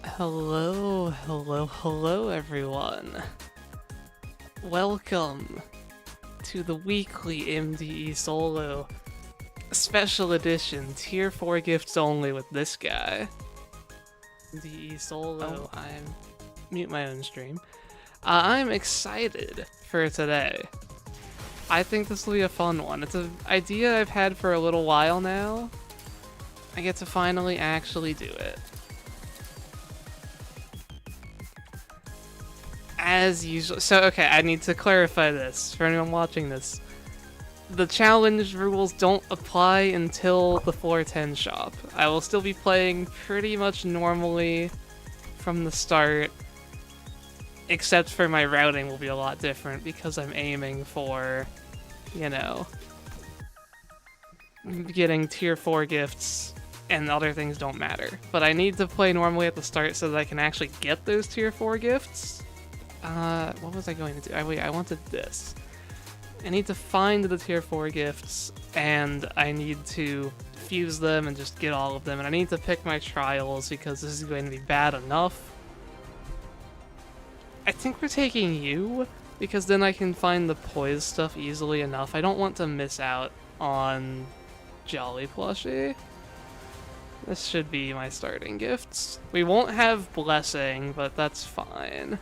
Hello, hello, hello everyone. Welcome to the weekly MDE solo special edition tier 4 gifts only with this guy. MDE solo, I'm mute my own stream. I'm excited for today. I think this will be a fun one. It's an idea I've had for a little while now. I get to finally actually do it. As usual. So, okay, I need to clarify this for anyone watching this. The challenge rules don't apply until the floor 10 shop. I will still be playing pretty much normally from the start, except for my routing will be a lot different because I'm aiming for, you know, getting tier 4 gifts and other things don't matter. But I need to play normally at the start so that I can actually get those tier 4 gifts. What was I going to do? Wait, I wanted this. I need to find the tier 4 gifts, and I need to fuse them and just get all of them, and I need to pick my trials because this is going to be bad enough. I think we're taking you, because then I can find the poise stuff easily enough. I don't want to miss out on Jolly Plushie. This should be my starting gifts. We won't have Blessing, but that's fine.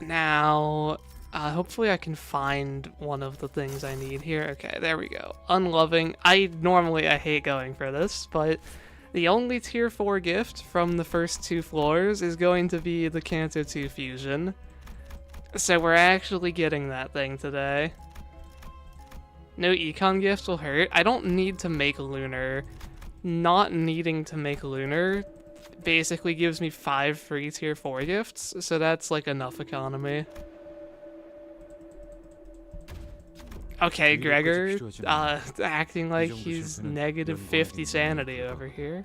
Now, hopefully I can find one of the things I need here. Okay, there we go. Unloving. I hate going for this, but the only tier 4 gift from the first 2 floors is going to be the Kanto 2 fusion. So we're actually getting that thing today. No econ gifts will hurt. I don't need to make Lunar. Not needing to make Lunar basically gives me 5 free tier 4 gifts, so that's like enough economy. Okay, Gregor, acting like he's negative 50 sanity over here.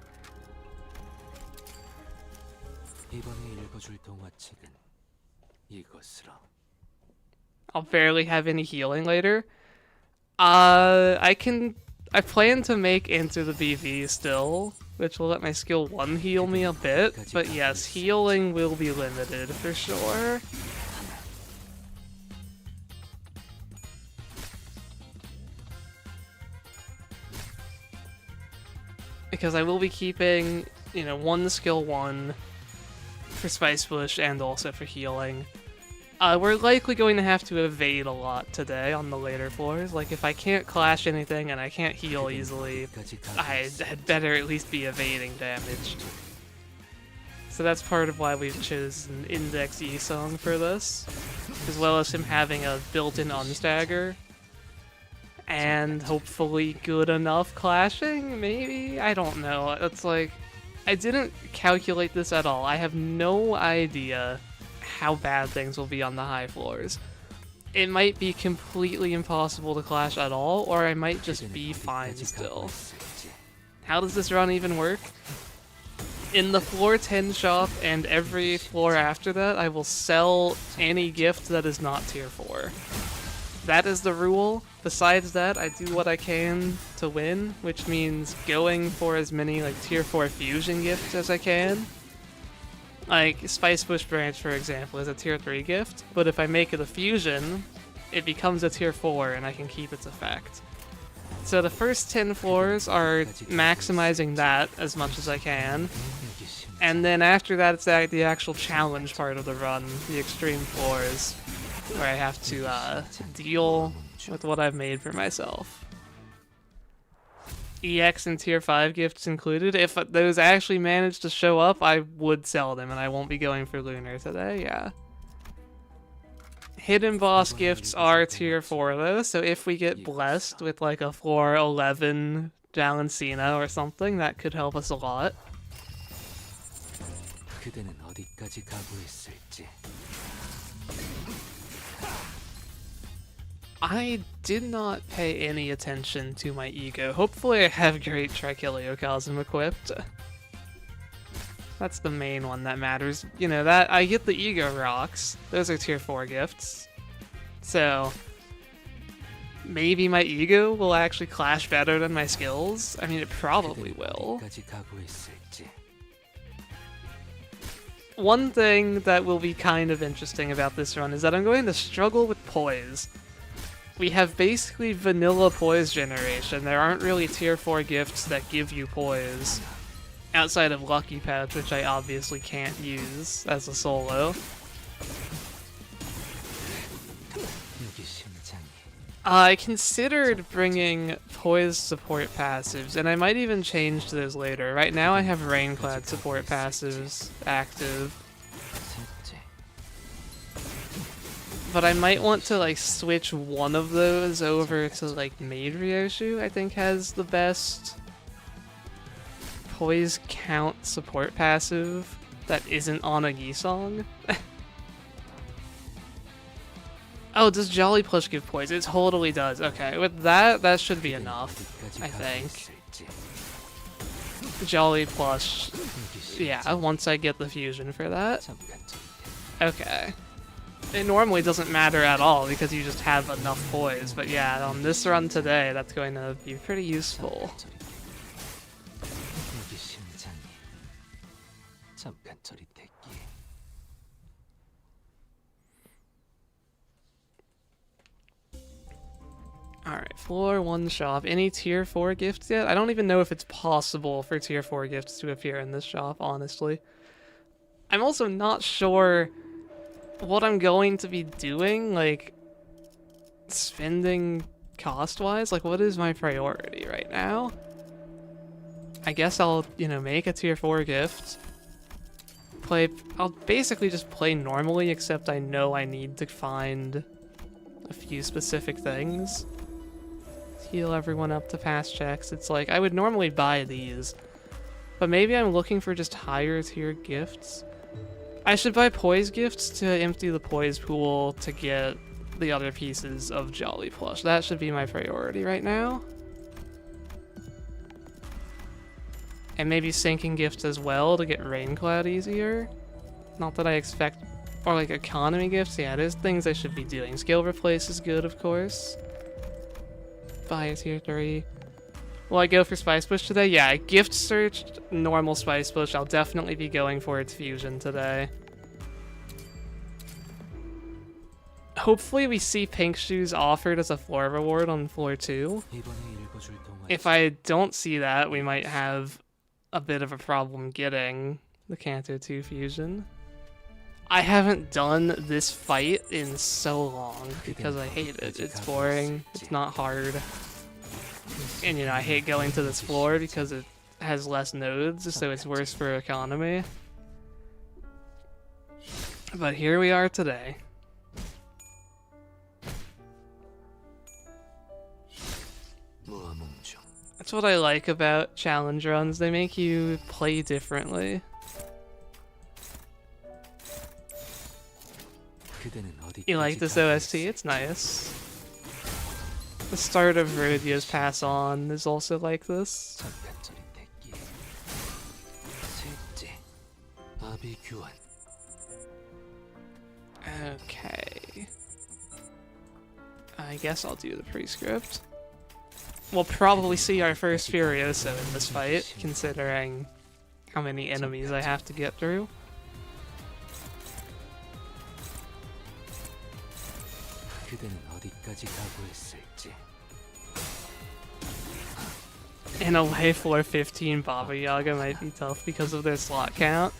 I'll barely have any healing later. I plan to make Enter the BV still, which will let my skill 1 heal me a bit, but yes, healing will be limited for sure. Because I will be keeping, you know, 1 skill 1 for Spice Bush and also for healing. We're likely going to have to evade a lot today on the later floors. Like, if I can't clash anything and I can't heal easily, I had better at least be evading damage. So that's part of why we've chosen Index E-Song for this, as well as him having a built-in unstagger. And hopefully good enough clashing, maybe? I don't know. It's like, I didn't calculate this at all. I have no idea how bad things will be on the high floors. It might be completely impossible to clash at all, or I might just be fine still. How does this run even work? In the floor 10 shop and every floor after that, I will sell any gift that is not tier 4. That is the rule. Besides that, I do what I can to win, which means going for as many like tier 4 fusion gifts as I can. Like, Spice Bush Branch, for example, is a tier 3 gift, but if I make it a fusion, it becomes a tier 4 and I can keep its effect. So the first 10 floors are maximizing that as much as I can, and then after that it's the actual challenge part of the run, the extreme floors, where I have to deal with what I've made for myself. EX and tier 5 gifts included. If those actually manage to show up, I would sell them, and I won't be going for Lunar today, yeah. Hidden boss gifts are tier 4 though, so if we get blessed with like a floor 11 Jalencina or something, that could help us a lot. I did not pay any attention to my ego. Hopefully I have great Trichiliocosm equipped. That's the main one that matters. You know, that I get the ego rocks. Those are tier 4 gifts. So maybe my ego will actually clash better than my skills. I mean, it probably will. One thing that will be kind of interesting about this run is that I'm going to struggle with poise. We have basically vanilla poise generation. There aren't really tier 4 gifts that give you poise. Outside of Lucky Pouch, which I obviously can't use as a solo. I considered bringing poise support passives, and I might even change those later. Right now I have Rainclad support passives active. But I might want to like switch one of those over to like Maid Ryoshu, I think has the best poise count support passive that isn't on a Gisong. Oh, does Jolly Plush give poise? It totally does. Okay, with that, that should be enough, I think. Jolly Plush, yeah, once I get the fusion for that. Okay. It normally doesn't matter at all because you just have enough poise, but yeah, on this run today, that's going to be pretty useful. Alright, floor 1 shop. Any tier 4 gifts yet? I don't even know if it's possible for tier 4 gifts to appear in this shop, honestly. I'm also not sure what I'm going to be doing, like, spending cost-wise. Like, what is my priority right now? I guess I'll, you know, make a tier 4 gift. I'll basically just play normally, except I know I need to find a few specific things. Heal everyone up to pass checks. It's like, I would normally buy these, but maybe I'm looking for just higher tier gifts. I should buy poise gifts to empty the poise pool to get the other pieces of Jolly Plush. That should be my priority right now. And maybe sinking gifts as well to get Rainclad easier. Not that I expect, or like economy gifts. Yeah, there's things I should be doing. Skill replace is good, of course. Buy a tier 3. Will I go for Spice Bush today? Yeah, gift searched normal Spice Bush. I'll definitely be going for its fusion today. Hopefully we see Pink Shoes offered as a floor reward on floor 2. If I don't see that, we might have a bit of a problem getting the Kanto 2 fusion. I haven't done this fight in so long because I hate it. It's boring, it's not hard. And you know, I hate going to this floor because it has less nodes, so it's worse for economy. But here we are today. That's what I like about challenge runs, they make you play differently. You like this OST? It's nice. The start of Rhodio's Pass On is also like this. Okay. I guess I'll do the prescript. We'll probably see our first Furioso in this fight, considering how many enemies I have to get through. In a way, floor 15 Baba Yaga might be tough because of their slot count.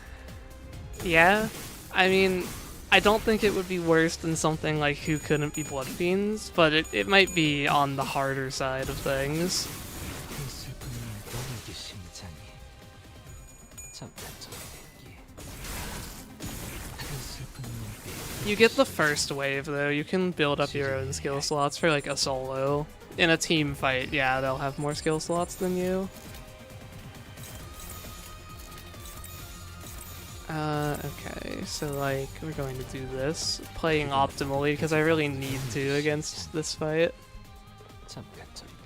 Yeah, I mean, I don't think it would be worse than something like Who Couldn't Be Blood Fiends, but it might be on the harder side of things. You get the first wave though, you can build up your own skill slots for like a solo. In a team fight, yeah, they'll have more skill slots than you. Okay, so like, we're going to do this. Playing optimally, because I really need to against this fight.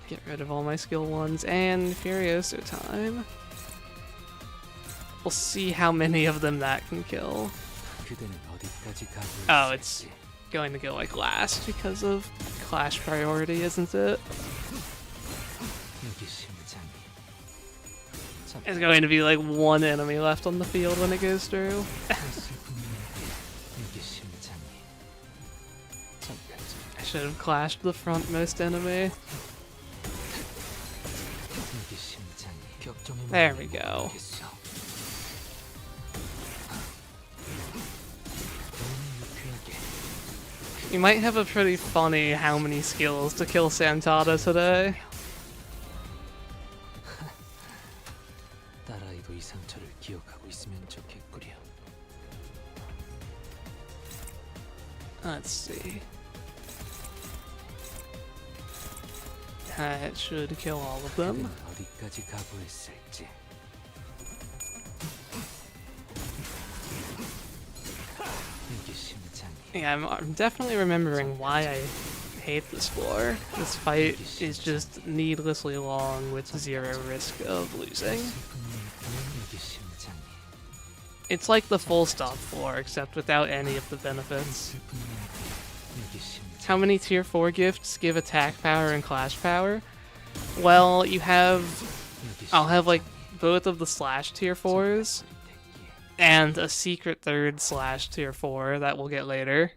Get rid of all my skill ones, and Furioso time. We'll see how many of them that can kill. Oh, it's going to go like last because of clash priority, isn't it? There's going to be like one enemy left on the field when it goes through. I should have clashed the frontmost enemy. There we go. You might have a pretty funny how many skills to kill Santada today. Let's see. It should kill all of them. Yeah, I'm definitely remembering why I hate this floor. This fight is just needlessly long with zero risk of losing. It's like the full stop floor, except without any of the benefits. How many tier 4 gifts give attack power and clash power? Well, you have... I'll have like both of the slash tier 4s, and a secret third slash tier 4 that we'll get later.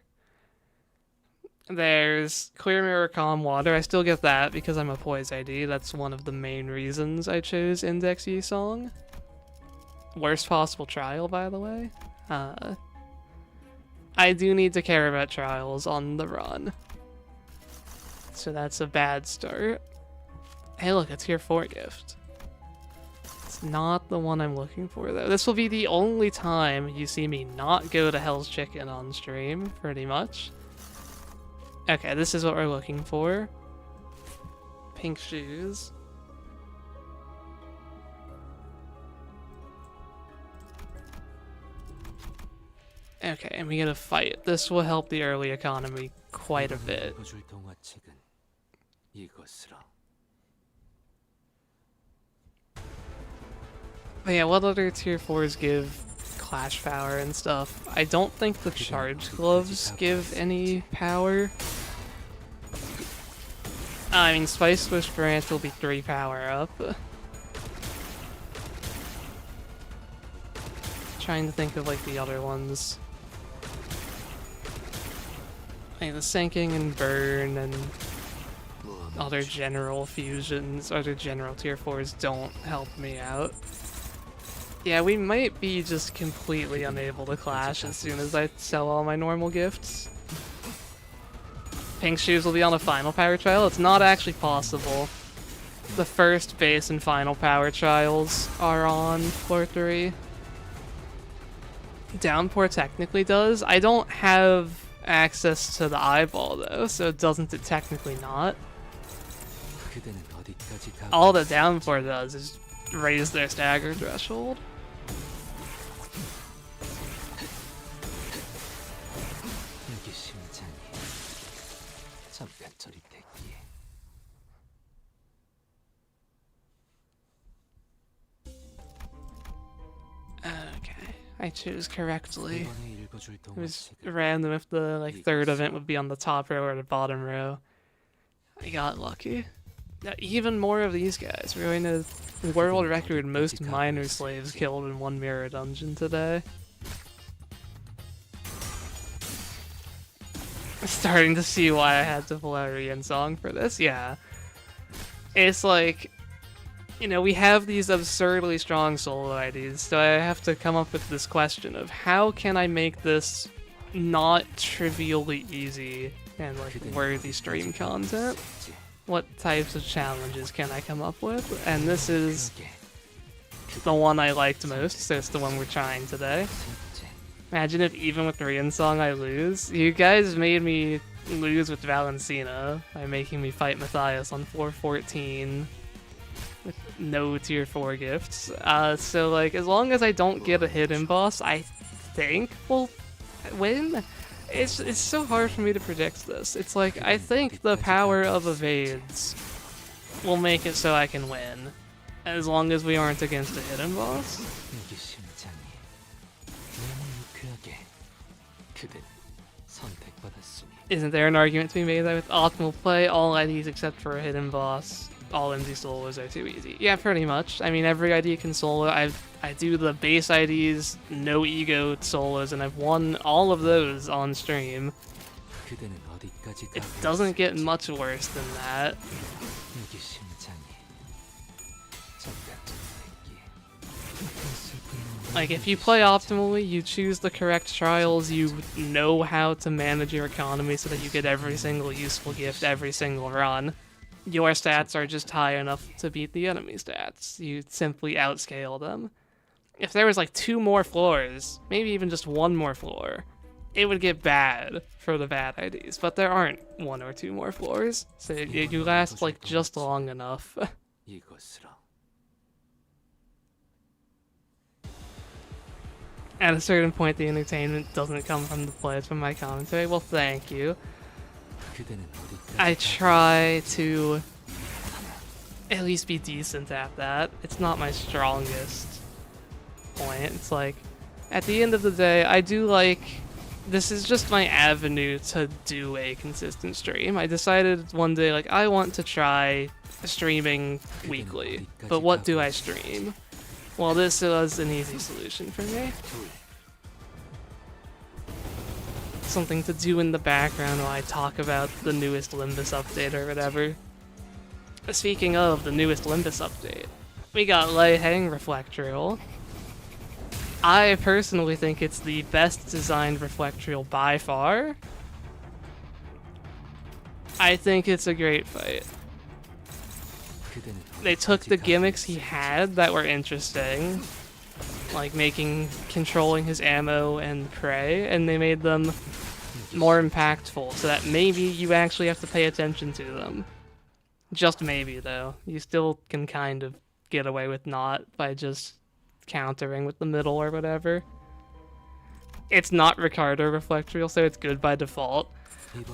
There's Clear Mirror Calm Water. I still get that because I'm a Poise ID. That's one of the main reasons I chose Index Yi Song. Worst possible trial, by the way. I do need to care about trials on the run. So that's a bad start. Hey look, a tier 4 gift. It's not the one I'm looking for though. This will be the only time you see me not go to Hell's Chicken on stream, pretty much. Okay, this is what we're looking for. Pink shoes. Okay, and we get a fight. This will help the early economy quite a bit. But yeah, what other tier 4s give clash power and stuff? I don't think the charge gloves give any power. I mean, Spice Swish Branch will be 3 power up. Trying to think of like the other ones. Like the Sinking and Burn and other general fusions, other general tier 4s don't help me out. Yeah, we might be just completely unable to clash as soon as I sell all my normal gifts. Pink shoes will be on a final power trial. It's not actually possible. The first base and final power trials are on floor 3. Downpour technically does. I don't have access to the eyeball though, so doesn't it technically not? All the Downpour does is raise their stagger threshold. Okay, I chose correctly. It was random if the like third event would be on the top row or the bottom row. I got lucky. Now, even more of these guys. We're going to world record most minor slaves killed in one mirror dungeon today. Starting to see why I had to pull out Rian Song for this. Yeah, it's like, you know, we have these absurdly strong solo IDs, so I have to come up with this question of how can I make this not trivially easy and like worthy stream content? What types of challenges can I come up with? And this is the one I liked most, so it's the one we're trying today. Imagine if even with Rian Song I lose. You guys made me lose with Valencina by making me fight Matthias on floor 14 with no tier 4 gifts. So like, as long as I don't get a hidden boss, I think we'll win. It's so hard for me to predict this. It's like, I think the power of evades will make it so I can win, as long as we aren't against a hidden boss. Isn't there an argument to be made that with optimal play, all IDs except for a hidden boss, all MD solos are too easy? Yeah, pretty much. I mean, every ID can solo. I do the base IDs, no ego solos, and I've won all of those on stream. It doesn't get much worse than that. Like, if you play optimally, you choose the correct trials, you know how to manage your economy so that you get every single useful gift every single run. Your stats are just high enough to beat the enemy stats. You simply outscale them. If there was like 2 more floors, maybe even just 1 more floor, it would get bad for the bad IDs, but there aren't 1 or 2 more floors, so you last like just long enough. At a certain point, the entertainment doesn't come from the play, it's from my commentary. Well, thank you. I try to at least be decent at that. It's not my strongest point. It's like, at the end of the day, I do like... This is just my avenue to do a consistent stream. I decided one day, like, I want to try streaming weekly, but what do I stream? Well, this was an easy solution for me. Something to do in the background while I talk about the newest Limbus update or whatever. Speaking of the newest Limbus update, we got Lei Hang Reflectrial. I personally think it's the best designed Reflectrial by far. I think it's a great fight. They took the gimmicks he had that were interesting, like controlling his ammo and prey, and they made them more impactful so that maybe you actually have to pay attention to them. Just maybe, though. You still can kind of get away with not by just countering with the middle or whatever. It's not Ricardo Reflectrial, so it's good by default.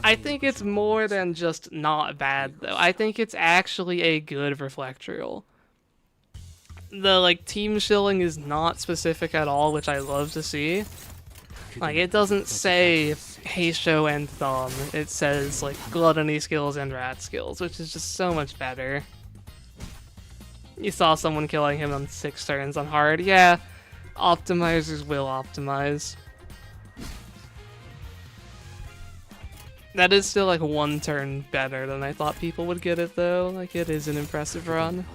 I think it's more than just not bad, though. I think it's actually a good Reflectrial. The, like, team shilling is not specific at all, which I love to see. Like, it doesn't say Heisho and Thumb. It says, like, Gluttony skills and Rat skills, which is just so much better. You saw someone killing him on 6 turns on hard. Yeah, optimizers will optimize. That is still like 1 turn better than I thought people would get it, though. Like, it is an impressive run.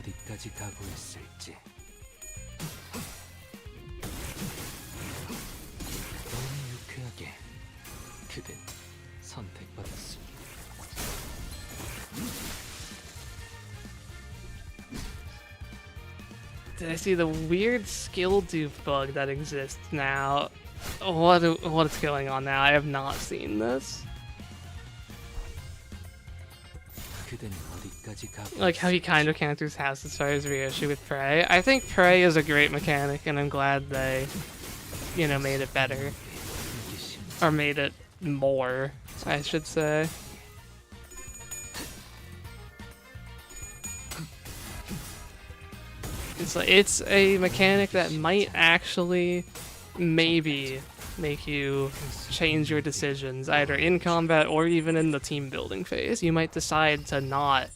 Did I see the weird skill dupe bug that exists now? What's going on now? I have not seen this. Like how he kind of counters house as far as reissue with Prey. I think Prey is a great mechanic, and I'm glad they, you know, made it better. Or made it more, I should say. It's a mechanic that might actually, maybe, make you change your decisions, either in combat or even in the team building phase. You might decide to not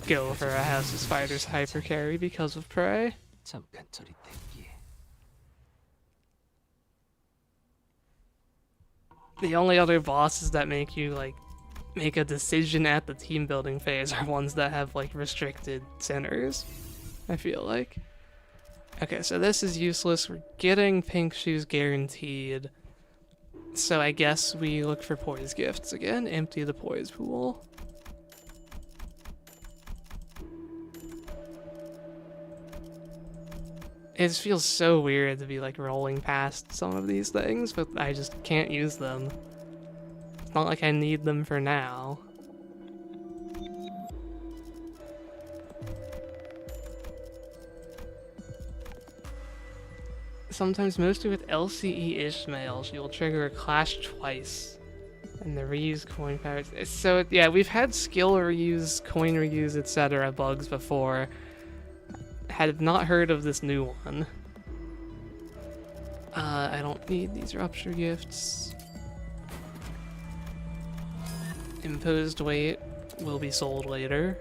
go for a House of Spiders hyper carry because of Prey. The only other bosses that make you, like, make a decision at the team building phase are ones that have, like, restricted centers, I feel like. Okay, so this is useless. We're getting pink shoes guaranteed. So I guess we look for poise gifts again. Empty the poise pool. It just feels so weird to be like rolling past some of these things, but I just can't use them. It's not like I need them for now. Sometimes, mostly with LCE Ishmael, she will trigger a clash twice. And the reuse coin powers. So, yeah, we've had skill reuse, coin reuse, etc. bugs before. Had not heard of this new one. I don't need these rupture gifts. Imposed weight will be sold later.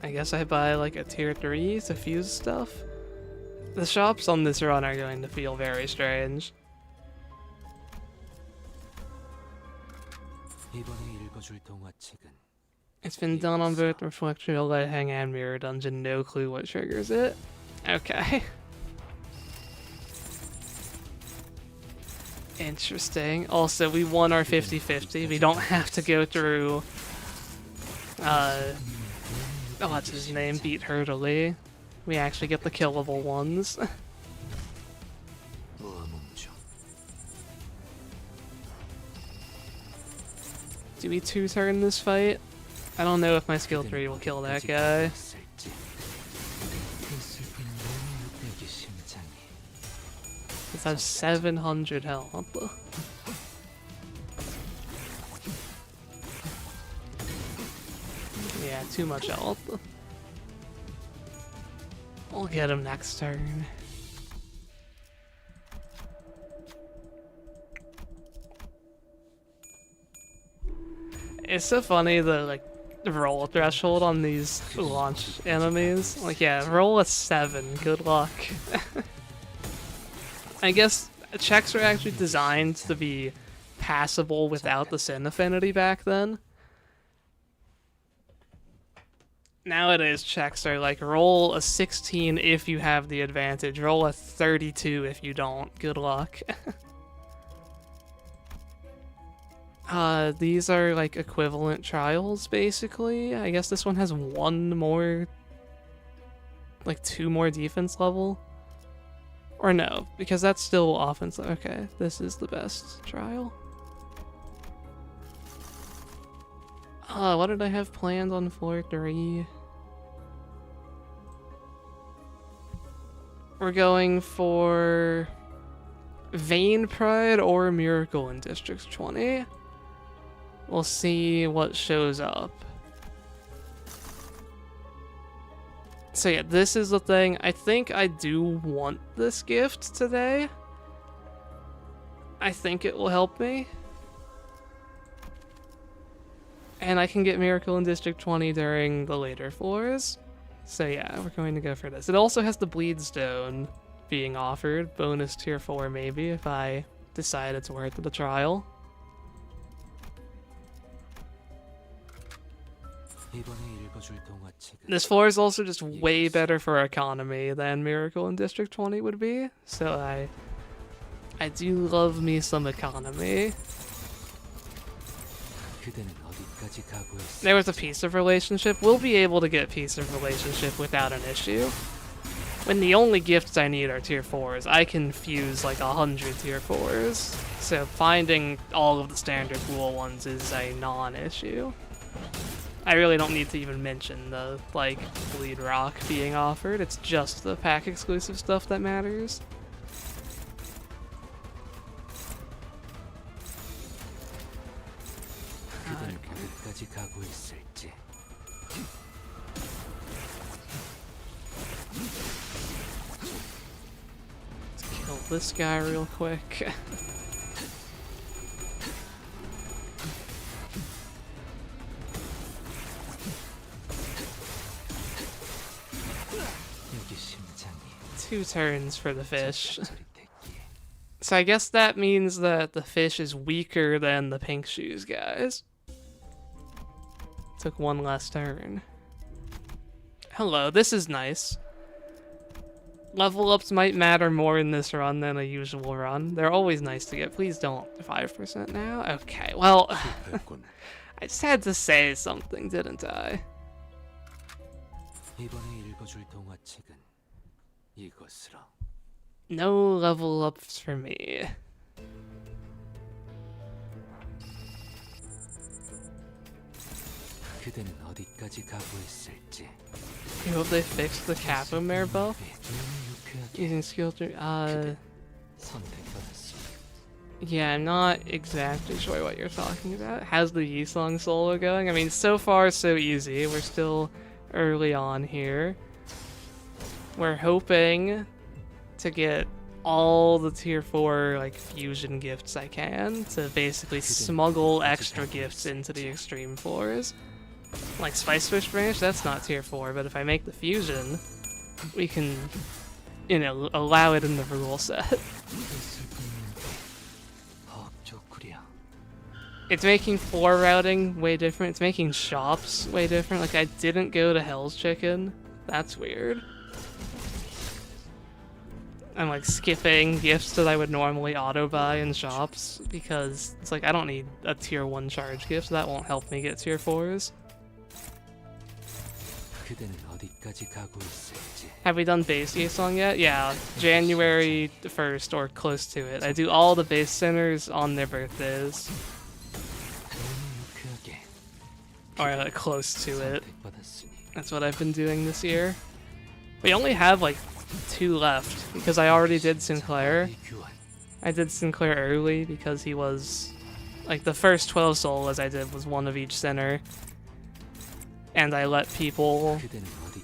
I guess I buy like a tier 3 to fuse stuff. The shops on this run are going to feel very strange. It's been done on both Reflection, Light Hang, and Mirror Dungeon. No clue what triggers it. Okay. Interesting. Also, we won our 50-50. We don't have to go through... what's his name? Beat Hurtley. We actually get the killable ones. Do we 2-turn this fight? I don't know if my skill 3 will kill that guy. This has 700 health. Yeah, too much health. We'll get him next turn. It's so funny the roll threshold on these launch enemies. Like, yeah, roll a 7. Good luck. I guess checks were actually designed to be passable without the sin affinity back then. Nowadays, checks are like, roll a 16 if you have the advantage, roll a 32 if you don't. Good luck. These are like equivalent trials, basically. I guess this one has 1 more, like 2 more defense level. Or no, because that's still offense. Okay, this is the best trial. What did I have planned on floor 3? We're going for Vain Pride or Miracle in District 20. We'll see what shows up. So yeah, this is the thing. I think I do want this gift today. I think it will help me. And I can get Miracle in District 20 during the later floors. So yeah, we're going to go for this. It also has the Bleed Stone being offered. Bonus tier 4 maybe if I decide it's worth the trial. This floor is also just way better for economy than Miracle in District 20 would be, so I do love me some economy. There was a piece of relationship. We'll be able to get piece of relationship without an issue. When the only gifts I need are tier 4s, I can fuse like 100 tier 4s. So finding all of the standard rule ones is a non-issue. I really don't need to even mention the, like, Bleed Rock being offered. It's just the pack exclusive stuff that matters. Let's kill this guy real quick. Two turns for the fish. So I guess that means that the fish is weaker than the pink shoes guys. Took 1 less turn. Hello, this is nice. Level ups might matter more in this run than a usual run. They're always nice to get. Please don't 5% now. Okay, well, I just had to say something, didn't I? No level ups for me. I hope they fixed the Capomare buff. Using skill 3. Yeah, I'm not exactly sure what you're talking about. How's the Yisong solo going? I mean, so far so easy. We're still early on here. We're hoping to get all the tier 4 like fusion gifts I can to basically smuggle extra gifts into the extreme 4s. Like Spice Fish Branch, that's not tier 4, but if I make the fusion, we can, you know, allow it in the rule set. It's making 4 routing way different. It's making shops way different. Like, I didn't go to Hell's Chicken. That's weird. I'm like skipping gifts that I would normally auto-buy in shops because it's like I don't need a tier 1 charge gift, so that won't help me get tier 4s. Have we done base Yesong yet? Yeah, January 1st or close to it. I do all the base centers on their birthdays. Or like, close to it. That's what I've been doing this year. We only have like 2 left because I already did Sinclair. I did Sinclair early because he was like the first 12 solos I did was 1 of each center. And I let people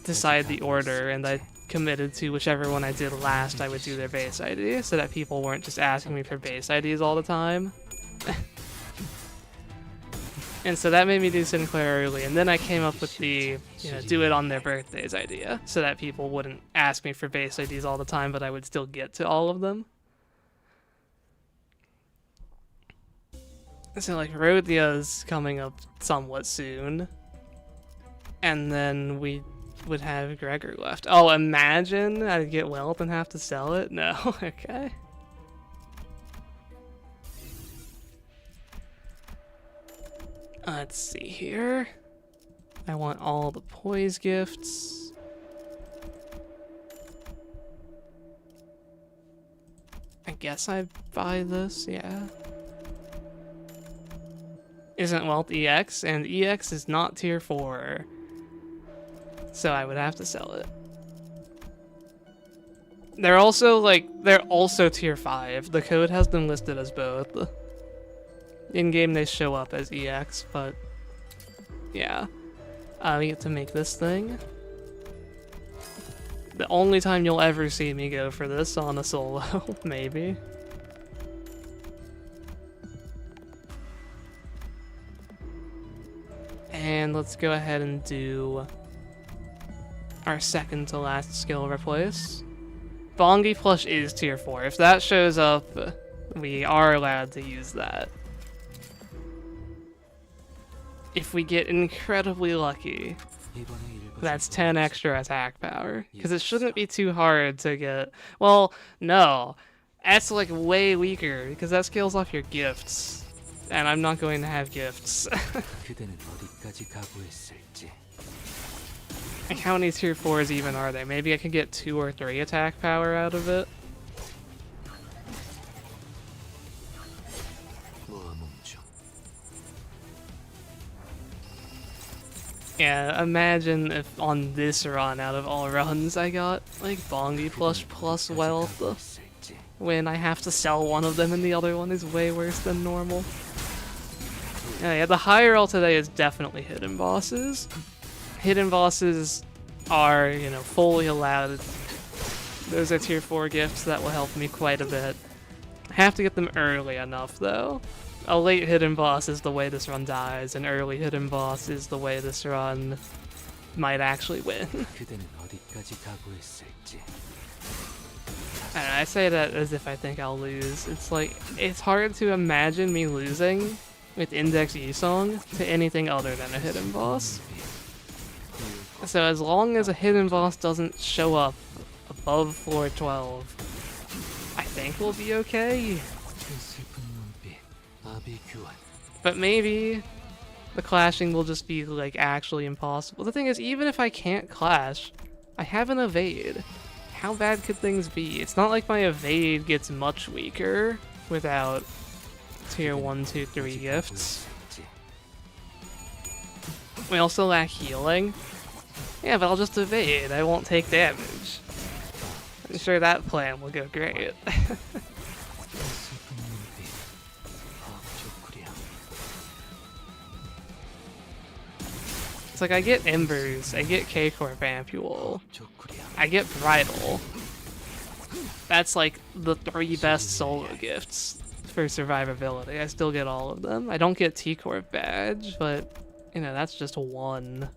decide the order, and I committed to whichever one I did last I would do their base ID, so that people weren't just asking me for base IDs all the time. And so that made me do Sinclair early, and then I came up with the, you know, do it on their birthdays idea, so that people wouldn't ask me for base IDs all the time, but I would still get to all of them. So like Rodia's coming up somewhat soon, and then we would have Gregor left. Oh, imagine I'd get wealth and have to sell it? No, okay. Let's see here. I want all the poise gifts. I guess I buy this, yeah. Isn't wealth EX, and EX is not tier 4. So I would have to sell it. They're also tier 5. The code has them listed as both. In-game they show up as EX, but yeah. We get to make this thing. The only time you'll ever see me go for this on a solo, maybe. And let's go ahead and do our second to last skill replace. Bongi Plush is tier 4. If that shows up, we are allowed to use that. If we get incredibly lucky, that's 10 extra attack power. Because it shouldn't be too hard to get... Well, no. That's like way weaker, because that scales off your gifts. And I'm not going to have gifts. Like, how many tier 4s even are there? Maybe I could get 2 or 3 attack power out of it. Yeah, imagine if on this run, out of all runs, I got, like, Bongi Plush plus wealth, when I have to sell one of them and the other one is way worse than normal. Yeah, the higher roll today is definitely hidden bosses. Hidden bosses are, you know, fully allowed. Those are tier 4 gifts that will help me quite a bit. I have to get them early enough, though. A late hidden boss is the way this run dies, an early hidden boss is the way this run might actually win. I say that as if I think I'll lose. It's like, it's hard to imagine me losing with Index Yesong to anything other than a hidden boss. So as long as a hidden boss doesn't show up above floor 12, I think we'll be okay. But maybe the clashing will just be like actually impossible. The thing is, even if I can't clash, I have an evade. How bad could things be? It's not like my evade gets much weaker without tier 1, 2, 3 gifts. We also lack healing. Yeah, but I'll just evade. I won't take damage. I'm sure that plan will go great. It's like I get Embers, I get K-Corp Ampule, I get Bridal. That's like the 3 best solo gifts for survivability. I still get all of them. I don't get T-Corp badge, but, you know, that's just 1.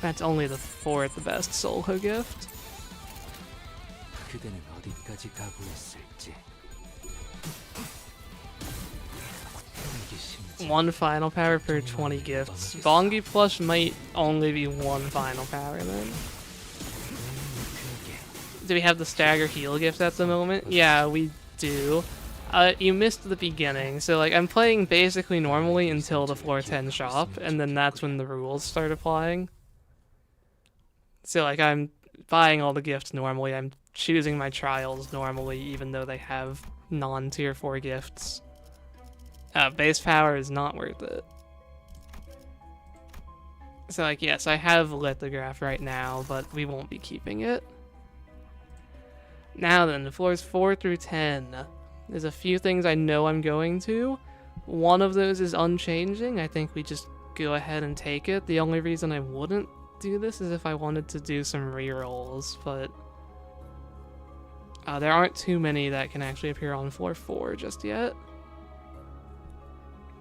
That's only the 4th best solo gift. 그대는 어디까지 각오했을지. 1 final power per 20 gifts. Bongi plush might only be 1 final power then. Do we have the stagger heal gift at the moment? Yeah, we do. You missed the beginning, so like I'm playing basically normally until the floor 10 shop, and then that's when the rules start applying. So like I'm buying all the gifts normally, I'm choosing my trials normally, even though they have non-tier 4 gifts. Base power is not worth it. So like yes, I have lithograph right now, but we won't be keeping it. Now then, the floors 4 through 10. There's a few things I know I'm going to. One of those is unchanging. I think we just go ahead and take it. The only reason I wouldn't do this is if I wanted to do some rerolls, but there aren't too many that can actually appear on floor 4 just yet.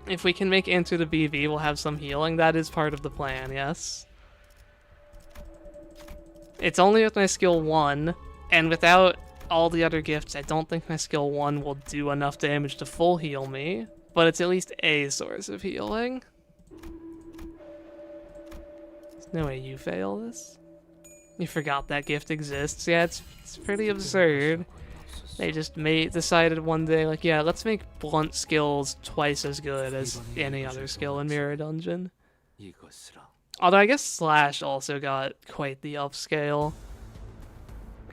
If we can make Enter the BV, we'll have some healing. That is part of the plan, yes. It's only with my skill 1, and without all the other gifts, I don't think my skill 1 will do enough damage to full heal me, but it's at least a source of healing. There's no way you fail this. You forgot that gift exists. Yeah, it's pretty absurd. They just decided one day, like, yeah, let's make blunt skills twice as good as any other skill in Mirror Dungeon. Although I guess Slash also got quite the upscale.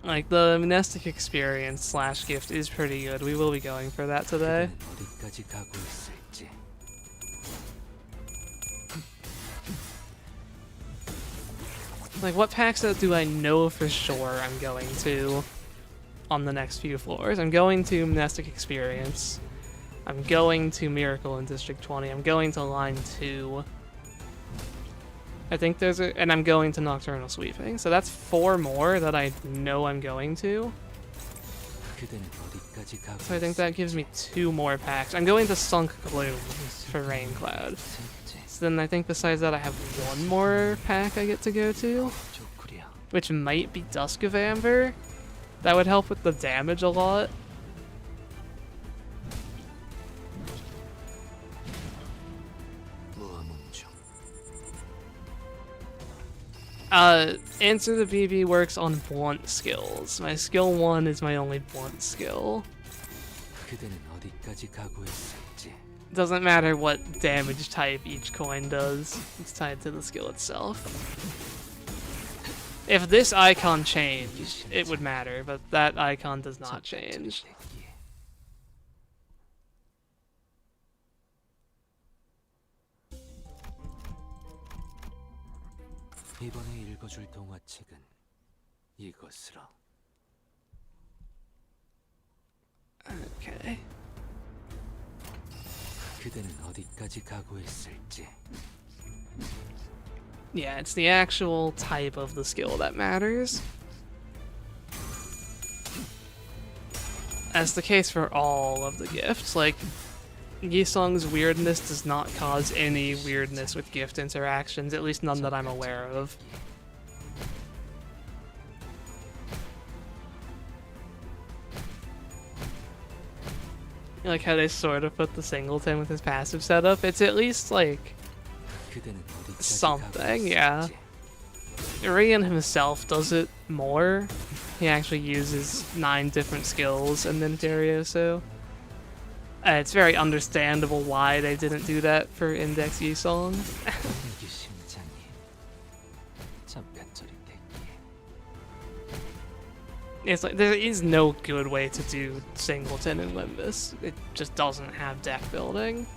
Like, the monastic experience slash gift is pretty good. We will be going for that today. Like, what packs do I know for sure I'm going to on the next few floors? I'm going to monastic experience. I'm going to Miracle in District 20. I'm going to Line 2. I think there's and I'm going to Nocturnal Sweeping. So that's 4 more that I know I'm going to. So I think that gives me 2 more packs. I'm going to Sunk Gloom for Rain Cloud. So then I think besides that I have 1 more pack I get to go to, which might be Dusk of Amber. That would help with the damage a lot. Answer the BB works on blunt skills. My skill 1 is my only blunt skill. Doesn't matter what damage type each coin does, it's tied to the skill itself. If this icon changed, it would matter, but that icon does not change. 이번에 읽어줄 동화책은 이것으로. Okay. 그대는 어디까지 각오했을지. Yeah, it's the actual type of the skill that matters. As the case for all of the gifts, like, Yisung's weirdness does not cause any weirdness with gift interactions, at least none that I'm aware of. I like how they sort of put the singleton with his passive setup. It's at least, like, something, yeah. Rian himself does it more. He actually uses 9 different skills in Ninterioso. It's very understandable why they didn't do that for Index Yisung. It's like, there is no good way to do Singleton in Limbus. It just doesn't have deck building.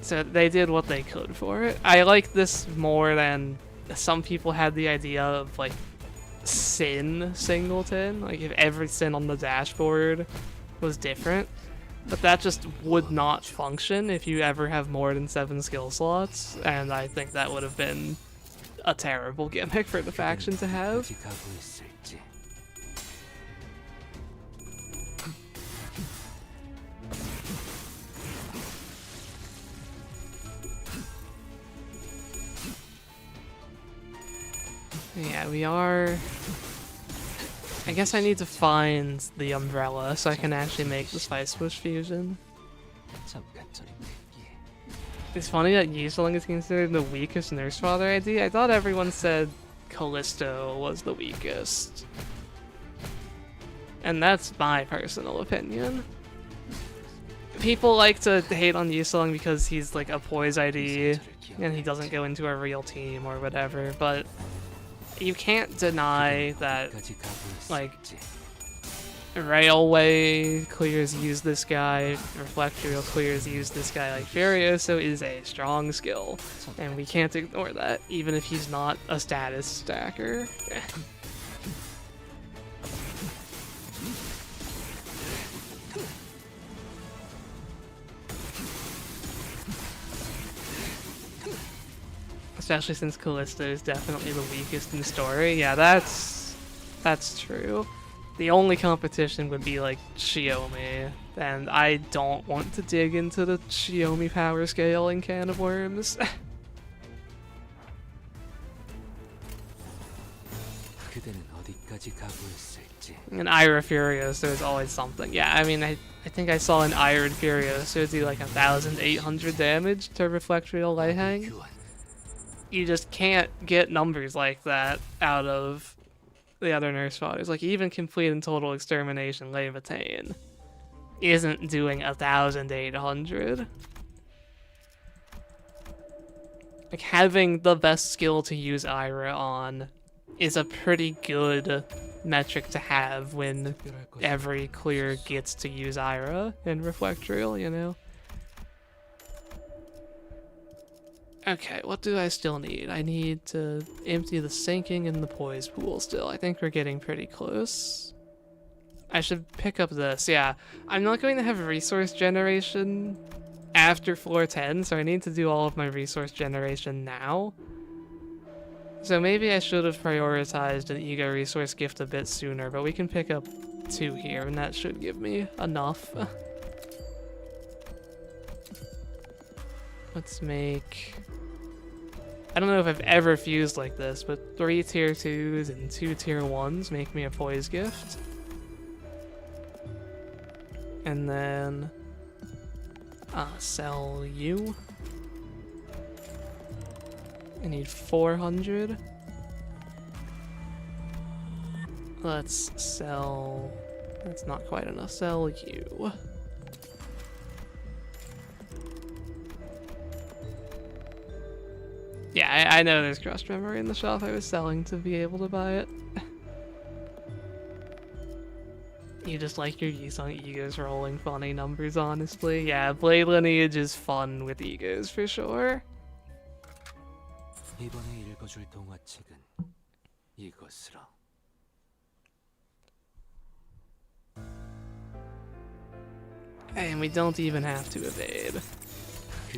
So they did what they could for it. I like this more than some people had the idea of, like, Sin Singleton. Like, if every Sin on the dashboard was different. But that just would not function if you ever have more than 7 skill slots, and I think that would have been a terrible gimmick for the faction to have. 어디까지 가고 있을지. Yeah, we are... I guess I need to find the umbrella so I can actually make the Spice Bush fusion. 잠깐 저리 대기해. It's funny that Yuseling is considered the weakest Nurse Father ID. I thought everyone said Callisto was the weakest. And that's my personal opinion. People like to hate on Yuseling because he's like a poise ID and he doesn't go into a real team or whatever, but you can't deny that, 어디까지 가고 like, 있을지. Railway clears use this guy, Reflectorial clears use this guy, like Furioso is a strong skill, and we can't ignore that, even if he's not a status stacker. Especially since Callisto is definitely the weakest in the story. Yeah, that's true. The only competition would be like Xiaomi, and I don't want to dig into the Xiaomi power scaling can of worms. 그대는 어디까지 가고 있을지. And Ira Furioso is always something. Yeah, I mean, I think I saw an Iron Furioso do like 1,800 damage to Reflectorial Light Hang. 교환. You just can't get numbers like that out of the other Nurse Fathers. Like, even Complete and Total Extermination Levitain isn't doing 1,800. Like, having the best skill to use Ira on is a pretty good metric to have when 특별할 것이 every clear gets to use Ira in Reflectorial, you know? Okay, what do I still need? I need to empty the sinking and the poise pool still. I think we're getting pretty close. I should pick up this, yeah. I'm not going to have resource generation after floor 10, so I need to do all of my resource generation now. So maybe I should have prioritized an ego resource gift a bit sooner, but we can pick up 2 here, and that should give me enough. Let's make... I don't know if I've ever fused like this, but 3 tier 2s and 2 tier 1s make me a poise gift. And then... sell you. I need 400. Let's sell... That's not quite enough. Sell you. Yeah, I know there's crushed memory in the shop. I was selling to be able to buy it. You just like your Yusong egos rolling funny numbers, honestly. Yeah, Blade Lineage is fun with egos for sure. 이번에 읽어줄 동화책은 이것으로. And we don't even have to evade.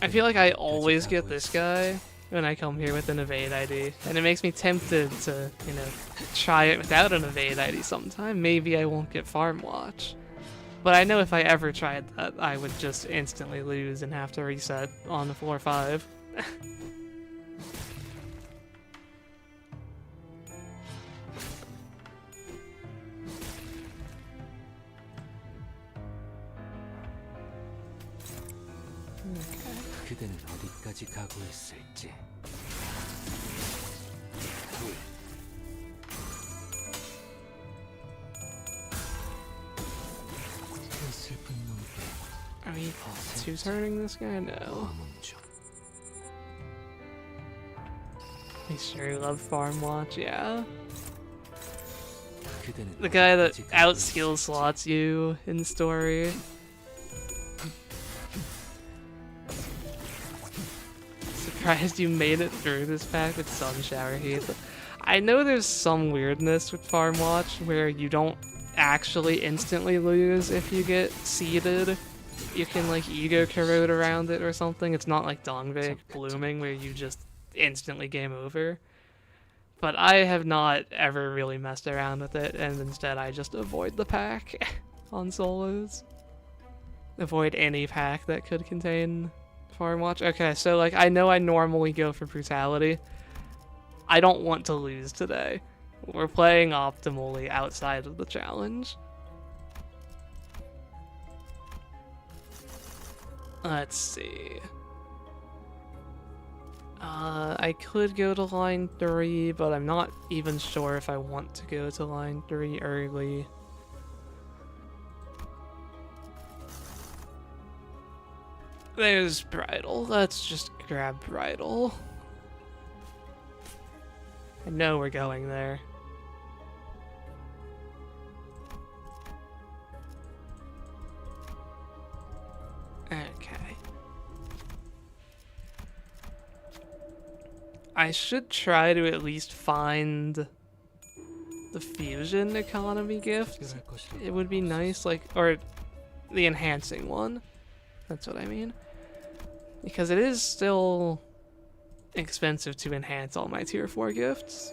I feel like I always get this guy when I come here with an evade ID, and it makes me tempted to, you know, try it without an evade ID sometime. Maybe I won't get Farm Watch. But I know if I ever tried that, I would just instantly lose and have to reset on the floor 5. 그대는 어디까지 가고 있을지. 그 슬픈 눈빛. Are we two-turning this guy? No. 검은 중. We sure love Farm Watch, yeah. 그대는 The guy that 어디까지 가고 outskill 있을지. slots you in story. Surprised you made it through this pack with Sun Shower Heat. I know there's some weirdness with Farm Watch where you don't actually instantly lose if you get seeded. You can like ego corrode around it or something. It's not like Dongbei blooming where you just instantly game over. But I have not ever really messed around with it, and instead I just avoid the pack on solos. Avoid any pack that could contain Farm Watch. Okay, so like I know I normally go for brutality. I don't want to lose today. We're playing optimally outside of the challenge. Let's see. I could go to line 3, but I'm not even sure if I want to go to line 3 early. There's Bridal. Let's just grab Bridal. I know we're going there. Okay. I should try to at least find the fusion economy gift. It would be nice, like, or the enhancing one. That's what I mean. Because it is still expensive to enhance all my tier 4 gifts.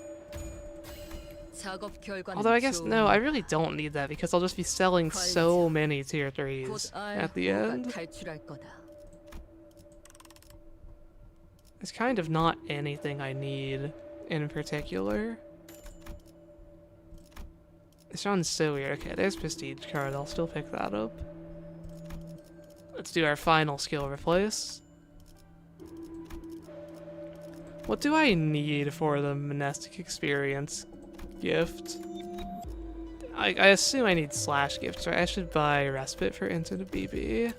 Although I guess, no, I really don't need that because I'll just be selling so many tier 3s at the end. It's kind of not anything I need in particular. It sounds so weird. Okay, there's Prestige card. I'll still pick that up. Let's do our final skill replace. What do I need for the monastic experience gift? I assume I need slash gifts, right? I should buy respite for Into the BB.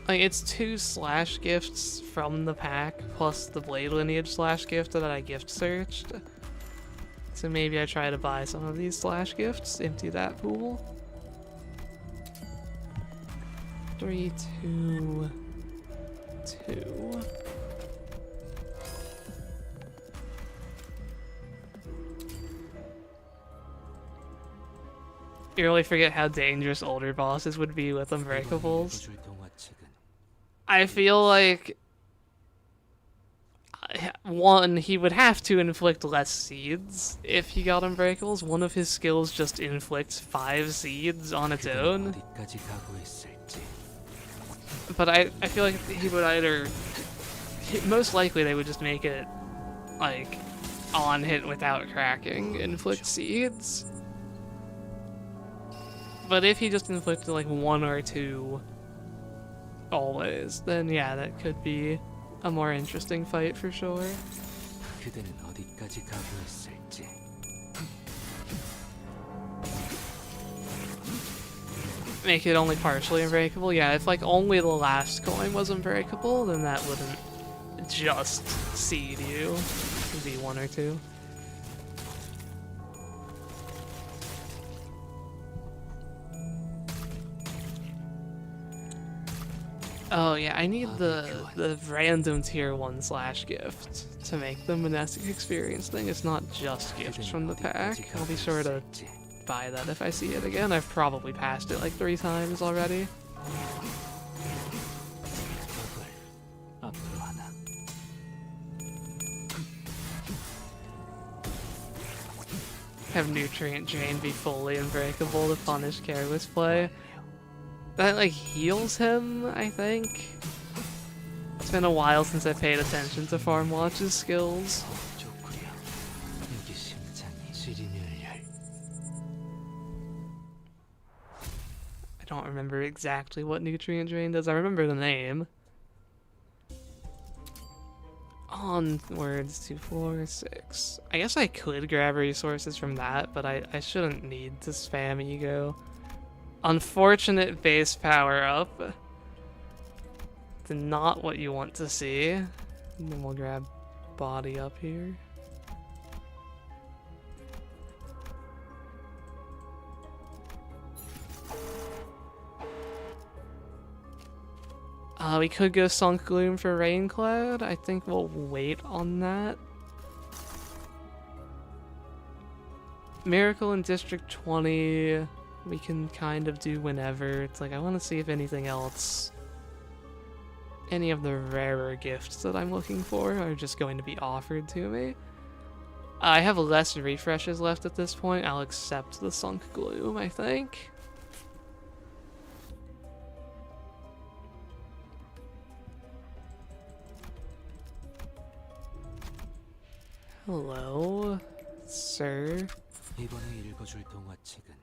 Like, it's 2 slash gifts from the pack, plus the Blade Lineage slash gift that I gift searched. So maybe I try to buy some of these slash gifts, empty that pool. 3, 2, 2. You really forget how dangerous older bosses would be with Unbreakables. I feel like, one, he would have to inflict less seeds if he got Unbreakables. One of his skills just inflicts 5 seeds on its own. But I feel like he would either... Most likely they would just make it, like, on hit without cracking, inflict seeds. But if he just inflicted, like, 1 or 2... always, then yeah, that could be a more interesting fight for sure. Make it only partially unbreakable? Yeah, if like only the last coin was unbreakable, then that wouldn't just seed you. It would be 1 or 2. Oh yeah, I need the random tier 1 slash gift to make the monastic experience thing. It's not just gifts from the pack. I'll be sure to buy that if I see it again. I've probably passed it like 3 times already. Have Nutrient Drain be fully unbreakable to punish careless play. That, like, heals him, I think. It's been a while since I paid attention to Farm Watch's skills. I don't remember exactly what Nutrient Drain does. I remember the name. Onwards to 4, 6. I guess I could grab resources from that, but I shouldn't need to spam Ego. Unfortunate base power up. It's not what you want to see. And then we'll grab body up here. We could go Sunk Gloom for Raincloud. I think we'll wait on that. Miracle in District 20, we can kind of do whenever. It's like, I want to see if anything else any of the rarer gifts that I'm looking for are just going to be offered to me. I have less refreshes left at this point. I'll accept the Sunk Gloom, I think. Hello, sir. 이번에 읽어줄 동화책은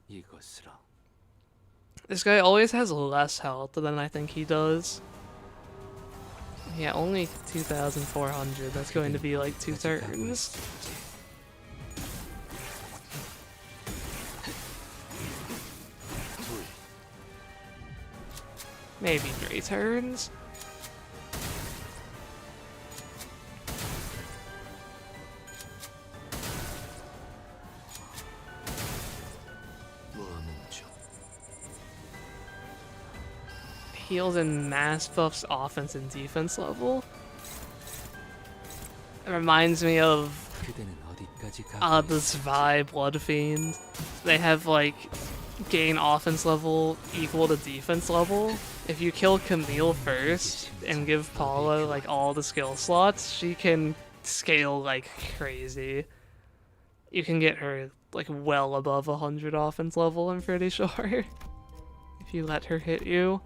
이것으로. This guy always has less health than I think he does. Yeah, only 2,400. That's going to be like 2 turns. Maybe 3 turns. Heals and mass buffs offense and defense level. It reminds me of 그대는 어디까지 가고 the Zwei Blood Fiend. They have like gain offense level equal to defense level. If you kill Camille first and give Paula like all the skill slots, she can scale like crazy. You can get her like well above 100 offense level, I'm pretty sure. If you let her hit you.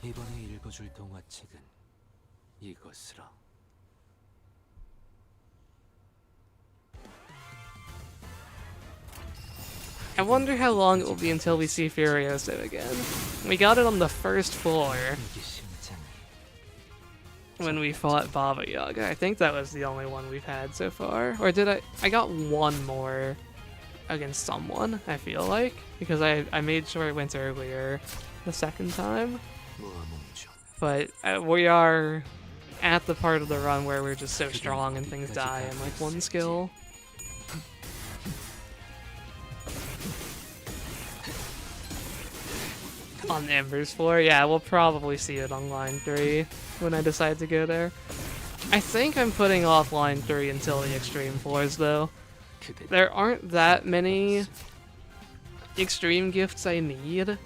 이번에 읽어줄 동화책은 이것으로. I wonder how long it will be until we see Furioso again. We got it on the first floor 이게 심장이 when we fought Baba Yaga. I think that was the only one we've had so far. Or did I? I got one more against someone, I feel like. Because I made sure I went earlier the second time. But we are at the part of the run where we're just so strong and things die in like one skill. On Ember's floor? Yeah, we'll probably see it on line 3 when I decide to go there. I think I'm putting off line 3 until the extreme floors though. There aren't that many extreme gifts I need.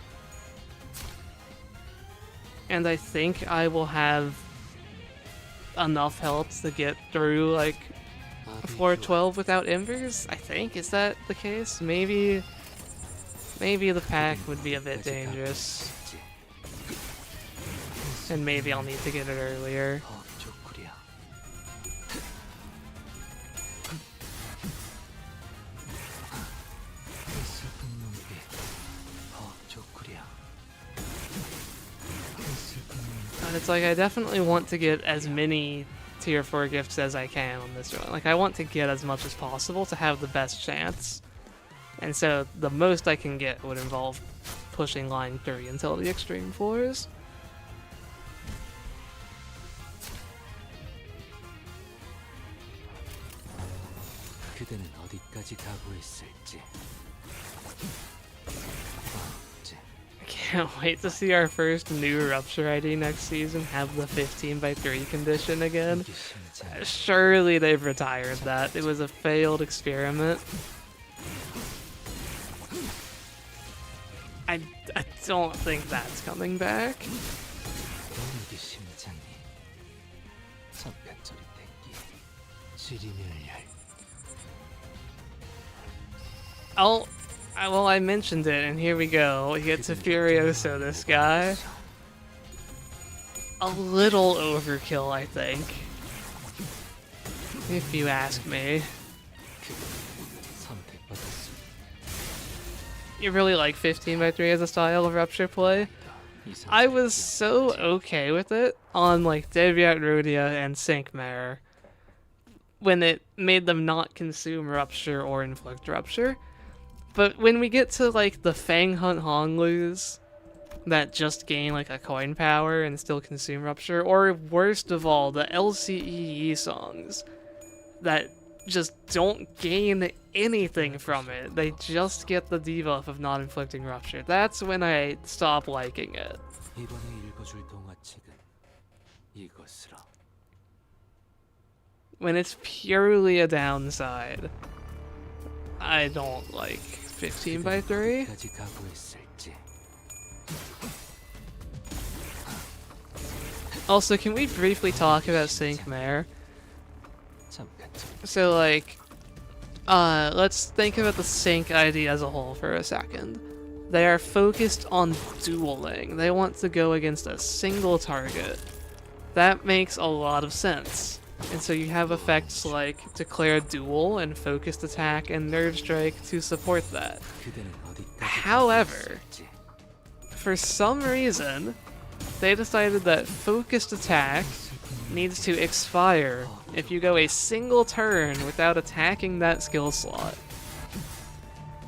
And I think I will have enough health to get through like floor 12 without embers, I think. Is that the case? Maybe the pack would be a bit dangerous. And maybe I'll need to get it earlier. But it's like I definitely want to get as many tier 4 gifts as I can on this run. Like I want to get as much as possible to have the best chance. And so the most I can get would involve pushing line 3 until the extreme floors. 그대는 어디까지 각오했을지. I can't wait to see our first new Rupture ID next season have the 15x3 condition again. 이게 심장이 Surely they've retired that. It was a failed experiment. I don't think that's coming back. 이게 심장이 잠깐 저리 땡기 지리멸 Well, I mentioned it, and here we go. We get to Furioso, this guy. A little overkill, I think. If you ask me. 선택받았습니다. You really like 15x3 as a style of Rupture play? I was so okay with it on like Deviat Rhodia and Sync Mare when it made them not consume Rupture or inflict Rupture. But when we get to like the Fang Hunt Honglus that just gain like a coin power and still consume Rupture, or worst of all, the LCEE songs that just don't gain anything from it, they just get the debuff of not inflicting Rupture, that's when I stop liking it. 이번에 읽어줄 동화책은 이것으로. When it's purely a downside, I don't like 15x3. 어디까지 각오했을지. Also, can we briefly talk about Sync Mare? 잠깐쯤 So, like, let's think about the Sync ID as a whole for a second. They are focused on dueling. They want to go against a single target. That makes a lot of sense. And so you have effects like Declare Duel and Focused Attack and Nerve Strike to support that. 그대는 어디까지 However, 있을지. for some reason, they decided that Focused Attack needs to expire if you go a single turn without attacking that skill slot.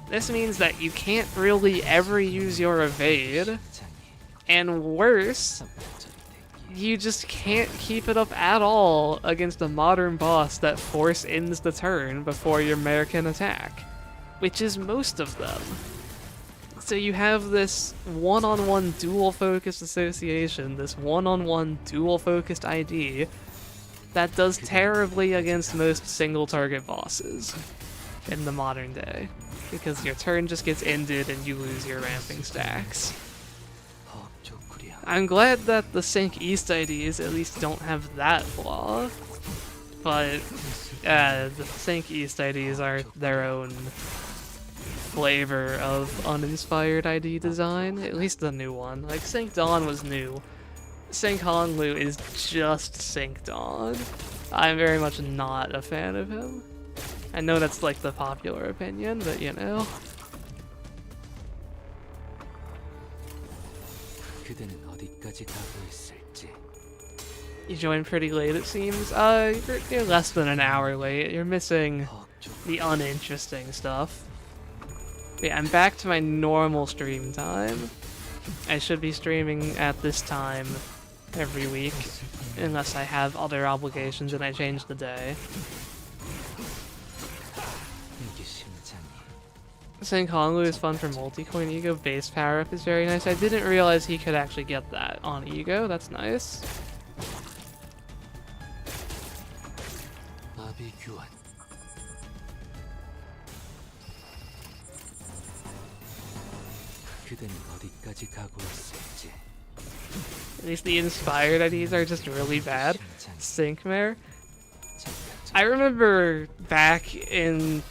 This means that you can't really ever use your evade, and worse, you just can't keep it up at all against a modern boss that force ends the turn before your mare can attack, which is most of them. So you have this one-on-one dual-focused association, this one-on-one dual-focused ID that does terribly against most single-target bosses in the modern day, because your turn just gets ended and you lose your ramping stacks. I'm glad that the Sync East IDs at least don't have that flaw, but the Sync East IDs are their own flavor of uninspired ID design, at least the new one. Like, Sync Dawn was new. Sync Hanlu is just Sync Dawn. I'm very much not a fan of him. I know that's like the popular opinion, but you know. 그대는 어디까지 가고 있을지. You joined pretty late, it seems. You're less than an hour late. You're missing the uninteresting stuff. But yeah, I'm back to my normal stream time. I should be streaming at this time every week, unless I have other obligations and I change the day. 이게 심장이 Saying Honglu is fun for multi-coin ego. Base power up is very nice. I didn't realize he could actually get that on ego. That's nice. 마비 교환. 그대는 어디까지 가고 있을지. At least the inspired IDs are just really bad. 심장이 Syncmare. 잠깐쯤 I remember back in,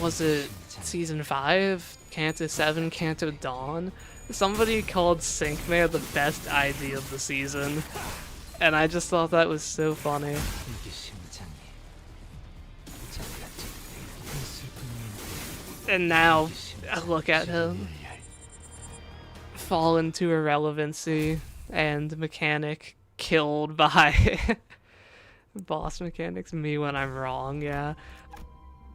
was it Season 5? Kanto 7, Kanto Dawn? Somebody called Syncmare the best ID of the season. And I just thought that was so funny. 이게 심장이 잠깐쯤 슬픈 And now, 심장이 look at him. Fall into irrelevancy and mechanic killed by boss mechanics. Me when I'm wrong, yeah.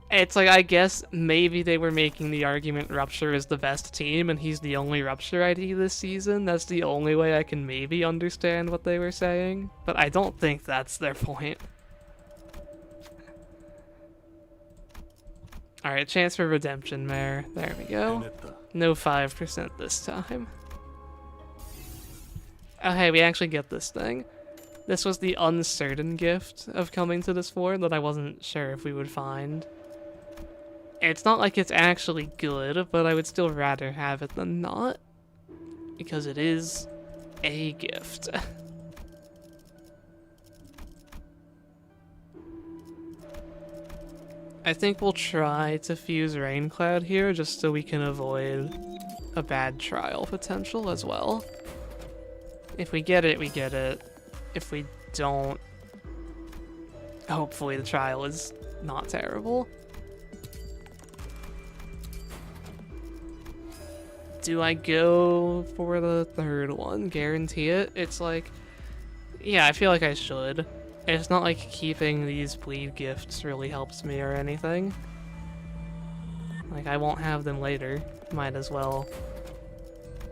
It's like, I guess maybe they were making the argument Rupture is the best team and he's the only Rupture ID this season. That's the only way I can maybe understand what they were saying, but I don't think that's their point. Alright, chance for redemption, Mare. There we go. No 5% this time. Oh hey, we actually get this thing. This was the uncertain gift of coming to this fort that I wasn't sure if we would find. It's not like it's actually good, but I would still rather have it than not. Because it is a gift. I think we'll try to fuse Raincloud here just so we can avoid a bad trial potential as well. If we get it, we get it. If we don't, hopefully the trial is not terrible. Do I go for the third one? Guarantee it? It's like, yeah, I feel like I should. It's not like keeping these bleed gifts really helps me or anything. Like, I won't have them later. Might as well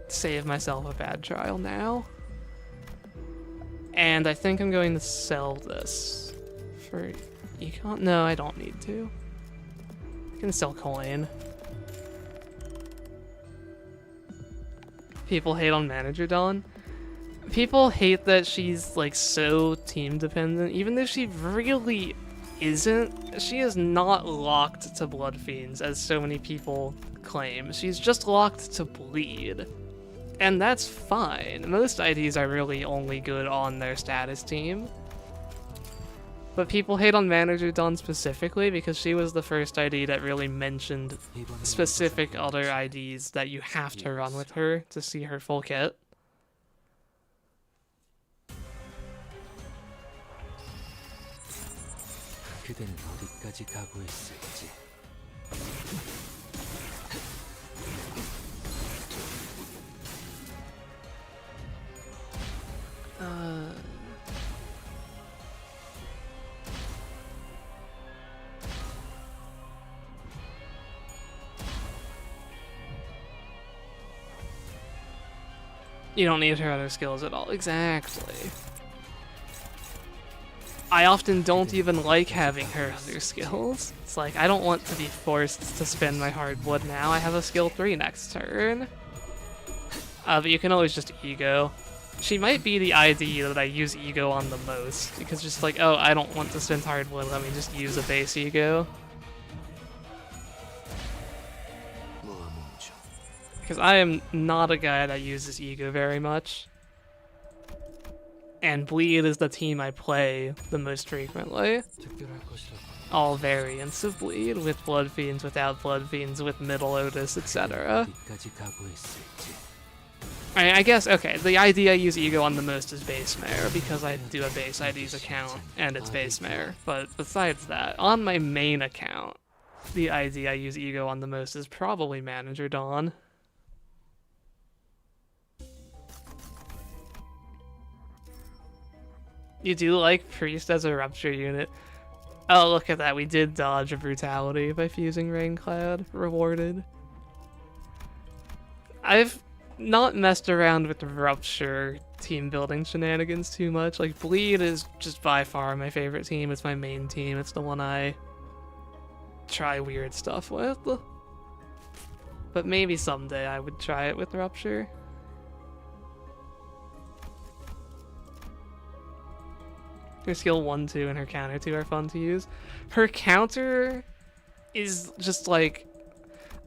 save myself a bad trial now. And I think I'm going to sell this for econ. No, I don't need to. I can sell coin. People hate on Manager Dawn. People hate that she's like so team dependent, even though she really isn't. She is not locked to Blood Fiends as so many people claim. She's just locked to bleed. And that's fine. Most IDs are really only good on their status team. But people hate on Manager Dawn specifically because she was the first ID that really mentioned specific other IDs that you have to run with her to see her full kit. 그대는 어디까지 각오했을지. You don't need her other skills at all. Exactly. I often don't even like having her other skills. It's like, I don't want to be forced to spend my hard wood now. I have a skill 3 next turn. But you can always just ego. She might be the ID that I use ego on the most. Because just like, oh, I don't want to spend hard wood, let me just use a base ego. Because I am not a guy that uses ego very much. And Bleed is the team I play the most frequently. All variants of Bleed, with Blood Fiends, without Blood Fiends, with Middle Otis, etc. I guess, okay, the ID I use ego on the most is Base Mare, because I do a base ID's account, and it's Base Mare. But besides that, on my main account, the ID I use ego on the most is probably Manager Dawn. You do like Priest as a Rupture unit. Oh, look at that. We did dodge a Brutality by fusing Raincloud. Rewarded. I've not messed around with the Rupture team building shenanigans too much. Like, Bleed is just by far my favorite team. It's my main team. It's the one I try weird stuff with. But maybe someday I would try it with Rupture. Her skill 1, 2, and her counter 2 are fun to use. Her counter is just like,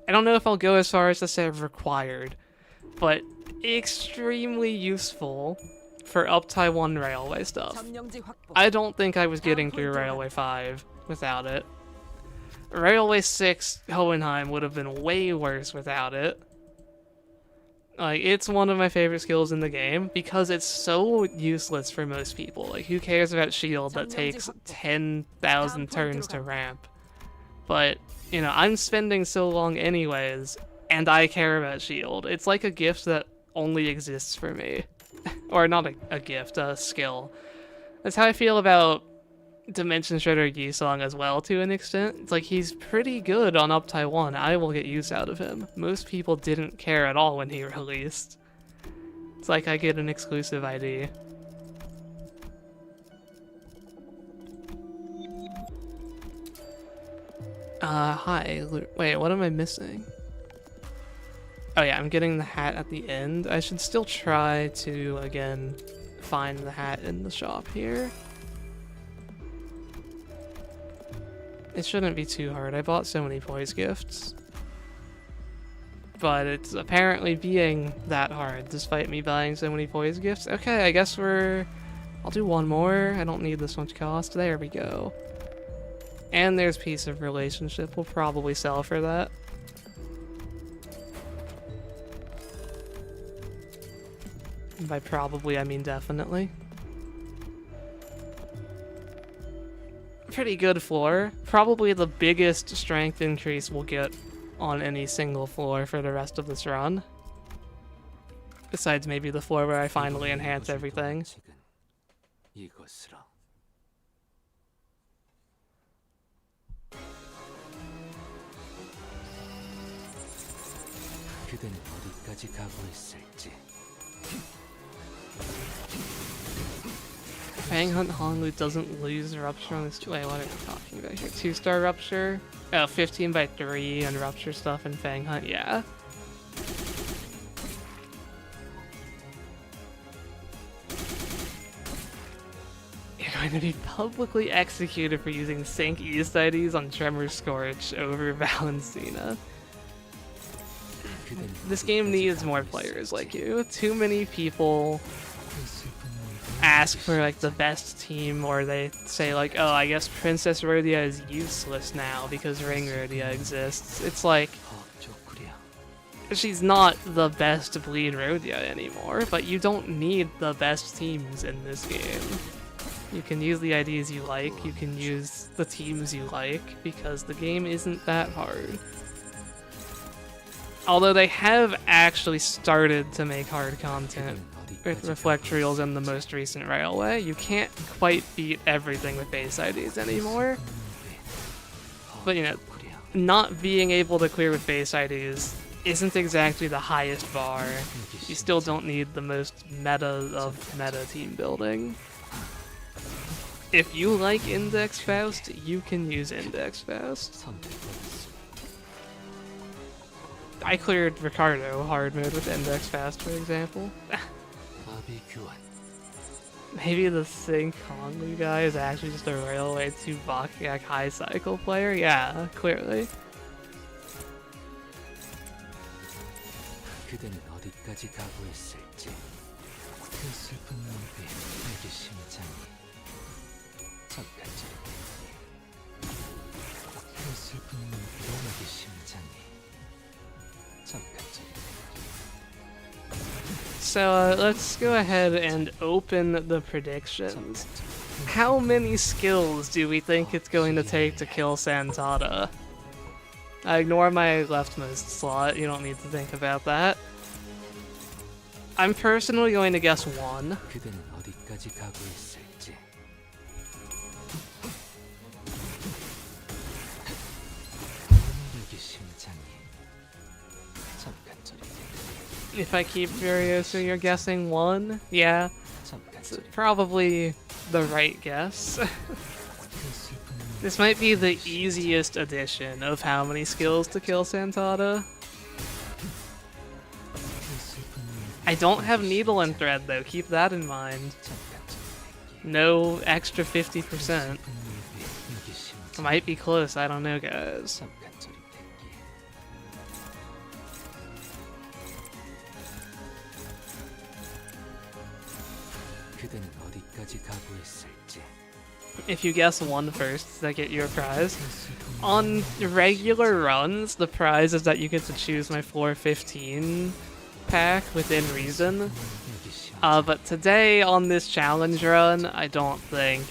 I don't know if I'll go as far as to say required, but extremely useful for up Taiwan Railway stuff. I don't think I was getting through Railway 5 without it. Railway 6 Hohenheim would have been way worse without it. Like, it's one of my favorite skills in the game because it's so useless for most people. Like, who cares about shield that takes 10,000 turns to ramp? But, you know, I'm spending so long anyways, and I care about shield. It's like a gift that only exists for me. Or not a gift, a skill. That's how I feel about Dimension Shredder Yisong as well, to an extent. It's like, he's pretty good on Up Taiwan. I will get use out of him. Most people didn't care at all when he released. It's like I get an exclusive ID. Hi. Wait, what am I missing? Oh yeah, I'm getting the hat at the end. I should still try to, again, find the hat in the shop here. It shouldn't be too hard. I bought so many poise gifts. But it's apparently being that hard, despite me buying so many poise gifts. Okay, I guess I'll do one more. I don't need this much cost. There we go. And there's Piece of Relationship. We'll probably sell for that. And by probably, I mean definitely. Pretty good floor. Probably the biggest strength increase we'll get on any single floor for the rest of this run. Besides maybe the floor where I finally enhance everything. Fang Hunt Honglu doesn't lose Rupture on this. Wait, what are we talking about here? 2-star Rupture? Oh, 15 by 3 and Rupture stuff in Fang Hunt, yeah. You're going to be publicly executed for using Sync East IDs on Tremor Scorch over Valentina. This game needs more players like you. Too many people ask for like the best team, or they say like, oh, I guess Princess Rhodia is useless now because Ring Rhodia exists. It's like, she's not the best Bleed Rhodia anymore, but you don't need the best teams in this game. You can use the IDs you like, you can use the teams you like, because the game isn't that hard. Although they have actually started to make hard content with Reflectrials in the most recent Railway, you can't quite beat everything with base IDs anymore. But, you know, not being able to clear with base IDs isn't exactly the highest bar. You still don't need the most meta of meta team building. If you like Index Faust, you can use Index Faust. I cleared Ricardo hard mode with Index Faust, for example. Maybe the Sync Honglu guy is actually just a Railway 2 Bakyak high cycle player? Yeah, clearly. 그대는 어디까지 각오했을지 그 슬픈 눈빛 내게 심장이 적같이 그 슬픈 눈빛 내게 심장이 적같이. So let's go ahead and open the predictions. How many skills do we think it's going to take to kill Santada? I ignore my leftmost slot, you don't need to think about that. I'm personally going to guess 1. 그대는 어디까지 각오했을지 내게 심장이 적같이. If I keep Furioso, you're guessing 1? Yeah, it's probably the right guess. This might be the easiest addition of how many skills to kill Santada. I don't have Needle and Thread though, keep that in mind. No extra 50%. Might be close, I don't know guys. 그대는 어디까지 각오했을지 If you guess 1 first, that get you a prize. On regular runs, the prize is that you get to choose my floor 15 pack within reason. But today on this challenge run, I don't think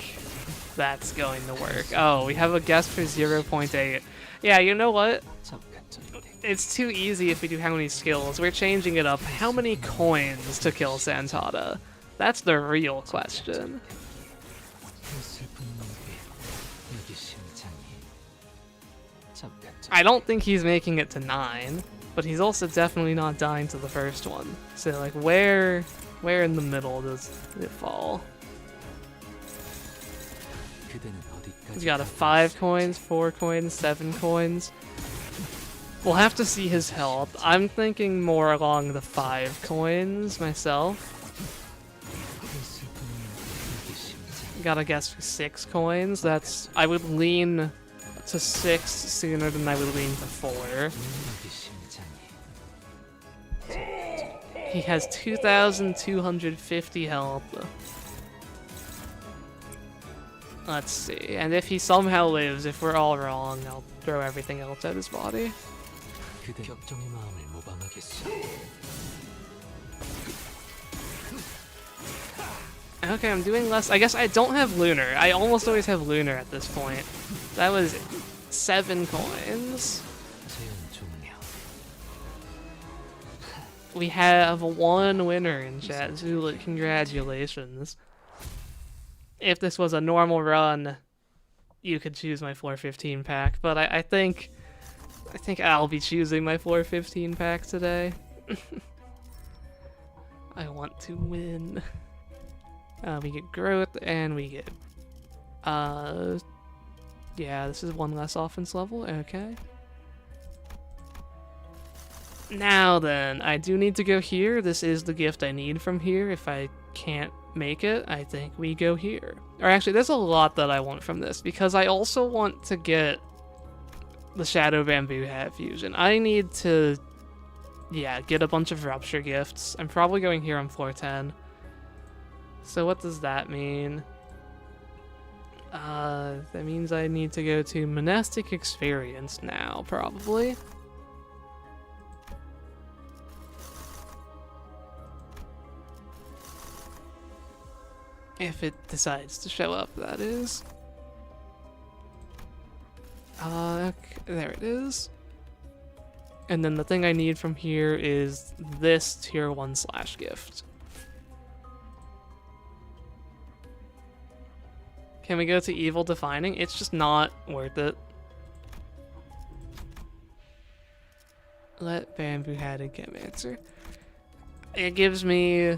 that's going to work. Oh, we have a guess for 0.8. Yeah, you know what? It's too easy if we do how many skills. We're changing it up. How many coins to kill Santada? That's the real question. I don't think he's making it to 9, but he's also definitely not dying to the first one. So like where in the middle does it fall? He's got a 5 coins, 4 coins, 7 coins. We'll have to see his health. I'm thinking more along the 5 coins myself. Gotta guess for 6 coins. That's, I would lean to 6 sooner than I would lean to 4. He has 2,250 health. Let's see, and if he somehow lives, if we're all wrong, I'll throw everything else at his body. Okay, I'm doing less. I guess I don't have Lunar. I almost always have Lunar at this point. That was 7 coins. We have 1 winner in chat. Zula, congratulations. If this was a normal run, you could choose my floor 15 pack, but I think I'll be choosing my floor 15 pack today. I want to win. We get growth and we get yeah, this is 1 less offense level. Okay. Now then, I do need to go here. This is the gift I need from here. If I can't make it, I think we go here. Or actually, there's a lot that I want from this, because I also want to get the Shadow Bamboo Hat Fusion. I need to yeah, get a bunch of rupture gifts. I'm probably going here on floor 10. So what does that mean? That means I need to go to monastic experience now, probably. If it decides to show up, that is. Okay, there it is. And then the thing I need from here is this tier 1 slash gift. Can we go to evil defining? It's just not worth it. Let bamboo hatted get answer. It gives me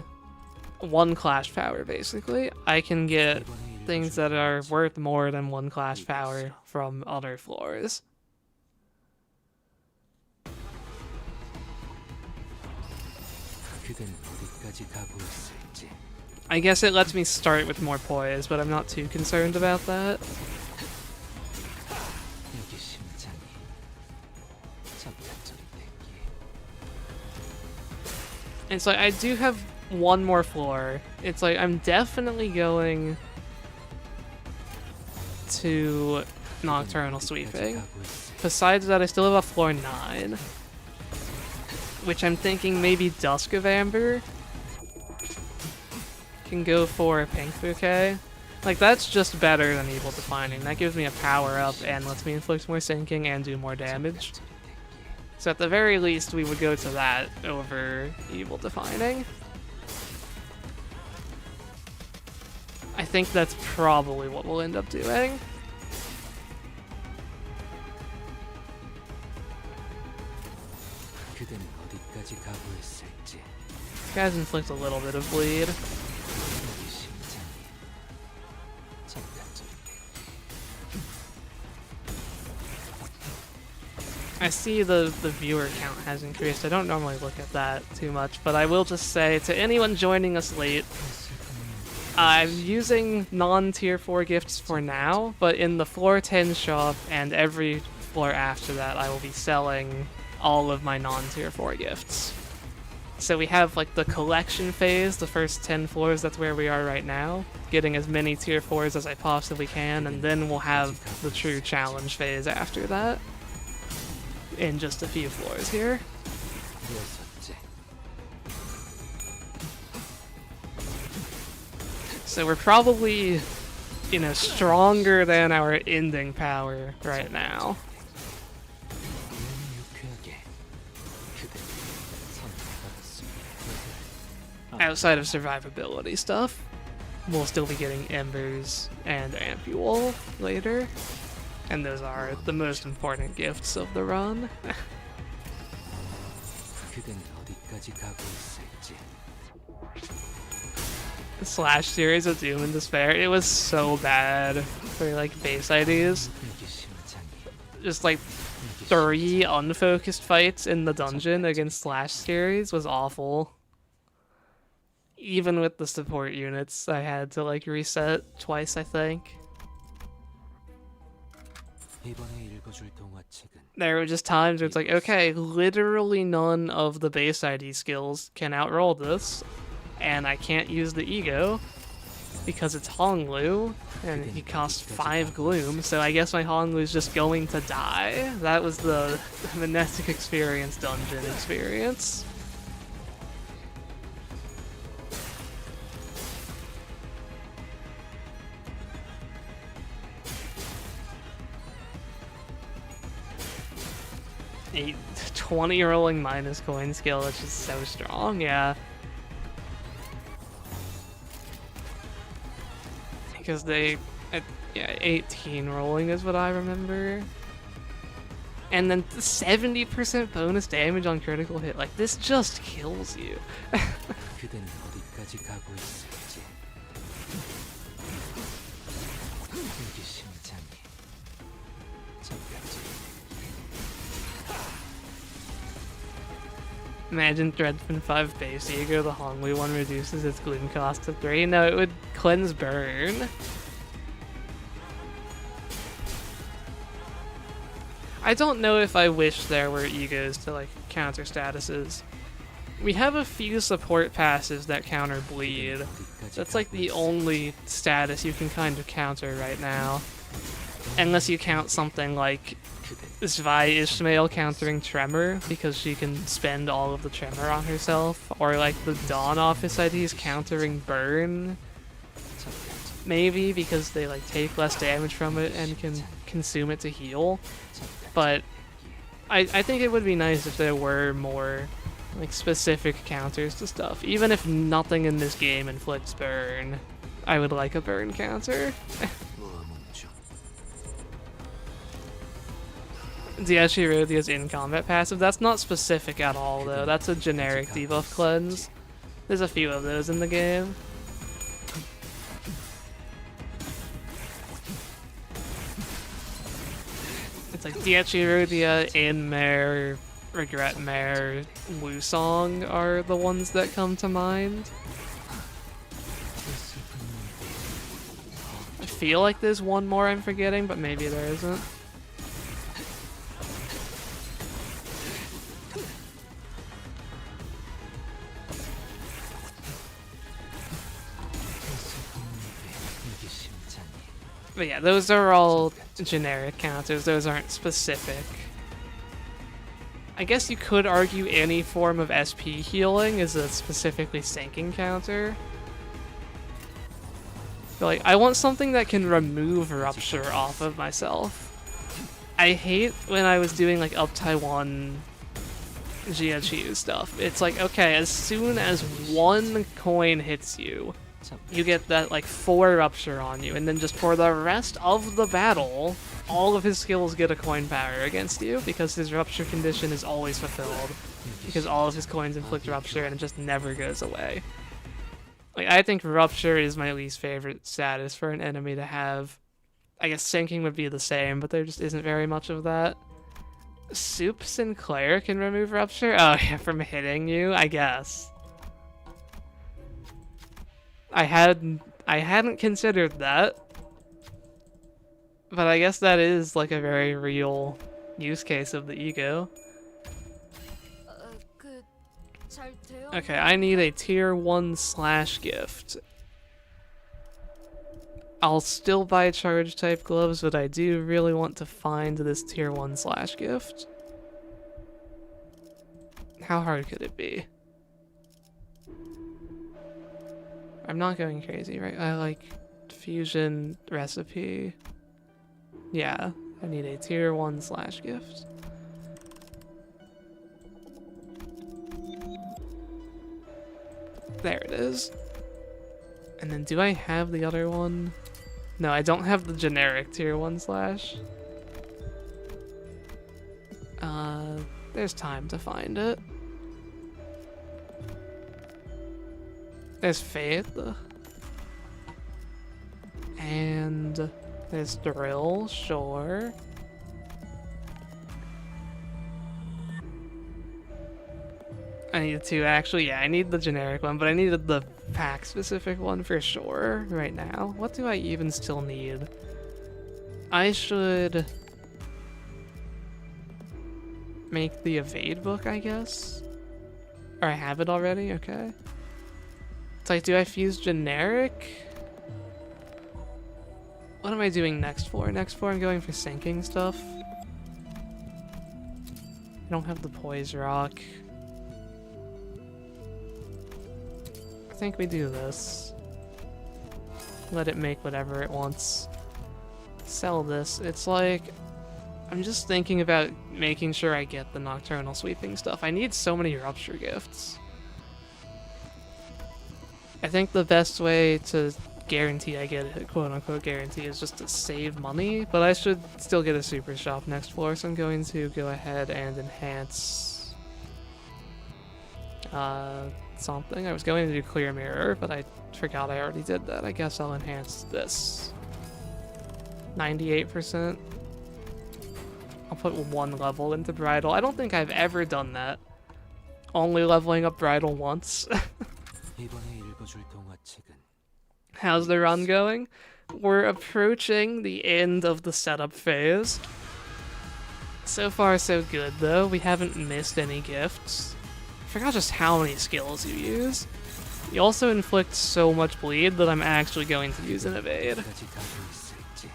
1 clash power, basically. I can get things that are worth more than 1 clash power from other floors. 그대는 어디까지 각오했을지. I guess it lets me start with more poise, but I'm not too concerned about that. 여기 심장이 잠깐처리 땡기. It's like I do have 1 more floor. It's like I'm definitely going to Nocturnal Sweeping. Besides that, I still have a floor 9, which I'm thinking maybe Dusk of Amber can go for a Pink Bouquet. Like, that's just better than Evil Defining. That gives me a power up and lets me inflict more sinking and do more damage. So at the very least, we would go to that over Evil Defining. I think that's probably what we'll end up doing. 그대는 어디까지 각오했을지. Guys inflict a little bit of bleed. 여기 심장이 잠깐처리 땡기. I see the viewer count has increased. I don't normally look at that too much, but I will just say to anyone joining us late, I'm using non-tier 4 gifts for now, but in the floor 10 shop and every floor after that, I will be selling all of my non-tier 4 gifts. So we have like the collection phase, the first 10 floors, that's where we are right now, getting as many tier 4s as I possibly can, and then we'll have the true challenge phase after that, in just a few floors here. 여섯째. So we're probably, you know, stronger than our ending power right now. 유쾌하게 그대 선택받았습니다. Outside of survivability stuff, we'll still be getting Embers and Ampule later. And those are the most important gifts of the run. 그대는 어디까지 각오했을지. Slash series of Doom and Despair, it was so bad for like base IDs. 여기 심장이 Just like 3 unfocused fights in the dungeon against Slash series was awful. Even with the support units, I had to like reset twice, I think. 이번에 읽어줄 동화책은 There were just times where it's like, okay, literally none of the base ID skills can outroll this, and I can't use the ego because it's Honglu, and he costs 5 gloom, so I guess my Honglu's just going to die. That was the Monastic Experience dungeon experience. A 20 rolling minus coin skill, which is so strong, yeah. Because they, yeah, 18 rolling is what I remember. And then 70% bonus damage on critical hit. Like, this just kills you. 그대는 어디까지 각오했을지. 여기 심장이 잠깐처리. Imagine Threadfin 5 base ego, the Honglu one reduces its gloom cost to 3. No, it would cleanse burn. I don't know if I wish there were egos to like counter statuses. We have a few support passes that counter bleed. That's like the only status you can kind of counter right now. Unless you count something like Zwei Ishmael countering Tremor, because she can spend all of the Tremor on herself. Or like the Dawn Office IDs countering Burn. Maybe, because they like take less damage from it and can consume it to heal. But I think it would be nice if there were more like specific counters to stuff. Even if nothing in this game inflicts burn, I would like a burn counter. Diachirudia's in-combat passive, that's not specific at all though, that's a generic debuff cleanse. There's a few of those in the game. It's like Diachirudia, In-Mare, Regret Mare, Wusong are the ones that come to mind. I feel like there's one more I'm forgetting, but maybe there isn't. But yeah, those are all generic counters, those aren't specific. I guess you could argue any form of SP healing is a specifically sinking counter. But like, I want something that can remove Rupture off of myself. I hate when I was doing like up Taiwan Jiaqiu stuff. It's like, okay, as soon as one coin hits you, you get that like 4 Rupture on you, and then just for the rest of the battle, all of his skills get a coin power against you because his Rupture condition is always fulfilled. Because all of his coins inflict Rupture and it just never goes away. Like, I think Rupture is my least favorite status for an enemy to have. I guess sinking would be the same, but there just isn't very much of that. Soup Sinclair can remove Rupture? Oh yeah, from hitting you, I guess. I hadn't considered that, but I guess that is like a very real use case of the ego. Okay, I need a tier 1 slash gift. I'll still buy charge type gloves, but I do really want to find this tier 1 slash gift. How hard could it be? I'm not going crazy, right? I like fusion recipe. Yeah, I need a tier 1 slash gift. There it is. And then do I have the other one? No, I don't have the generic tier 1 slash. There's time to find it. There's Faith. And there's Drill, sure. I need to actually, yeah, I need the generic one, but I needed the pack specific one for sure right now. What do I even still need? I should make the evade book, I guess? Or I have it already, okay. It's like, do I fuse generic? What am I doing next for? Next for I'm going for sinking stuff. I don't have the poise rock. I think we do this. Let it make whatever it wants. Sell this. It's like, I'm just thinking about making sure I get the nocturnal sweeping stuff. I need so many rupture gifts. I think the best way to guarantee I get it, quote-unquote guarantee, is just to save money, but I should still get a super shop next floor, so I'm going to go ahead and enhance something. I was going to do clear mirror, but I forgot I already did that. I guess I'll enhance this. 98%. I'll put 1 level into bridal. I don't think I've ever done that. Only leveling up bridal once. How's the run going? We're approaching the end of the setup phase. So far so good though, we haven't missed any gifts. forgot just how many skills you use. You also inflict so much bleed that I'm actually going to use an evade. 어디까지 가고 있을지.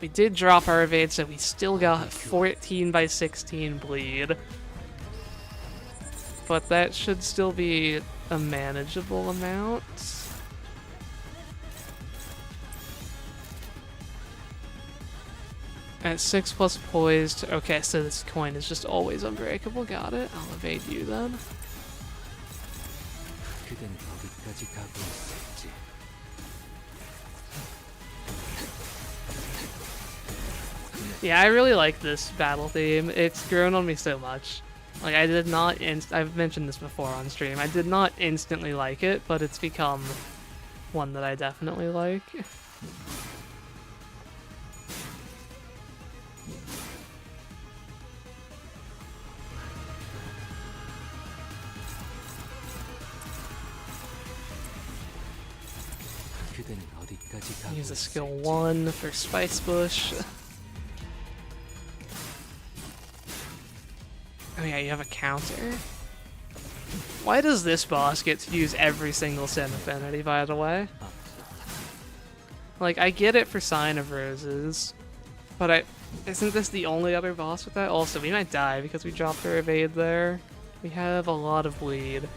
We did drop our evade, so we still got 14 by 16 bleed. But that should still be a manageable amount. At 6 plus poised. Okay, so this coin is just always unbreakable. Got it. I'll evade you then. 그대는 어디까지 가고 있을지. Yeah, I really like this battle theme. It's grown on me so much. Like, I did not I've mentioned this before on stream. I did not instantly like it, but it's become one that I definitely like. 그대는 어디까지 가고 Use a skill 있을지. 1 for Spice Bush. Oh yeah, you have a counter. Why does this boss get to use every single Sin Affinity, by the way? Like, I get it for Sign of Roses, but isn't this the only other boss with that? Also, we might die because we dropped our evade there. We have a lot of bleed.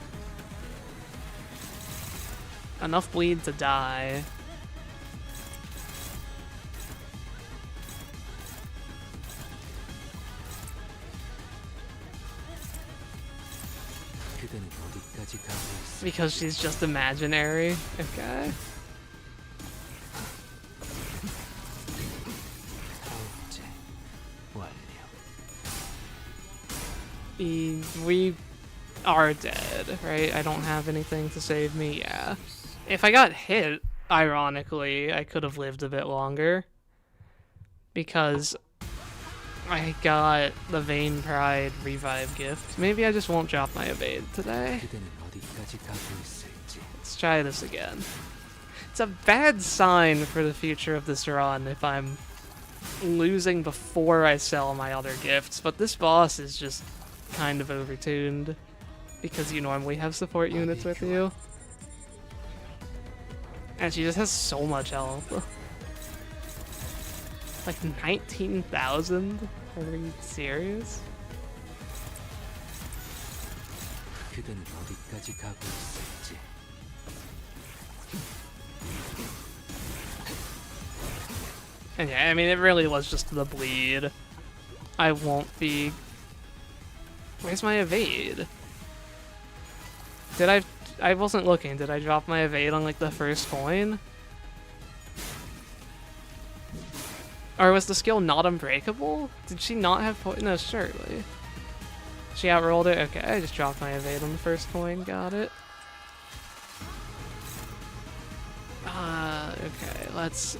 Enough bleed to die. 그대는 어디까지 가고 있을지. Because she's just imaginary. Okay. 통제 완료. We are dead, right? I don't have anything to save me. Yeah. If I got hit, ironically, I could have lived a bit longer. Because I got the Vain Pride revive gift. Maybe I just won't drop my evade today. 그대는 어디까지 가고 있을지. Let's try this again. It's a bad sign for the future of this run if I'm losing before I sell my other gifts, but this boss is just kind of overtuned because you normally have support units with you. And she just has so much health. Like 19,000? Are we serious? 그대는 어디까지 가고 있을지. And yeah, I mean, it really was just the bleed. I won't be... Where's my evade? I wasn't looking. Did I drop my evade on, like, the first coin? Or was the skill not unbreakable? Did she not have no, surely. She outrolled it? Okay, I just dropped my evade on the first coin. Got it. Okay, let's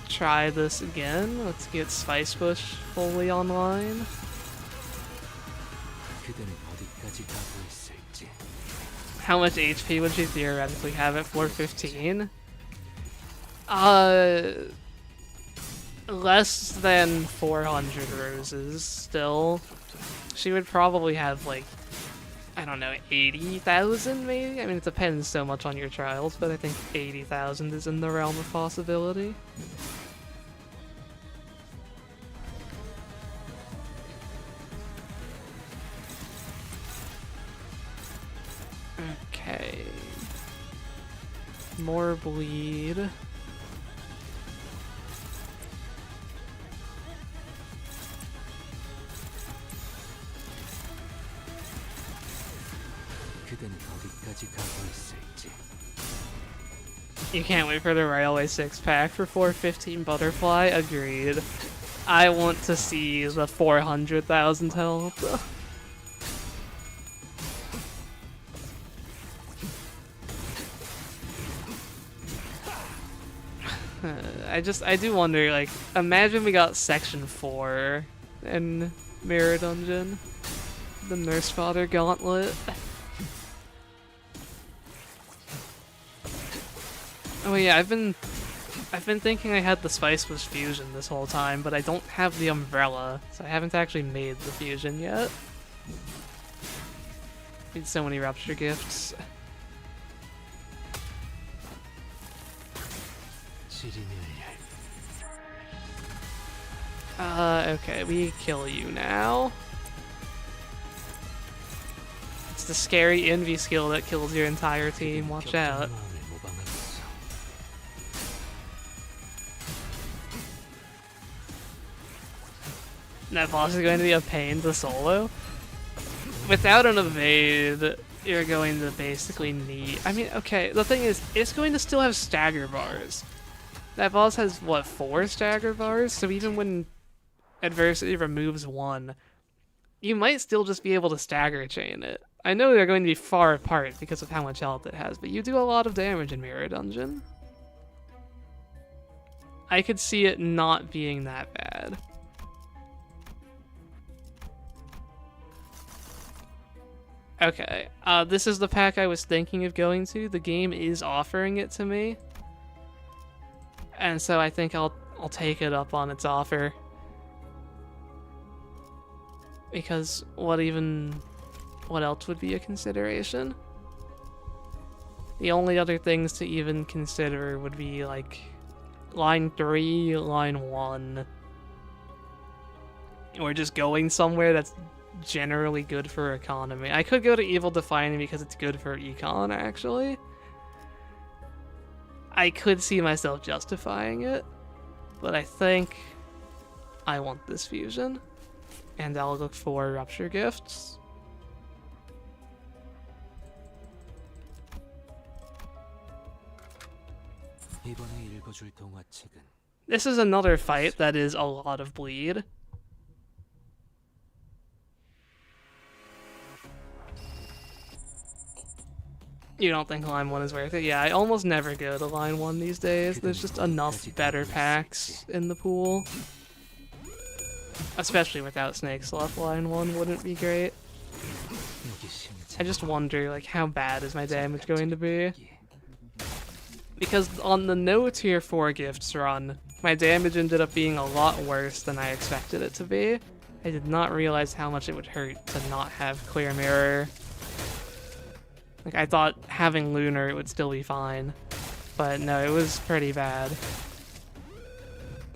try this again. Let's get Spice Bush fully online. 그대는 어디까지 가고 있을지. How much HP would she theoretically have at 415? Less than 400 roses still. She would probably have, like, I don't know, 80,000 maybe? I mean, it depends so much on your trials, but I think 80,000 is in the realm of possibility. Okay. More bleed. 그대는 어디까지 가고 있을지. You can't wait for the Railway 6-pack for 415 Butterfly? Agreed. I want to see the 400,000 health. I do wonder, like, imagine we got Section 4 in Mirror Dungeon. The Nurse Father Gauntlet. Oh yeah, I've been thinking I had the Spice Wish fusion this whole time, but I don't have the umbrella, so I haven't actually made the fusion yet. Need so many Rupture Gifts. Okay, we kill you now. It's the scary Envy skill that kills your entire team, watch out. That boss is going to be a pain to solo. Without an evade, you're going to basically need... I mean, okay, the thing is, it's going to still have stagger bars. That boss has, what, 4 stagger bars? So even when adversity removes 1, you might still just be able to stagger chain it. I know they're going to be far apart because of how much health it has, but you do a lot of damage in Mirror Dungeon. I could see it not being that bad. Okay, this is the pack I was thinking of going to. The game is offering it to me. And so I think I'll take it up on its offer. Because what else would be a consideration? The only other things to even consider would be like line 3, line 1. Or just going somewhere that's generally good for economy. I could go to Evil Defining because it's good for econ, actually. I could see myself justifying it, but I think I want this fusion. And I'll look for Rupture Gifts. This is another fight that is a lot of bleed. You don't think line 1 is worth it? Yeah, I almost never go to line 1 these days. There's just enough better packs in the pool. Especially without Snake Slough, line 1 wouldn't be great. I just wonder, like, how bad is my damage going to be? Because on the no tier 4 gifts run, my damage ended up being a lot worse than I expected it to be. I did not realize how much it would hurt to not have Clear Mirror. Like, I thought having Lunar it would still be fine, but no, it was pretty bad.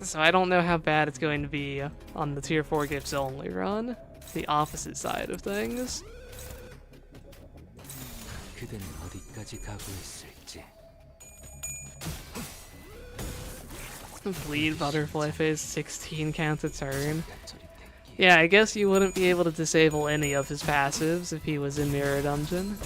So I don't know how bad it's going to be on the tier 4 gifts only run. The opposite side of things. Bleed Butterfly Phase 16 count a turn. Yeah, I guess you wouldn't be able to disable any of his passives if he was in Mirror Dungeon.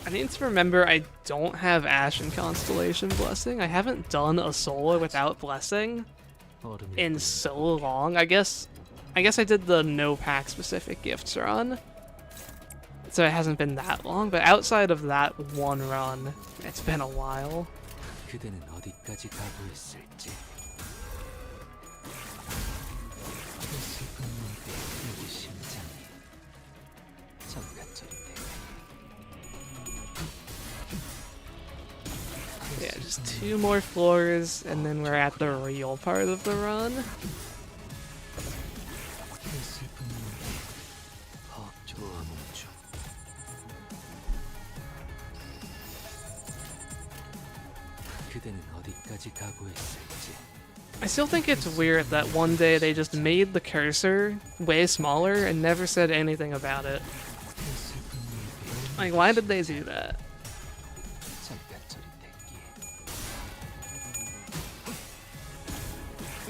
I need to remember I don't have Ashen Constellation Blessing. I haven't done a solo without Blessing in so long. I guess I did the no pack specific gifts run, so it hasn't been that long, but outside of that one run, it's been a while. Yeah, just 2 more floors, and then we're at the real part of the run. I still think it's weird that one day they just made the cursor way smaller and never said anything about it. Like, why did they do that?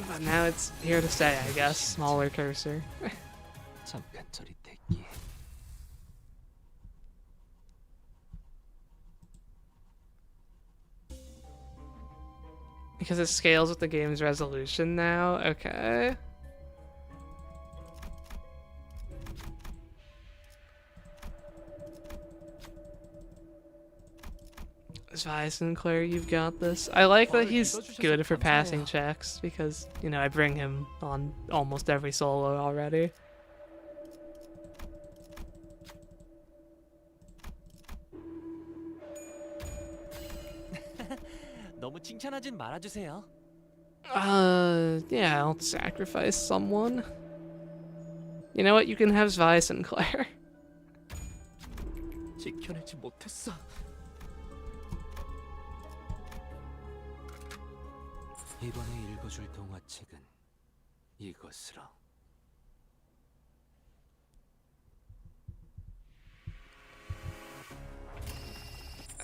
But now it's here to stay, I guess. Smaller cursor. Because it scales with the game's resolution now? Okay. Vi Sinclair, you've got this. I like that he's good for passing checks because, you know, I bring him on almost every solo already. 너무 칭찬하진 말아주세요. Yeah, I'll sacrifice someone. You know what? You can have Vi Sinclair. 지켜내지 못했어. 이번에 읽어줄 동화책은 이것으로.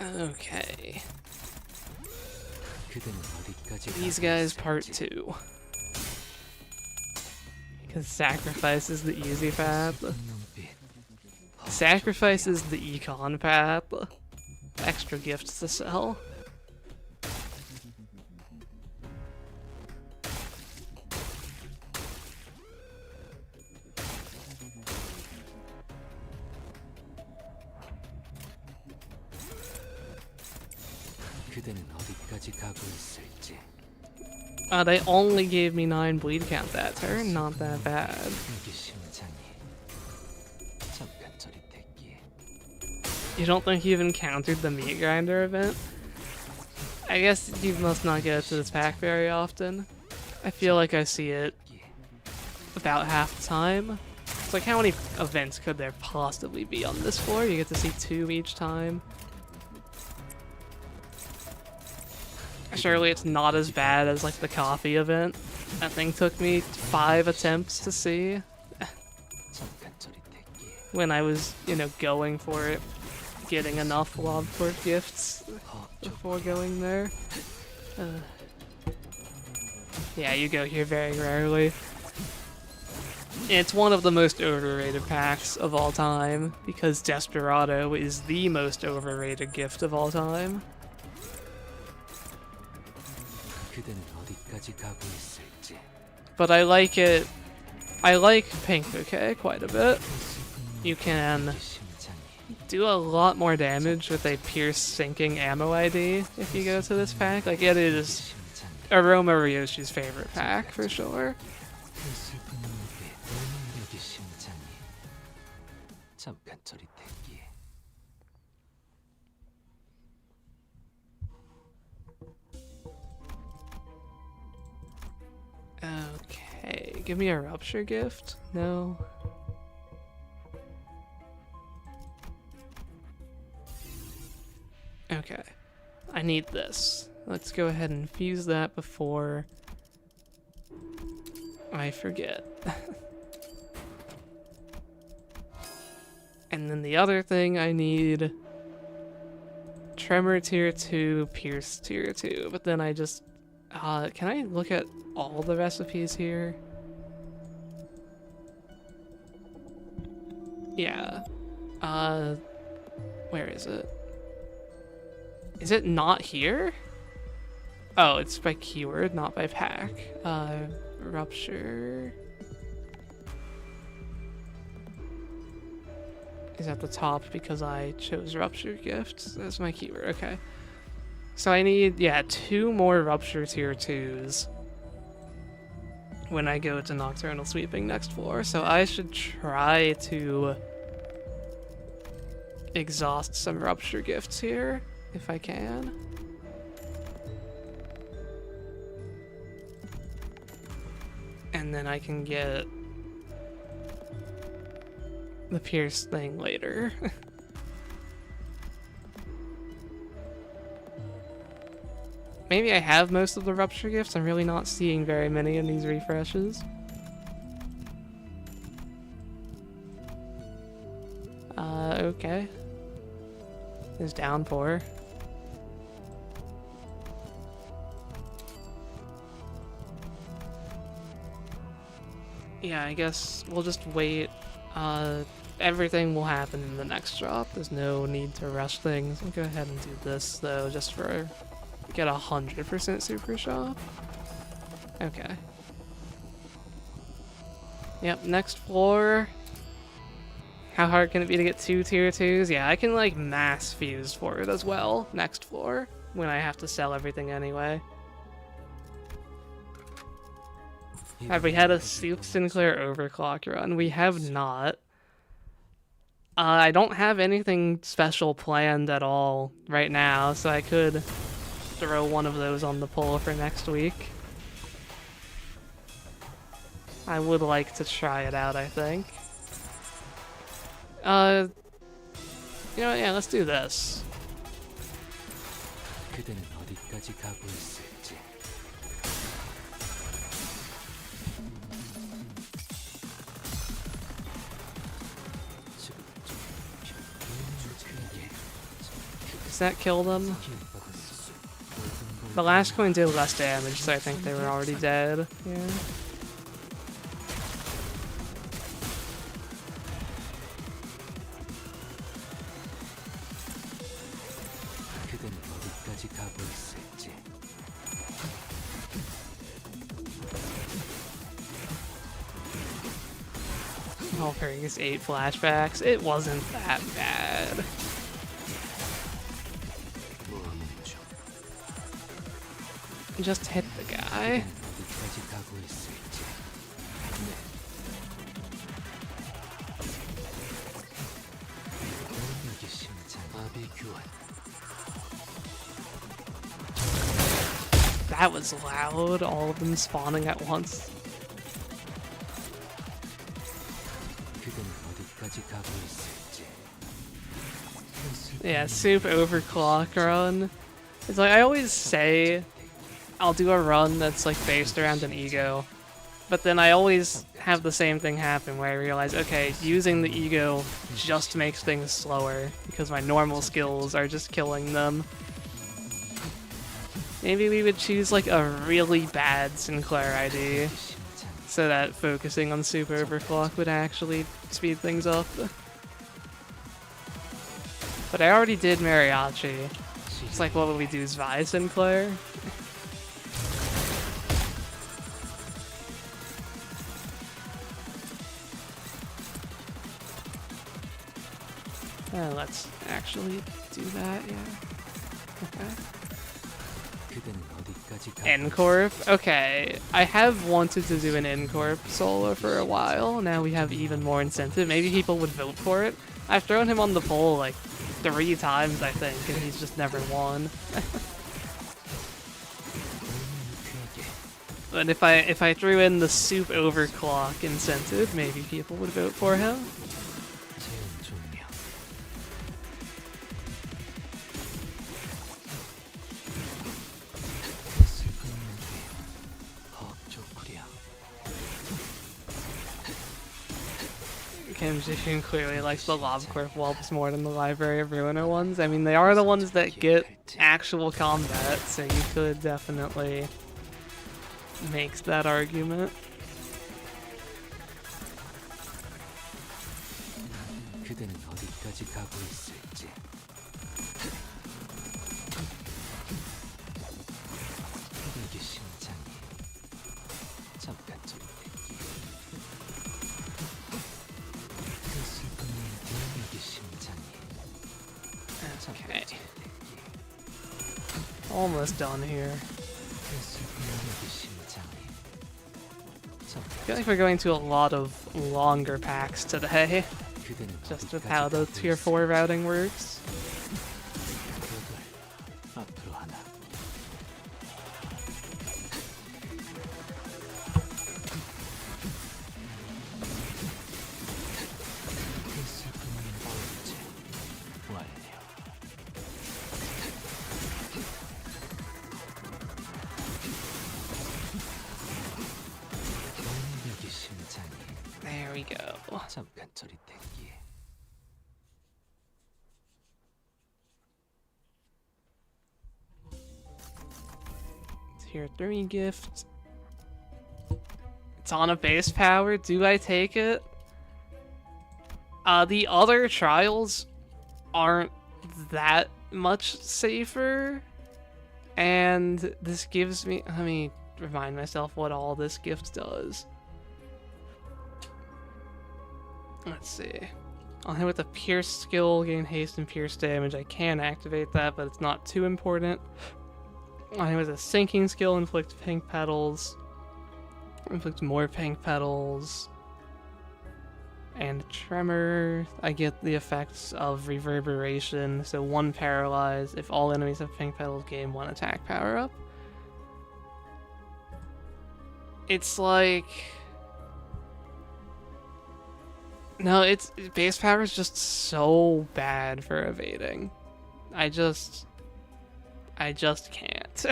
Okay. 그대는 어디까지 These 가고 guys part 있을지. 2. Because sacrifice is the easy path. 눈빛. Sacrifice is the econ path. Extra gifts to sell. 그대는 어디까지 가고 있을지. They only gave me 9 bleed count that turn, not that bad. 여기 심장이 잠깐 저릿했기에. You don't think you've encountered the meat grinder event? I guess you must not get to this pack very often. I feel like I see it about half the time. It's like, how many events could there possibly be on this floor? You get to see 2 each time. Surely it's not as bad as like the coffee event. That thing took me 5 attempts to see 잠깐 저릿했기에. when I was, you know, going for it, getting enough Lobport gifts before going there. Yeah, you go here very rarely. It's one of the most overrated packs of all time because Desperado is the most overrated gift of all time. 그대는 어디까지 가고 있을지. But I like it. I like Pink Bouquet quite a bit. You can 심장이 do a lot more damage with a Pierce sinking ammo ID if you go to this pack. Like, it is 심장이 Aroma Ryoshi's favorite pack for sure. 그 슬픈 눈빛. 여기 심장이 잠깐 저릿했기에. Okay, give me a Rupture gift? No. Okay, I need this. Let's go ahead and fuse that before I forget. And then the other thing I need, Tremor tier 2, Pierce tier 2, but then I just, can I look at all the recipes here? Yeah. Where is it? Is it not here? Oh, it's by keyword, not by pack. Rupture is at the top because I chose Rupture Gift. That's my keyword, okay. So I need, yeah, 2 more Rupture tier 2s when I go to Nocturnal Sweeping next floor. So I should try to exhaust some Rupture Gifts here, if I can. And then I can get the Pierce thing later. Maybe I have most of the Rupture Gifts. I'm really not seeing very many in these refreshes. Okay. There's Downpour. Yeah, I guess we'll just wait. Everything will happen in the next drop. There's no need to rush things. I'll go ahead and do this, though, just for get 100% super shop. Okay. Yep, next floor. How hard can it be to get 2 tier 2s? Yeah, I can like mass fuse for it as well next floor when I have to sell everything anyway. Have we had a Soup Sinclair overclock run? We have not. I don't have anything special planned at all right now, so I could throw one of those on the poll for next week. I would like to try it out, I think. You know what, yeah, let's do this. 그대는 어디까지 가고 있을지. 지금 좀 편하게 Does that kill them? The last coin did less damage, so I think they were already dead. Yeah. 그대는 어디까지 가고 있을지. Offering us 8 flashbacks. It wasn't that bad. Just hit the guy. 어디까지 가고 있을지. 여기 심장 아비 교환. That was loud, all of them spawning at once. 그대는 어디까지 가고 있을지. Yeah, soup overclock run. It's like I always say I'll do a run that's like based around an ego, but then I always have the same thing happen where I realize, okay, using the ego just makes things slower because my normal skills are just killing them. Maybe we would choose like a really bad Sinclair ID so that focusing on soup overclock would actually speed things up. But I already did Mariachi. It's like, what would we do? Vi Sinclair? Let's actually do that, yeah. Okay. 그대는 어디까지 가고 N-Corp? Okay, I have wanted to do an N-Corp solo for a while. Now we have even more incentive. Maybe people would vote for it. I've thrown him on the poll like 3 times, I think, and he's just never won. But if I threw in the soup overclock incentive, maybe people would vote for him. 재현 종료. 슬픈 헉 Kim Ji-hoon clearly likes the LobCorp whelps more than the Library of Ruiner ones. I mean, they are the ones that get actual combat, so you could definitely make that argument. 그대는 어디까지 가고 있을지. 그대의 심장이 잠깐 저릿했기에. 그 슬픔이 그대의 심장이 Okay. Almost done here. 그 슬픔의 심장이 I feel like we're going to a lot of longer packs today, 그대는 just with 어디까지 how the 가고 tier 4 routing works. 여덟, 앞으로 하나. 그 슬픔이 언제 완료. 여기 심장이 There we go. 잠깐 저릿했기에. Tier 3 gift. It's on a base power. Do I take it? The other trials aren't that much safer. And this gives me... Let me remind myself what all this gift does. Let's see. I'll hit with the Pierce skill, gain haste and pierce damage. I can activate that, but it's not too important. I'll hit with a sinking skill, inflict pink petals. Inflict more pink petals. And tremor, I get the effects of reverberation. So 1 paralyze. If all enemies have pink petals, gain 1 attack power up. It's like... No, it's base power is just so bad for evading. I just can't.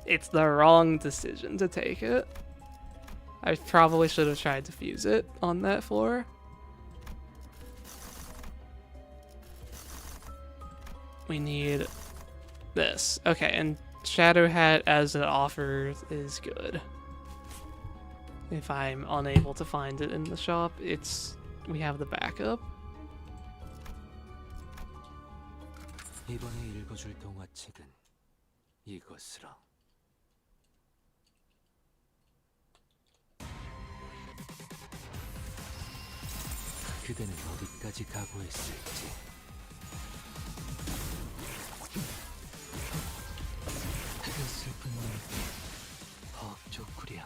It's the wrong decision to take it. I probably should have tried to fuse it on that floor. We need this. Okay, and Shadow Hat as it offers is good. If I'm unable to find it in the shop, we have the backup. 이번에 읽어줄 동화책은 이것으로. 그대는 어디까지 각오했을지. 그 슬픈 날 헉조구려.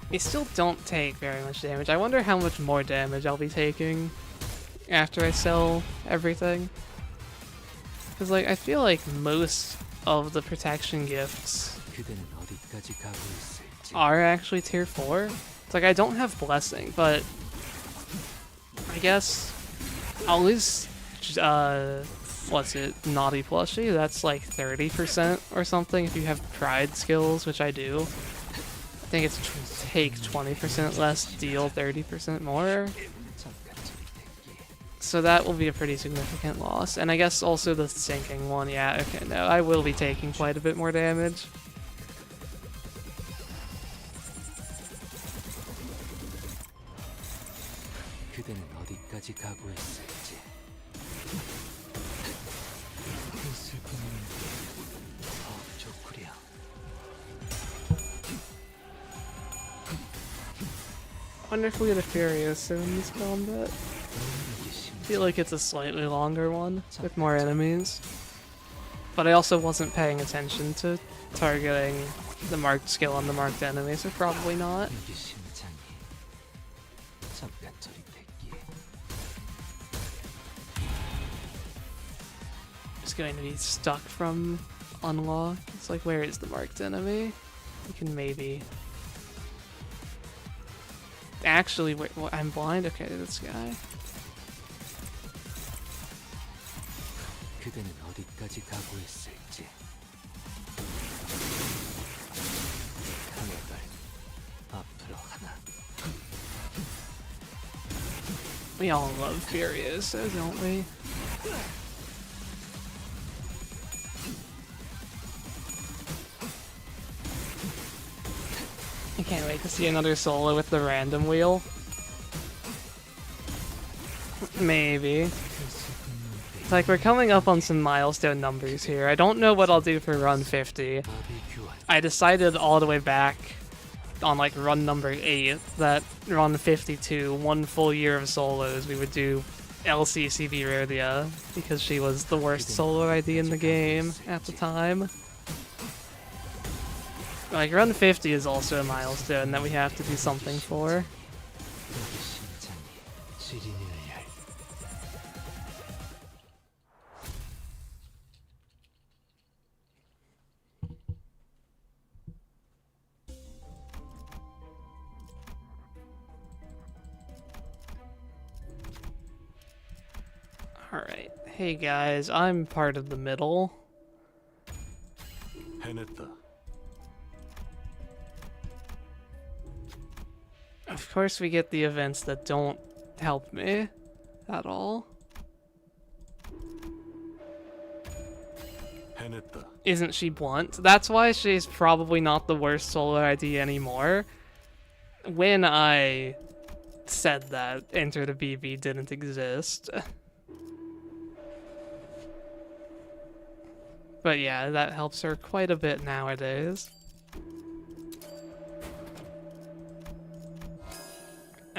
We still don't take very much damage. I wonder how much more damage I'll be taking after I sell everything. Because, like, I feel like most of the protection gifts 그대는 어디까지 각오했을지. are actually tier 4. It's like I don't have blessing, but I guess I'll lose what's it, naughty plushie? That's like 30% or something if you have pride skills, which I do. I think it's take 20% less, deal 30% more. So that will be a pretty significant loss. And I guess also the sinking one, yeah, okay, no, I will be taking quite a bit more damage. 그대는 어디까지 각오했을지. 그 슬픈 날 헉조구려. Wonder if we get a Furiosa in this combat. I feel like it's a slightly longer one with more enemies. But I also wasn't paying attention to targeting the marked skill on the marked enemy, so probably not. 여기 심장이 잠깐 저릿했기에. It's going to be stuck from unlock. It's like, where is the marked enemy? You can maybe... Actually, wait, I'm blind? Okay, this guy. 그대는 어디까지 각오했을지. 강해발 앞으로 하나. We all love Furiosa, don't we? I can't wait to see another solo with the random wheel. Maybe. It's like we're coming up on some milestone numbers here. I don't know what I'll do for run 50. I decided all the way back on like run number 8 that run 52, 1 full year of solos, we would do LCCB Rhodia because she was the worst solo ID in the game at the time. Like, run 50 is also a milestone that we have to do something for. 여기 심장이 지리멸렬. Alright. Hey guys, I'm part of the middle. 해냈다. Of course we get the events that don't help me at all. 해냈다. Isn't she blunt? That's why she's probably not the worst solo ID anymore. When I said that Enter the BB didn't exist. But yeah, that helps her quite a bit nowadays.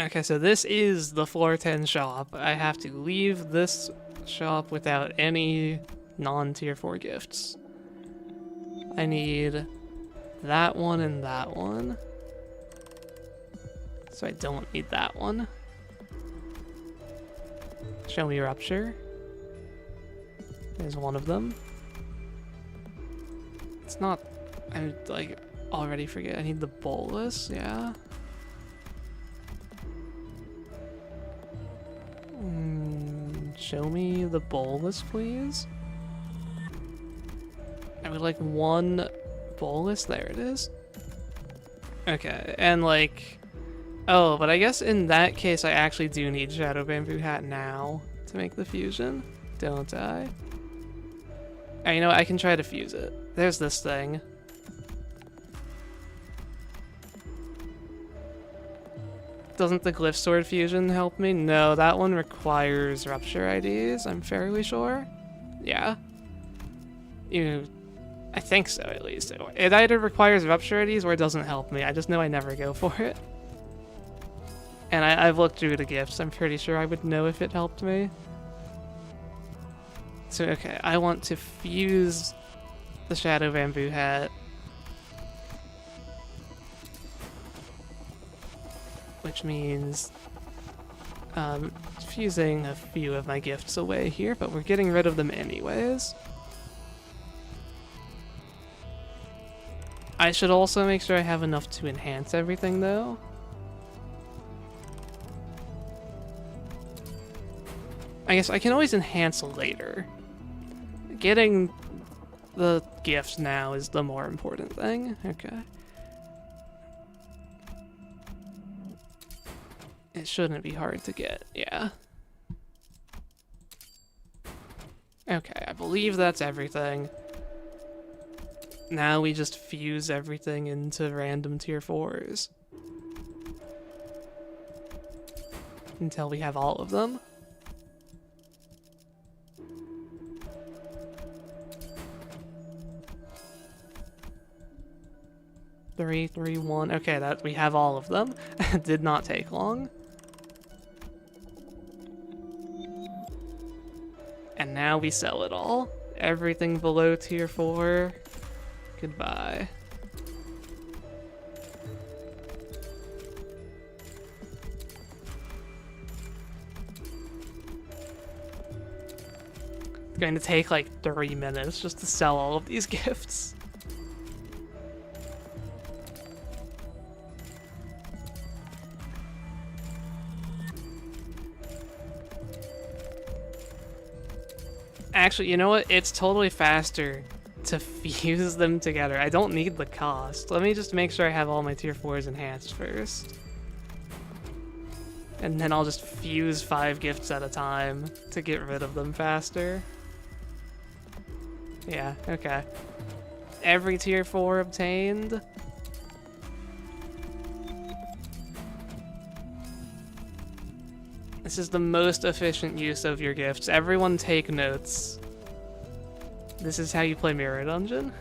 Okay, so this is the floor 10 shop. I have to leave this shop without any non-tier 4 gifts. I need that one and that one. So I don't need that one. Show me Rupture. There's one of them. It's not... I like already forget. I need the bolus, yeah. Show me the bolus, please. I would like one bolus. There it is. Okay, and like... Oh, but I guess in that case I actually do need Shadow Bamboo Hat now to make the fusion, don't I? Oh, you know what? I can try to fuse it. There's this thing. Doesn't the Glyph Sword fusion help me? No, that one requires Rupture IDs, I'm fairly sure. Yeah. I think so, at least. It either requires Rupture IDs or it doesn't help me. I just know I never go for it. And I've looked through the gifts. I'm pretty sure I would know if it helped me. So, okay, I want to fuse the Shadow Bamboo Hat. Which means fusing a few of my gifts away here, but we're getting rid of them anyways. I should also make sure I have enough to enhance everything, though. I guess I can always enhance later. Getting the gifts now is the more important thing. Okay. It shouldn't be hard to get, yeah. Okay, I believe that's everything. Now we just fuse everything into random tier 4s. Until we have all of them. Three, 1. Okay, that we have all of them. Did not take long. And now we sell it all. Everything below tier 4. Goodbye. It's going to take like 3 minutes just to sell all of these gifts. Actually, you know what? It's totally faster to fuse them together. I don't need the cost. Let me just make sure I have all my tier 4s enhanced first. And then I'll just fuse 5 gifts at a time to get rid of them faster. Yeah, okay. Every tier 4 obtained. This is the most efficient use of your gifts. Everyone take notes. This is how you play Mirror Dungeon.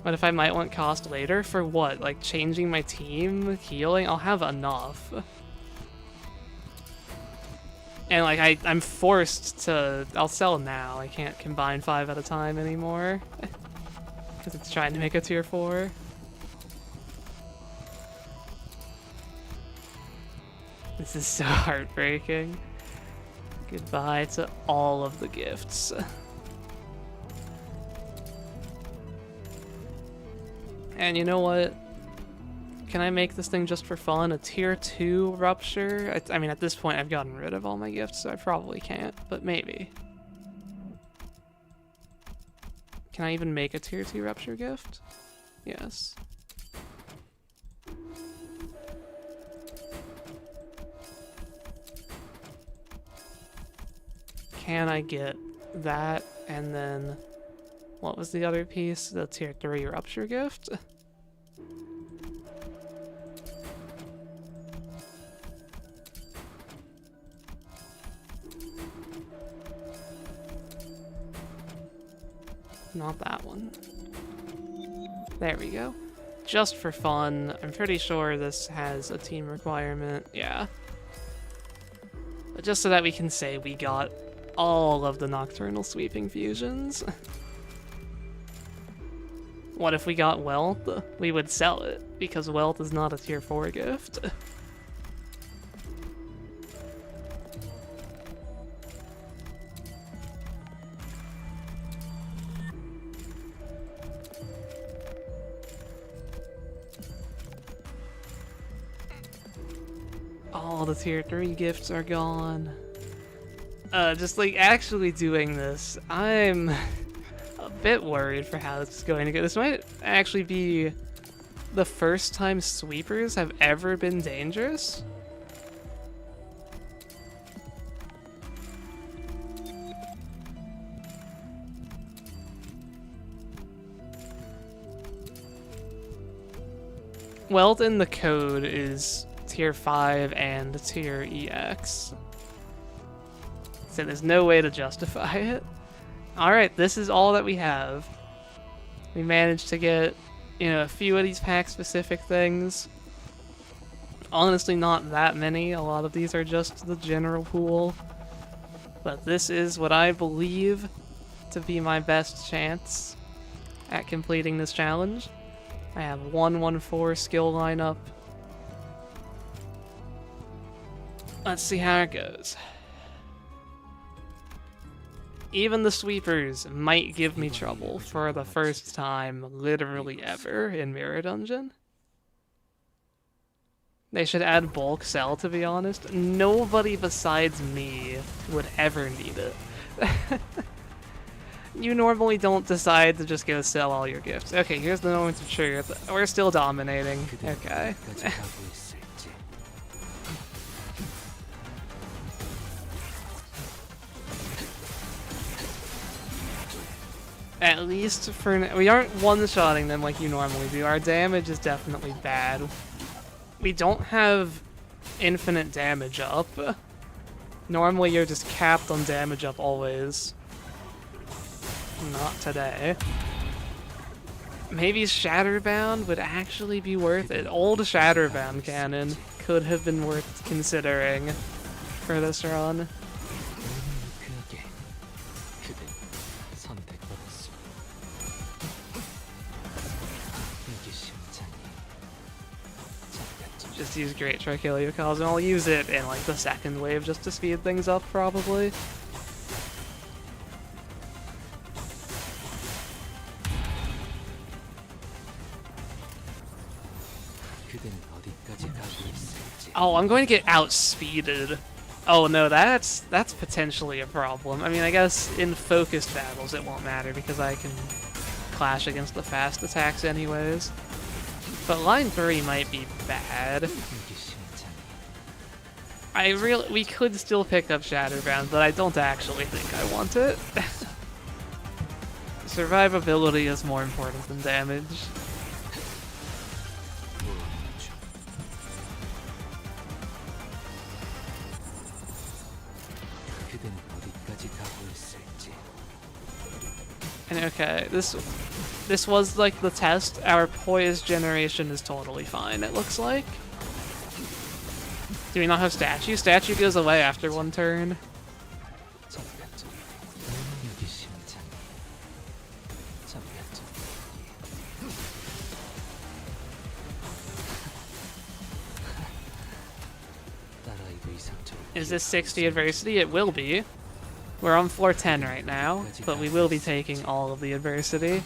But if I might want cost later, for what? Like changing my team, healing? I'll have enough. And like I'm forced to, I'll sell now. I can't combine 5 at a time anymore. Because it's trying to make a tier 4. This is so heartbreaking. Goodbye to all of the gifts. And you know what? Can I make this thing just for fun? A tier 2 Rupture? I mean, at this point I've gotten rid of all my gifts, so I probably can't, but maybe. Can I even make a tier 2 Rupture gift? Yes. Can I get that, and then what was the other piece? The tier 3 Rupture gift? Not that one. There we go. just for fun. I'm pretty sure this has a team requirement. Yeah. But just so that we can say we got all of the Nocturnal Sweeping fusions. What if we got Wealth? We would sell it, because Wealth is not a tier 4 gift. All the tier 3 gifts are gone. Just like actually doing this, I'm a bit worried for how this is going to go. This might actually be the first time sweepers have ever been dangerous. Wealth in the code is tier 5 and tier EX. So there's no way to justify it. Alright, this is all that we have. We managed to get, you know, a few of these pack-specific things. Honestly, not that many. A lot of these are just the general pool. But this is what I believe to be my best chance at completing this challenge. I have 114 skill lineup. Let's see how it goes. Even the sweepers might give me trouble for the first time literally ever in Mirror Dungeon. They should add bulk sell, to be honest. Nobody besides me would ever need it. You normally don't decide to just go sell all your gifts. Okay, here's the moment of truth. We're still dominating. Okay. At least for we aren't one-shotting them like you normally do. Our damage is definitely bad. We don't have infinite damage up. Normally you're just capped on damage up always. Not today. Maybe Shatterbound would actually be worth it. Old Shatterbound cannon could have been worth considering for this run. Just use Great Trichilio Cosm. I'll use it in like the second wave just to speed things up, probably. Oh, I'm going to get outspeeded. Oh no, that's potentially a problem. I mean, I guess in focused battles it won't matter because I can clash against the fast attacks anyways. But line 3 might be bad. We could still pick up Shatterbound, but I don't actually think I want it. Survivability is more important than damage. And okay, this was like the test. Our poise generation is totally fine, it looks like. Do we not have statue? Statue goes away after one turn. Is this 60 adversity? It will be. We're on floor 10 right now, but we will be taking all of the adversity.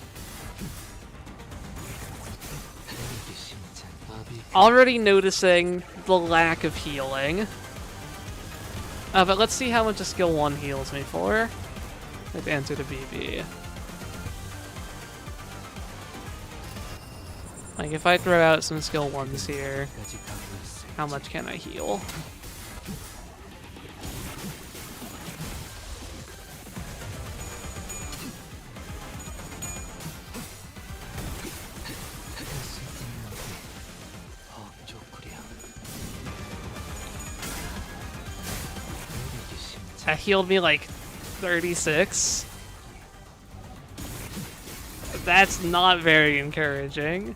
Already noticing the lack of healing. But let's see how much a skill 1 heals me for. I've entered a BB. Like, if I throw out some skill 1s here, how much can I heal? That healed me like 36. That's not very encouraging.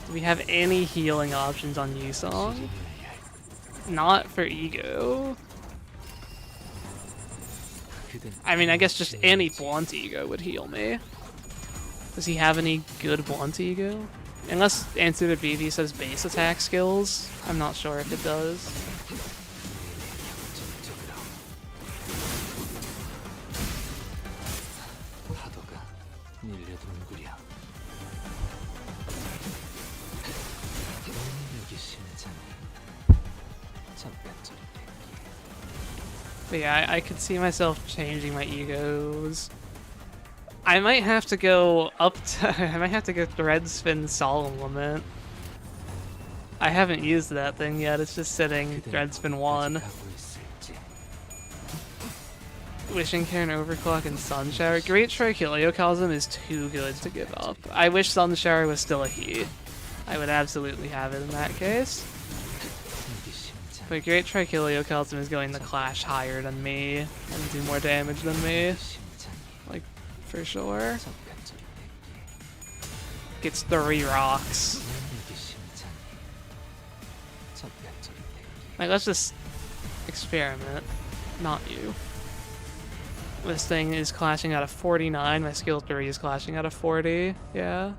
Do we have any healing options on Yusong? 知りぬいやい Not for Ego. 格で I mean, I guess just any blunt Ego would heal me. Does he have any good blunt Ego? Unless Answer to BB says base attack skills. I'm not sure if it does. 저쪽으로 파도가 밀려둥그려 능력이 심장에 잠깐 저리 But yeah, I could see myself changing my Egos. I might have to go up to... I might have to go Thread Spin Solemn Lament. I haven't used that thing yet, it's just sitting Thread Spin 1. 가고 있을지 Wishing Cairn Overclock and Sun Shower. Great Trichiliocosm is too good to give up. I wish Sun Shower was still a he. I would absolutely have it in that case. 여기 심장 But Great Trichiliocosm is going to clash higher than me and do more damage than me, 심장이 for sure. 잠깐 저리 Gets 3 rocks. 능력이 심장이 잠깐 저리 Like, let's just experiment. Not you. This thing is clashing out of 49. My skill 3 is clashing out of 40. Yeah.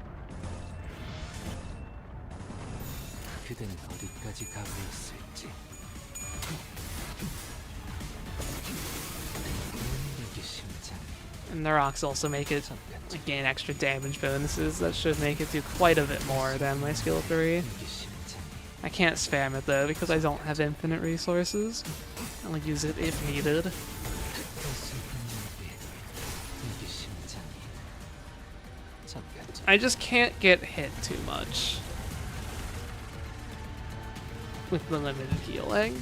그대는 어디까지 가고 있을지 능력이 심장이 And the rocks also make it 잠깐 저리 gain extra damage bonuses. That should make it do quite a bit more than my skill 3. 능력이 심장이 I can't spam it though because I don't have infinite resources. I'll use it if needed. 슬픈 눈빛 여기 심장이 잠깐 저리 I just can't get hit too much with the limited healing.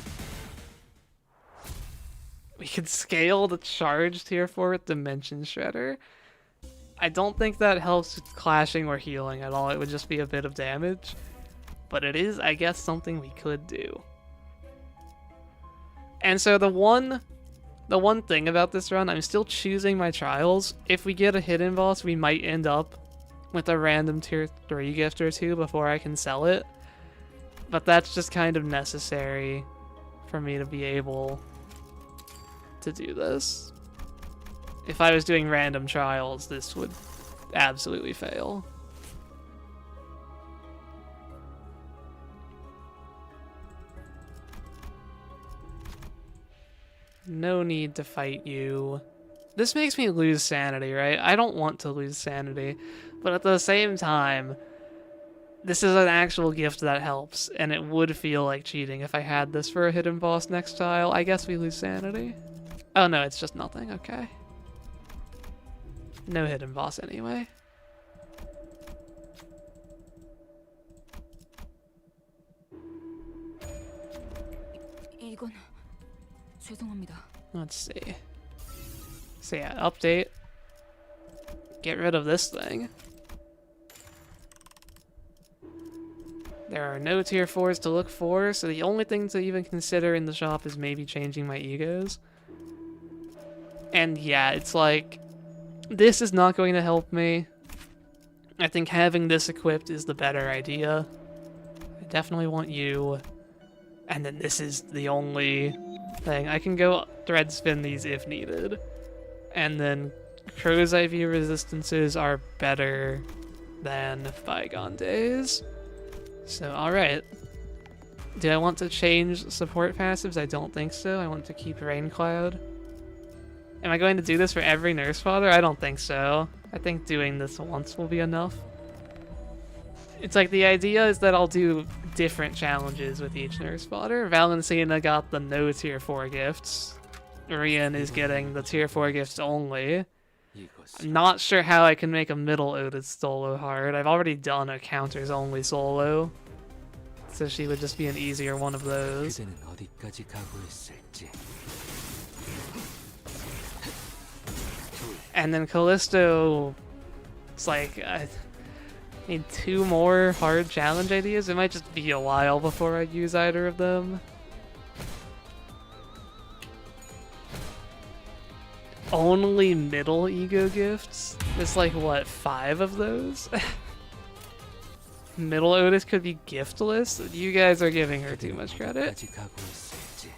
We could scale the charge tier 4 with Dimension Shredder. I don't think that helps with clashing or healing at all. It would just be a bit of damage. But it is, I guess, something we could do. And so the one thing about this run, I'm still choosing my trials. If we get a hidden boss, we might end up with a random tier 3 gift or 2 before I can sell it. But that's just kind of necessary for me to be able to do this. If I was doing random trials, this would absolutely fail. No need to fight you. This makes me lose sanity, right? I don't want to lose sanity, but at the same time, this is an actual gift that helps, and it would feel like cheating if I had this for a hidden boss next tile. I guess we lose sanity. Oh no, it's just nothing, okay. No hidden boss anyway. 이건 죄송합니다. Let's see. So yeah, update. Get rid of this thing. There are no tier 4s to look for, so the only thing to even consider in the shop is maybe changing my egos. And yeah, it's like, this is not going to help me. I think having this equipped is the better idea. I definitely want you. And then this is the only thing. I can go thread spin these if needed. And then Crow's IV resistances are better than Bygone Days. So, alright. Do I want to change support passives? I don't think so. I want to keep Rain Cloud. Am I going to do this for every Nurse Father? I don't think so. I think doing this once will be enough. It's like the idea is that I'll do different challenges with each Nurse Father. Valencina got the no tier 4 gifts. Rian is getting the tier 4 gifts only. I'm not sure how I can make a middle Otis solo hard. I've already done a counters only solo. So she would just be an easier one of those. 그대는 어디까지 가고 있을지 And then Callisto, it's like, I need 2 more hard challenge ideas. It might just be a while before I use either of them. Only middle ego gifts? There's like, what, 5 of those? Middle Otis could be giftless. You guys are giving her too much credit. 어디까지 가고 있을지.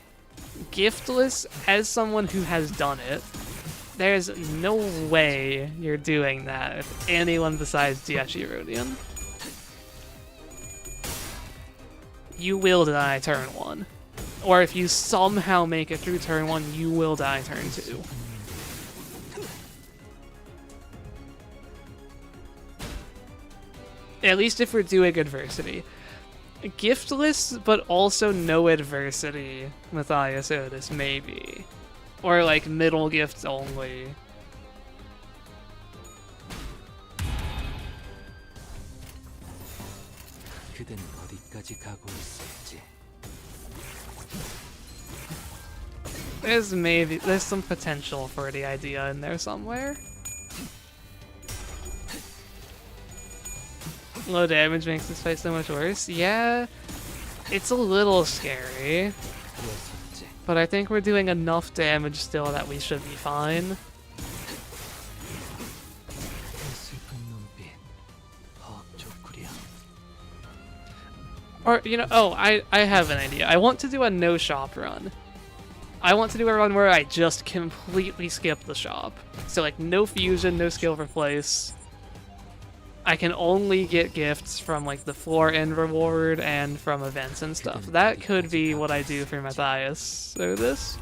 Giftless, as someone who has done it, there's no way you're doing that with anyone besides Diachirodian. You will die turn 1. Or if you somehow make it through turn 1, you will die turn 2. At least if we're doing adversity. Giftless, but also no adversity, Matthias Otis, maybe. Or like middle gifts only. 그대는 어디까지 가고 있을지. There's some potential for the idea in there somewhere. Low damage makes this fight so much worse. Yeah, it's a little scary, 그랬었지. but I think we're doing enough damage still that we should be fine. 그 슬픈 눈빛. 헉 좋구려. Or, you know, oh, I have an idea. I want to do a no shop run. I want to do a run where I just completely skip the shop. So, like, no fusion, no skill replace. I can only get gifts from, like, the floor end reward and from events and stuff. That could be what I do for Matthias. So this.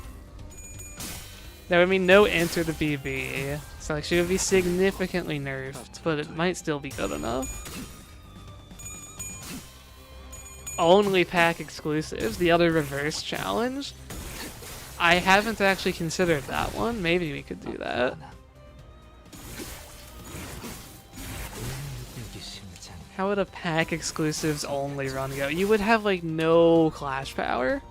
That would mean no enter the BB. So, like, she would be significantly nerfed, but it might still be good enough. Only pack exclusives, the other reverse challenge. I haven't actually considered that one. Maybe we could do that. 여기 심장이. How would a pack exclusives only run go? You would have like no clash power.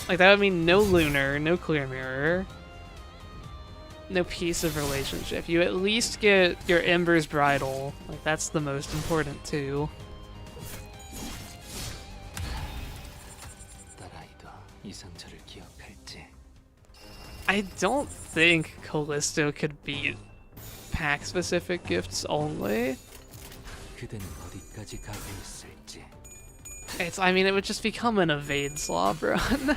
Like that would mean no lunar, no clear mirror, no piece of relationship. You at least get your Ember's Bridal. Like that's the most important too. 딸아이도 이 상처를 기억할지. I don't think Callisto could beat pack specific gifts only. 그대는 어디까지 가고 있을지. I mean, it would just become an evade slop run.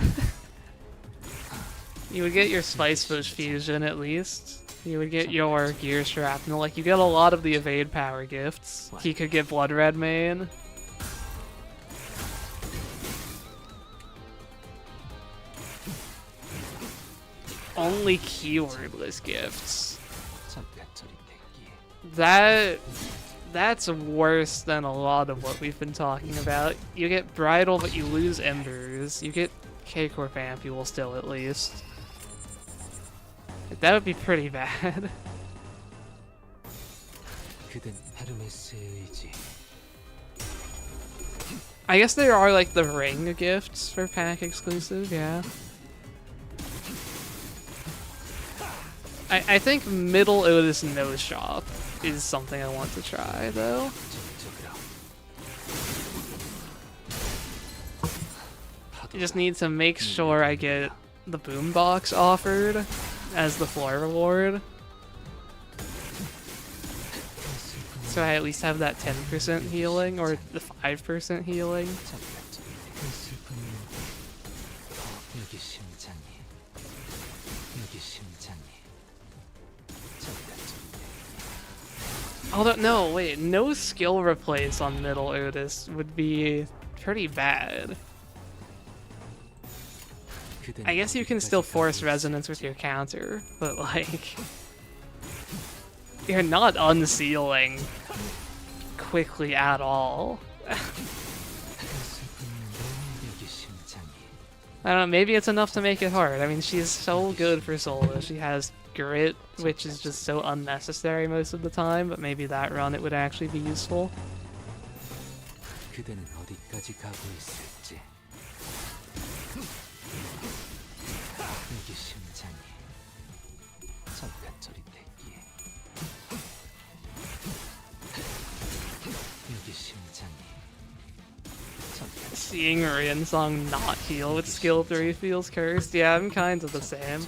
You would get your Spice Bush fusion at least. You would get your Gear Shrapnel. Like, you get a lot of the evade power gifts. He could get Blood Red main. Only keywordless gifts. 잠깐 저리 대기. That's worse than a lot of what we've been talking about. You get Bridal, but you lose Embers. You get K-Corp Ampule still, at least. That would be pretty bad. 그댄 헤르메스의 의지. I guess there are, like, the ring gifts for pack exclusive, yeah. I think middle Otis no shop is something I want to try, though. 저쪽으로. I just need to make sure I get the boombox offered as the floor reward. So I at least have that 10% healing, or the 5% healing. 잠깐 저리 대기. 그 슬픈 눈빛. 여기 심장이. 여기 심장이. 잠깐 저리 대기. Although, no, wait, no skill replace on middle Otis would be pretty bad. 그댄 I guess you can 어디까지 still 가고 force 있을지. resonance with your counter, but like, you're not unsealing quickly at all. 그 슬픈 눈빛. 여기 심장이. I don't know, maybe it's enough to make it hard. I mean, she's so good for solo. She has grit, which is just so unnecessary most of the time, but maybe that run it would actually be useful. 그대는 어디까지 가고 있을지. 여기 심장이. 잠깐 저리 대기. 여기 심장이. 잠깐. Seeing Riensong not heal with skill 3 feels cursed. Yeah, I'm kind of the same.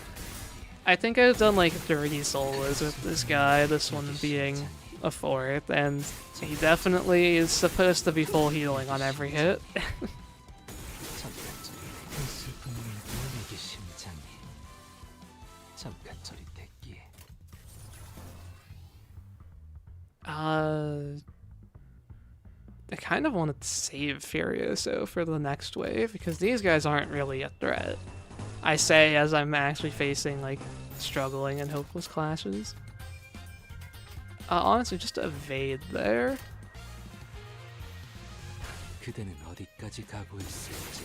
I think I've done like 30 solos with this guy, this one being a fourth, and he definitely is supposed to be full healing on every hit. 잠깐 저리 그 슬픈 눈에게 심장이 잠깐 저리 됐기에 I kind of wanted to save Furioso for the next wave, because these guys aren't really a threat. I say as I'm actually facing, like, struggling and hopeless clashes. Honestly, just evade there. 그대는 어디까지 가고 있을지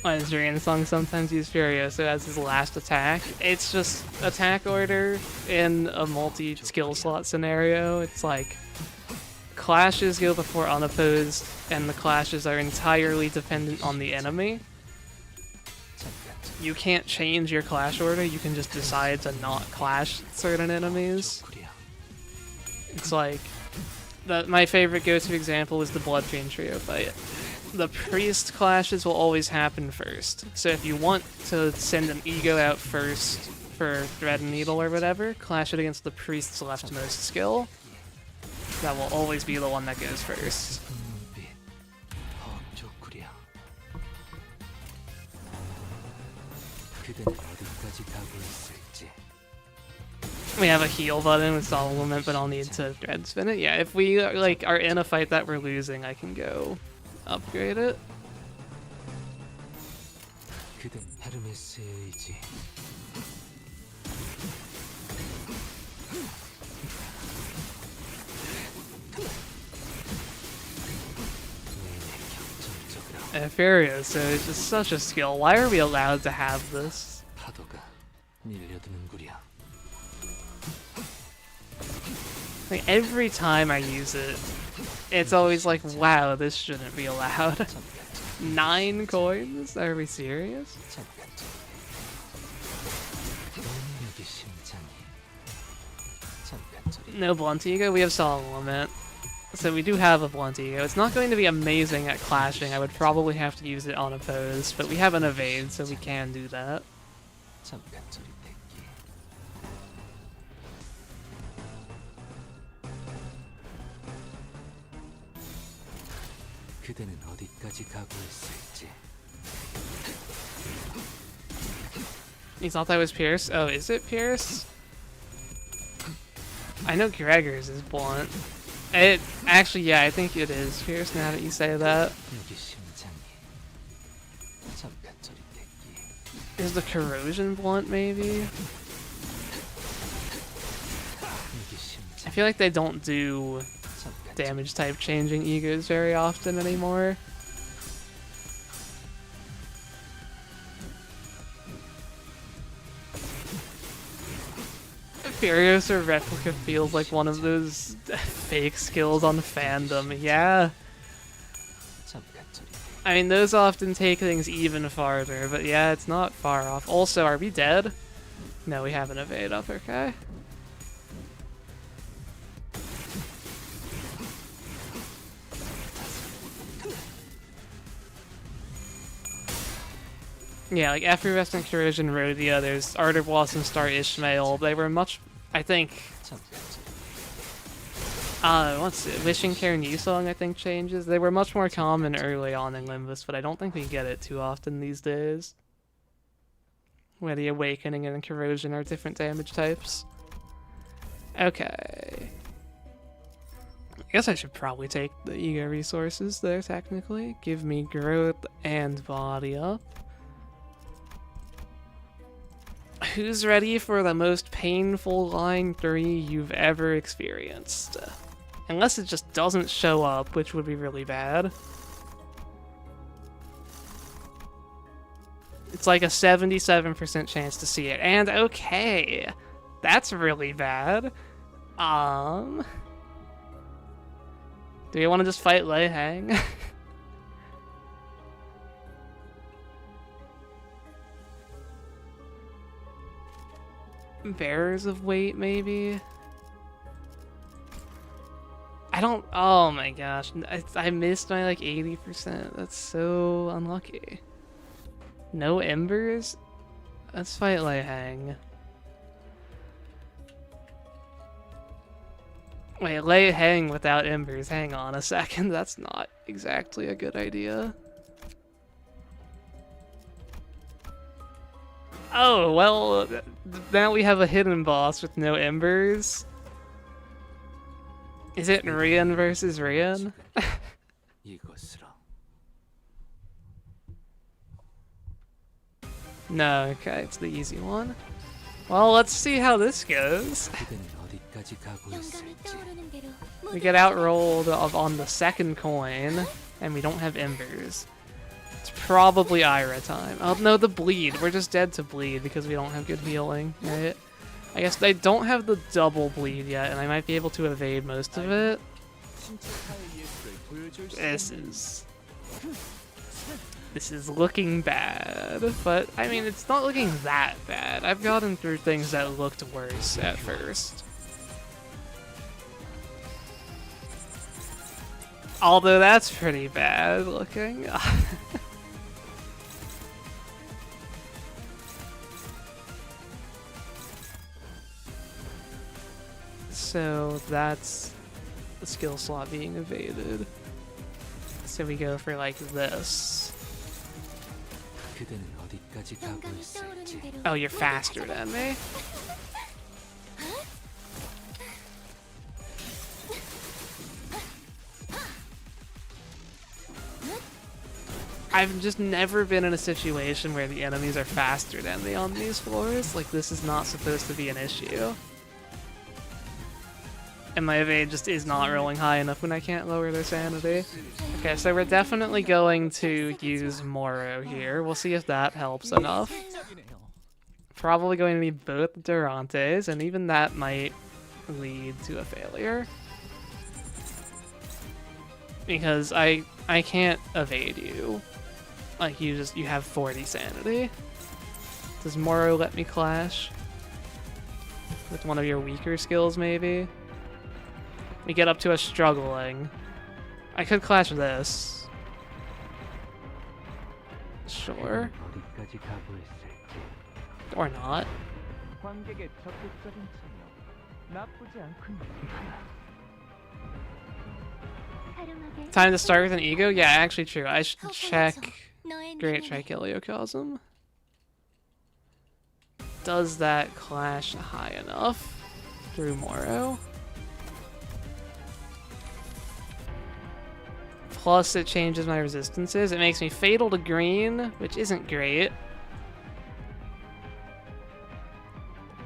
Nigerian Song sometimes use Furioso as his last attack. It's just attack order in a multi-skill slot scenario. It's like clashes go before unopposed, and the clashes are entirely dependent on the enemy. 잠깐 저리 You can't change your clash order, you can just decide to not clash certain enemies. 좋구려 It's like, my favorite go-to example is the Blood Fiend Trio fight. The priest clashes will always happen first. So if you want to send an ego out first for Thread and Needle or whatever, clash it against the priest's leftmost skill. That will always be the one that goes first. 눈빛 좋구려 그대는 어디까지 가고 있을지 We have a heal button with Solemn Lament, but I'll need to Thread spin it. Yeah, if we like are in a fight that we're losing, I can go upgrade it. 그댄 헤르메스의 의지 내내 격정적이라 Furioso is just such a skill. Why are we allowed to have this? 파도가 밀려드는구려 Like every time I use it, it's always like, wow, this shouldn't be allowed. 잠깐 저리 9 coins? Are we serious? 잠깐 저리 너의 심장이 잠깐 저리 No Blunt Ego? We have Solemn Lament. So we do have a Blunt Ego. It's not going to be amazing at clashing. I would probably have to use it unopposed, but we have an evade, so we can do that. 잠깐 저리 됐기에 그대는 어디까지 가고 있을지 You thought that was Pierce? Oh, is it Pierce? I know Gregor's is Blunt. It actually, yeah, I think it is Pierce now that you say that. 여기 심장이 잠깐 저리 됐기에 Is the Corrosion Blunt, maybe? 여기 I 심장 feel like they don't do 잠깐 damage type changing egos very often anymore. Furiosa Replica feels like one of those fake skills on fandom. Yeah. 잠깐 저리 I mean, those often take things even farther, but yeah, it's not far off. Also, are we dead? No, we have an evade up, okay. Yeah, like Effervescent Corrosion Rhodia, there's Ardor Blossom Star Ishmael. They were much, I think, 잠깐 저리 what's it? Wishing Care New Song, I think, changes. They were much more common early on in Limbus, but I don't think we get it too often these days. Where the Awakening and Corrosion are different damage types. Okay. I guess I should probably take the Ego resources there, technically. Give me growth and body up. Who's ready for the most painful line 3 you've ever experienced? Unless it just doesn't show up, which would be really bad. It's like a 77% chance to see it. And okay, that's really bad. Do we want to just fight Lei Hang? Bearers of Weight, maybe? I don't... Oh my gosh. I missed my, like, 80%. That's so unlucky. No Embers? Let's fight Lei Hang. Wait, lay hang without embers. Hang on a second. That's not exactly a good idea. Oh, well, now we have a hidden boss with no embers. Is it Rian versus Rian? 이것으로 No, okay, it's the easy one. Well, let's see how this goes. 그대는 어디까지 가고 있을지. We get outrolled on the second coin, and we don't have embers. It's probably Ira time. Oh no, the bleed. We're just dead to bleed because we don't have good healing, right? I guess they don't have the double bleed yet, and I might be able to evade most of it. This is looking bad, but I mean, it's not looking that bad. I've gotten through things that looked worse at first. Although that's pretty bad looking. So that's the skill slot being evaded. So we go for like this. 그대는 어디까지 가고 있을지. Oh, you're faster than me. I've just never been in a situation where the enemies are faster than me on these floors. Like, this is not supposed to be an issue. And my evade just is not rolling high enough when I can't lower their sanity. Okay, so we're definitely going to use Moro here. We'll see if that helps enough. Probably going to need both Durantes, and even that might lead to a failure. Because I can't evade you. Like, you have 40 sanity. Does Moro let me clash? With one of your weaker skills, maybe? We get up to us struggling. I could clash this. Sure. 어디까지 가고 있을지. Or not. 관객의 적극적인 참여 나쁘지 않군요. Time to start with an ego? Yeah, actually true. I should check Great Trichiliocosm. Does that clash high enough through Moro? Plus it changes my resistances. It makes me fatal to green, which isn't great.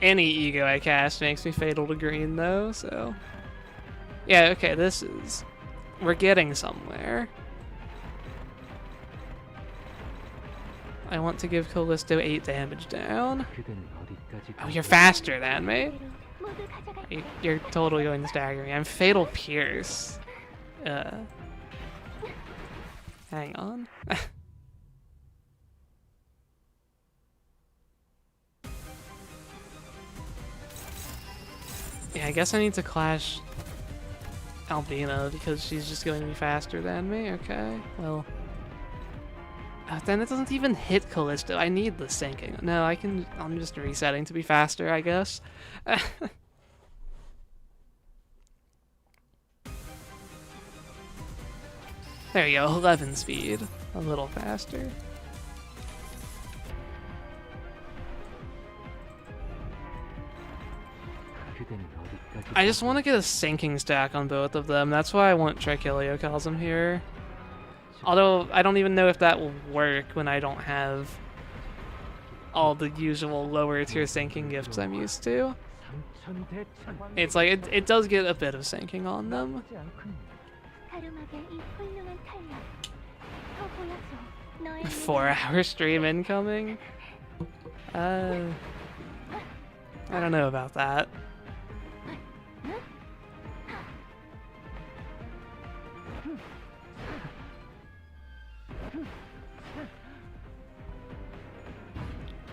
Any ego I cast makes me fatal to green though, so... Yeah, okay, this is... We're getting somewhere. I want to give Callisto 8 damage down. 그대는 어디까지 Oh, 가고 you're faster than me. You're totally going to stagger me. I'm Fatal Pierce. Hang on. Yeah, I guess I need to clash Albina because she's just going to be faster than me. Okay, well. Then it doesn't even hit Callisto. I need the sinking. No, I'm just resetting to be faster, I guess. There you go, 11 speed. A little faster. 그대는 어디까지 I just want to get a sinking stack on both of them. That's why I want Trichiliocosm here. Although, I don't even know if that will work when I don't have all the usual lower tier sinking gifts I'm used to. It's like, it does get a bit of sinking on them. 4-hour stream incoming? I don't know about that.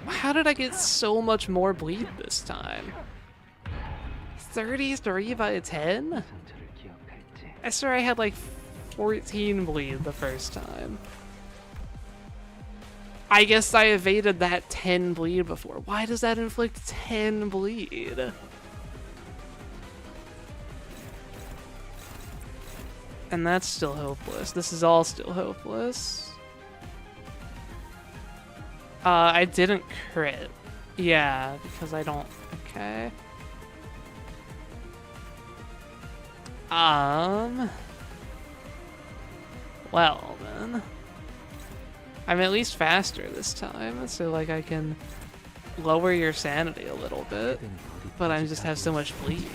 How did I get so much more bleed this time? 33 by 10? 상처를 기억할지. I swear I had like 14 bleed the first time. I guess I evaded that 10 bleed before. Why does that inflict 10 bleed? And that's still hopeless. This is all still hopeless. I didn't crit. Yeah, because I don't... Okay. Well, then. I'm at least faster this time, so, like, I can lower your sanity a little bit. But I just have so much bleed.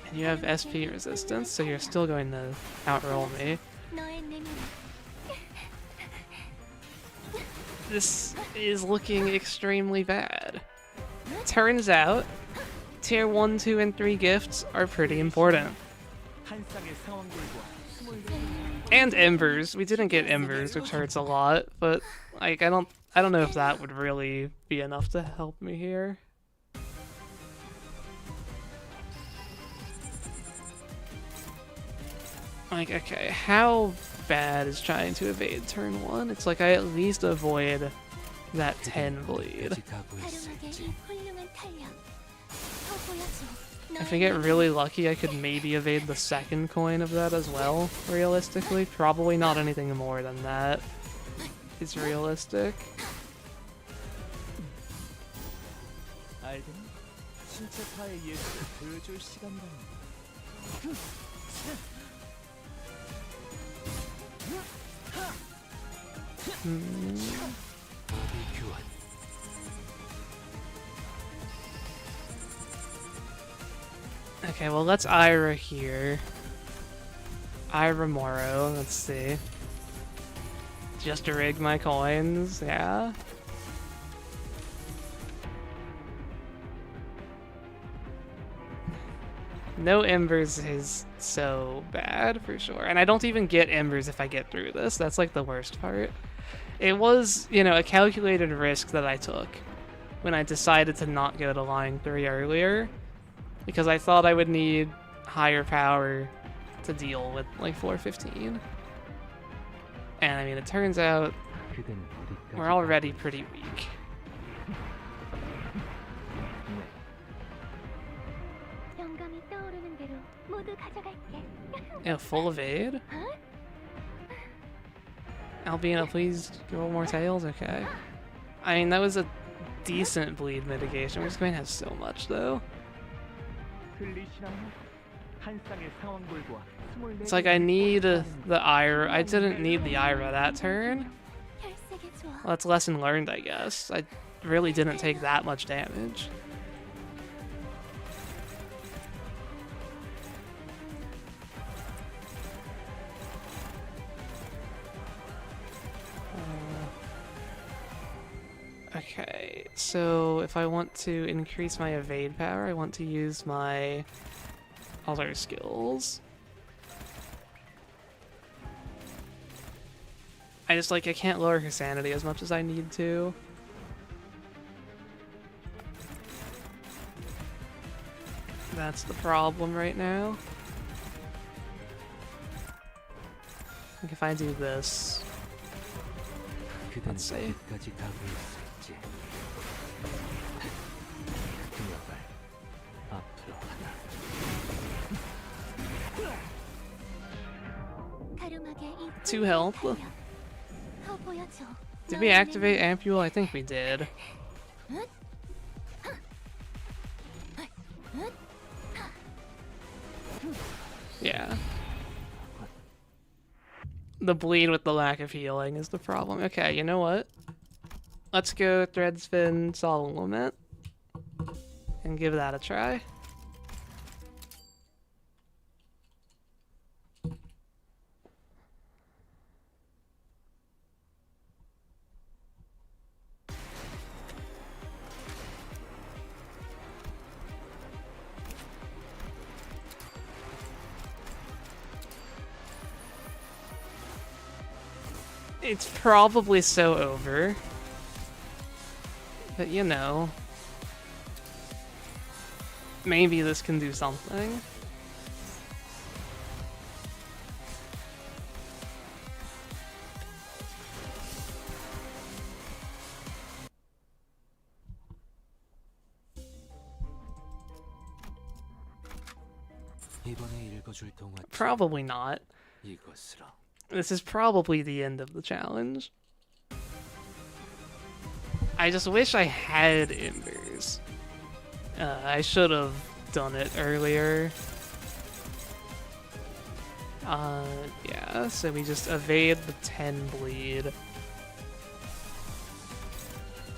And you have SP resistance, so you're still going to outroll me. This is looking extremely bad. Turns out, tier 1, 2, and 3 gifts are pretty important. 한 쌍의 상황들과 스몰 And embers. We didn't get embers, which hurts a lot, but like I don't know if that would really be enough to help me here. Like, okay, how bad is trying to evade turn 1? It's like I at least avoid that 10 bleed. If I get really lucky, I could maybe evade the second coin of that as well, realistically. Probably not anything more than that is realistic. 알겠니? 신체파의 예술을 보여줄 시간이란다. Okay, well, let's Ira here. Ira Moro, let's see. Just to rig my coins, yeah. No embers is so bad, for sure. And I don't even get embers if I get through this. That's like the worst part. It was, you know, a calculated risk that I took when I decided to not go to line 3 earlier. Because I thought I would need higher power to deal with like 415. And I mean, it turns out we're already pretty weak. Yeah, full evade? Albina, please roll more tails? Okay. I mean, that was a decent bleed mitigation. We're just going to have so much, though. It's like I need the Ira. I didn't need the Ira that turn. Well, that's lesson learned, I guess. I really didn't take that much damage. Okay, so if I want to increase my evade power, I want to use my other skills. I can't lower her sanity as much as I need to. That's the problem right now. Like if I do this, let's see. Two health. Did we activate Ampule? I think we did. Yeah. The bleed with the lack of healing is the problem. Okay, you know what? Let's go Threadspin Solemn Lament and give that a try. It's probably so over. But you know, maybe this can do something. 이번에 읽어줄 동화 Probably not. 이것으로. This is probably the end of the challenge. I just wish I had embers. I should have done it earlier. Yeah, so we just evade the 10 bleed.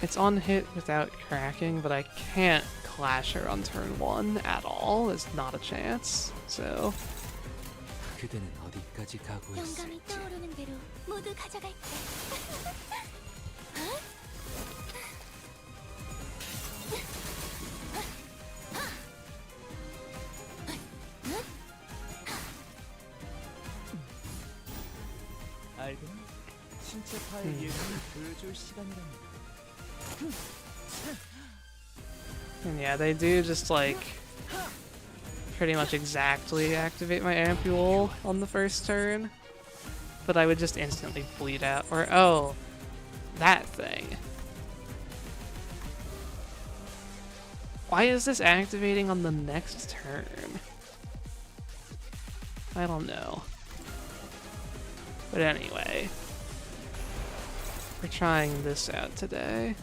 It's on hit without cracking, but I can't clash her on turn 1 at all. There's not a chance, so... 그대는 어디까지 가고 영감이 있을지. 떠오르는 대로 모두 가져갈게. 알겠니? 신체 파의 예술을 보여줄 시간이랍니다. And yeah, they do just like pretty much exactly activate my ampule on the first turn. But I would just instantly bleed out. Or, oh, that thing. Why is this activating on the next turn? I don't know. But anyway, we're trying this out today.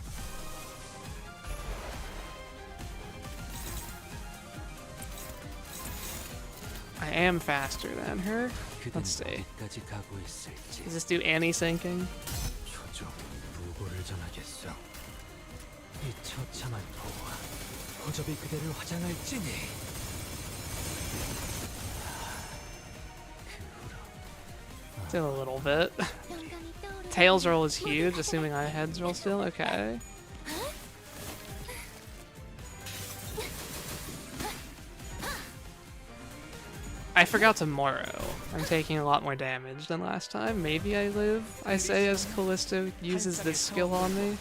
I am faster than her. 그대는 Let's see. 어디까지 가고 있을지. Does this do any syncing? 표정 부고를 전하겠어. 이 처참한 보화. 허접이 그대를 화장할지니. 그 후로 Still a little bit. 영감이 떠오르는 Tails roll is 모두 huge, 가져갈게. assuming I heads roll still. Okay. I forgot to Moro. I'm taking a lot more damage than last time. Maybe I live, I say, as Callisto uses this skill on me.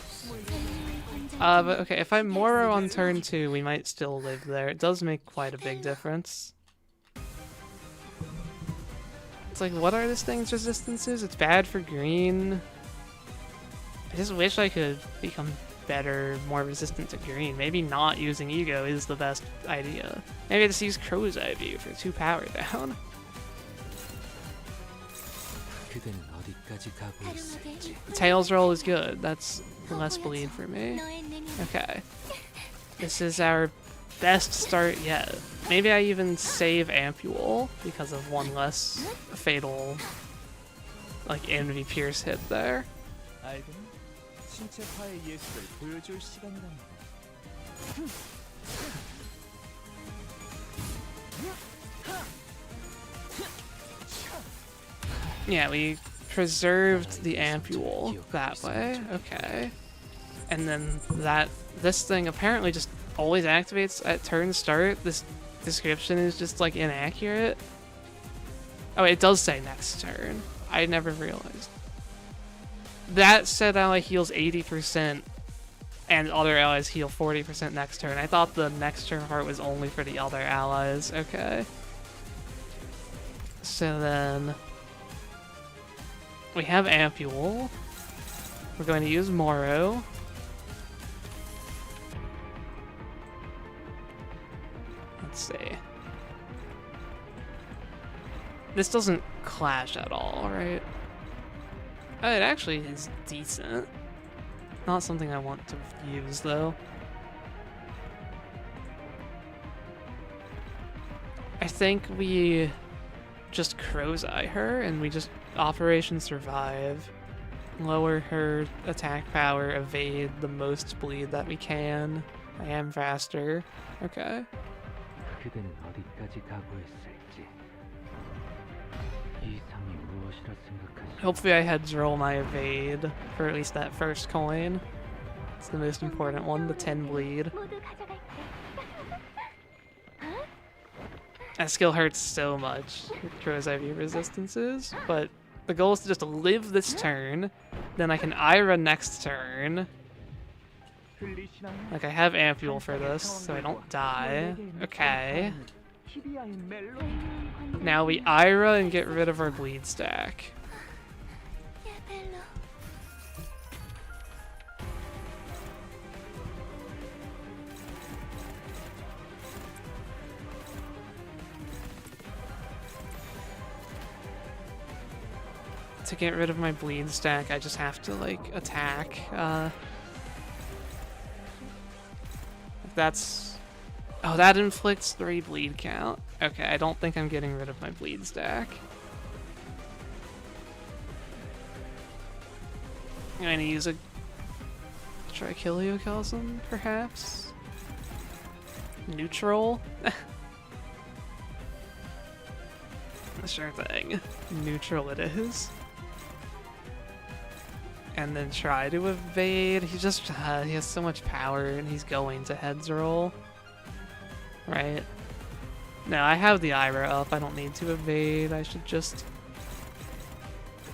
But okay, if I Moro on turn 2, we might still live there. It does make quite a big difference. It's like, what are this thing's resistances? It's bad for green. I just wish I could become better, more resistant to green. Maybe not using Ego is the best idea. Maybe I just use Crow's Eye View for 2 power down. 그대는 어디까지 가고 있을지. Tails roll is good. That's less bleed for me. 너의 능력. Okay. This is our best start yet. Maybe I even save Ampule because of one less fatal, like, Envy Pierce hit there. 알겠니? 신체 파의 예술을 보여줄 시간이랍니다. Yeah, we preserved the Ampule that way. Okay. And then this thing apparently just always activates at turn start. This description is just like inaccurate. Oh, it does say next turn. I never realized. That said ally heals 80% and other allies heal 40% next turn. I thought the next turn part was only for the other allies. Okay. So then we have Ampule. We're going to use Moro. Let's see. This doesn't clash at all, right? Oh, it actually is decent. Not something I want to use, though. I think we just Crow's Eye her, and we just Operation Survive. Lower her attack power, evade the most bleed that we can. I am faster. Okay. 그대는 어디까지 가고 있을지. 이상이 무엇이라 생각하시? Hopefully I heads roll my evade for at least that first coin. It's the most important one, the 10 bleed. 모두 가져갈게. That skill hurts so much with Crow's Eye View resistances, but the goal is to just live this turn, then I can Ira next turn. Like, I have Ampule for this, so I don't die. Okay. 희비아인 멜로디. Now we Ira and get rid of our bleed stack. 예벨로. to get rid of my bleed stack, I just have to, like, attack. If that's... Oh, that inflicts 3 bleed count. Okay, I don't think I'm getting rid of my bleed stack. I'm gonna use a Trichiliocosm, perhaps? Neutral? Sure thing. Neutral it is. And then try to evade. He just, he has so much power and he's going to heads roll. Right? No, I have the Ira up. I don't need to evade. I should just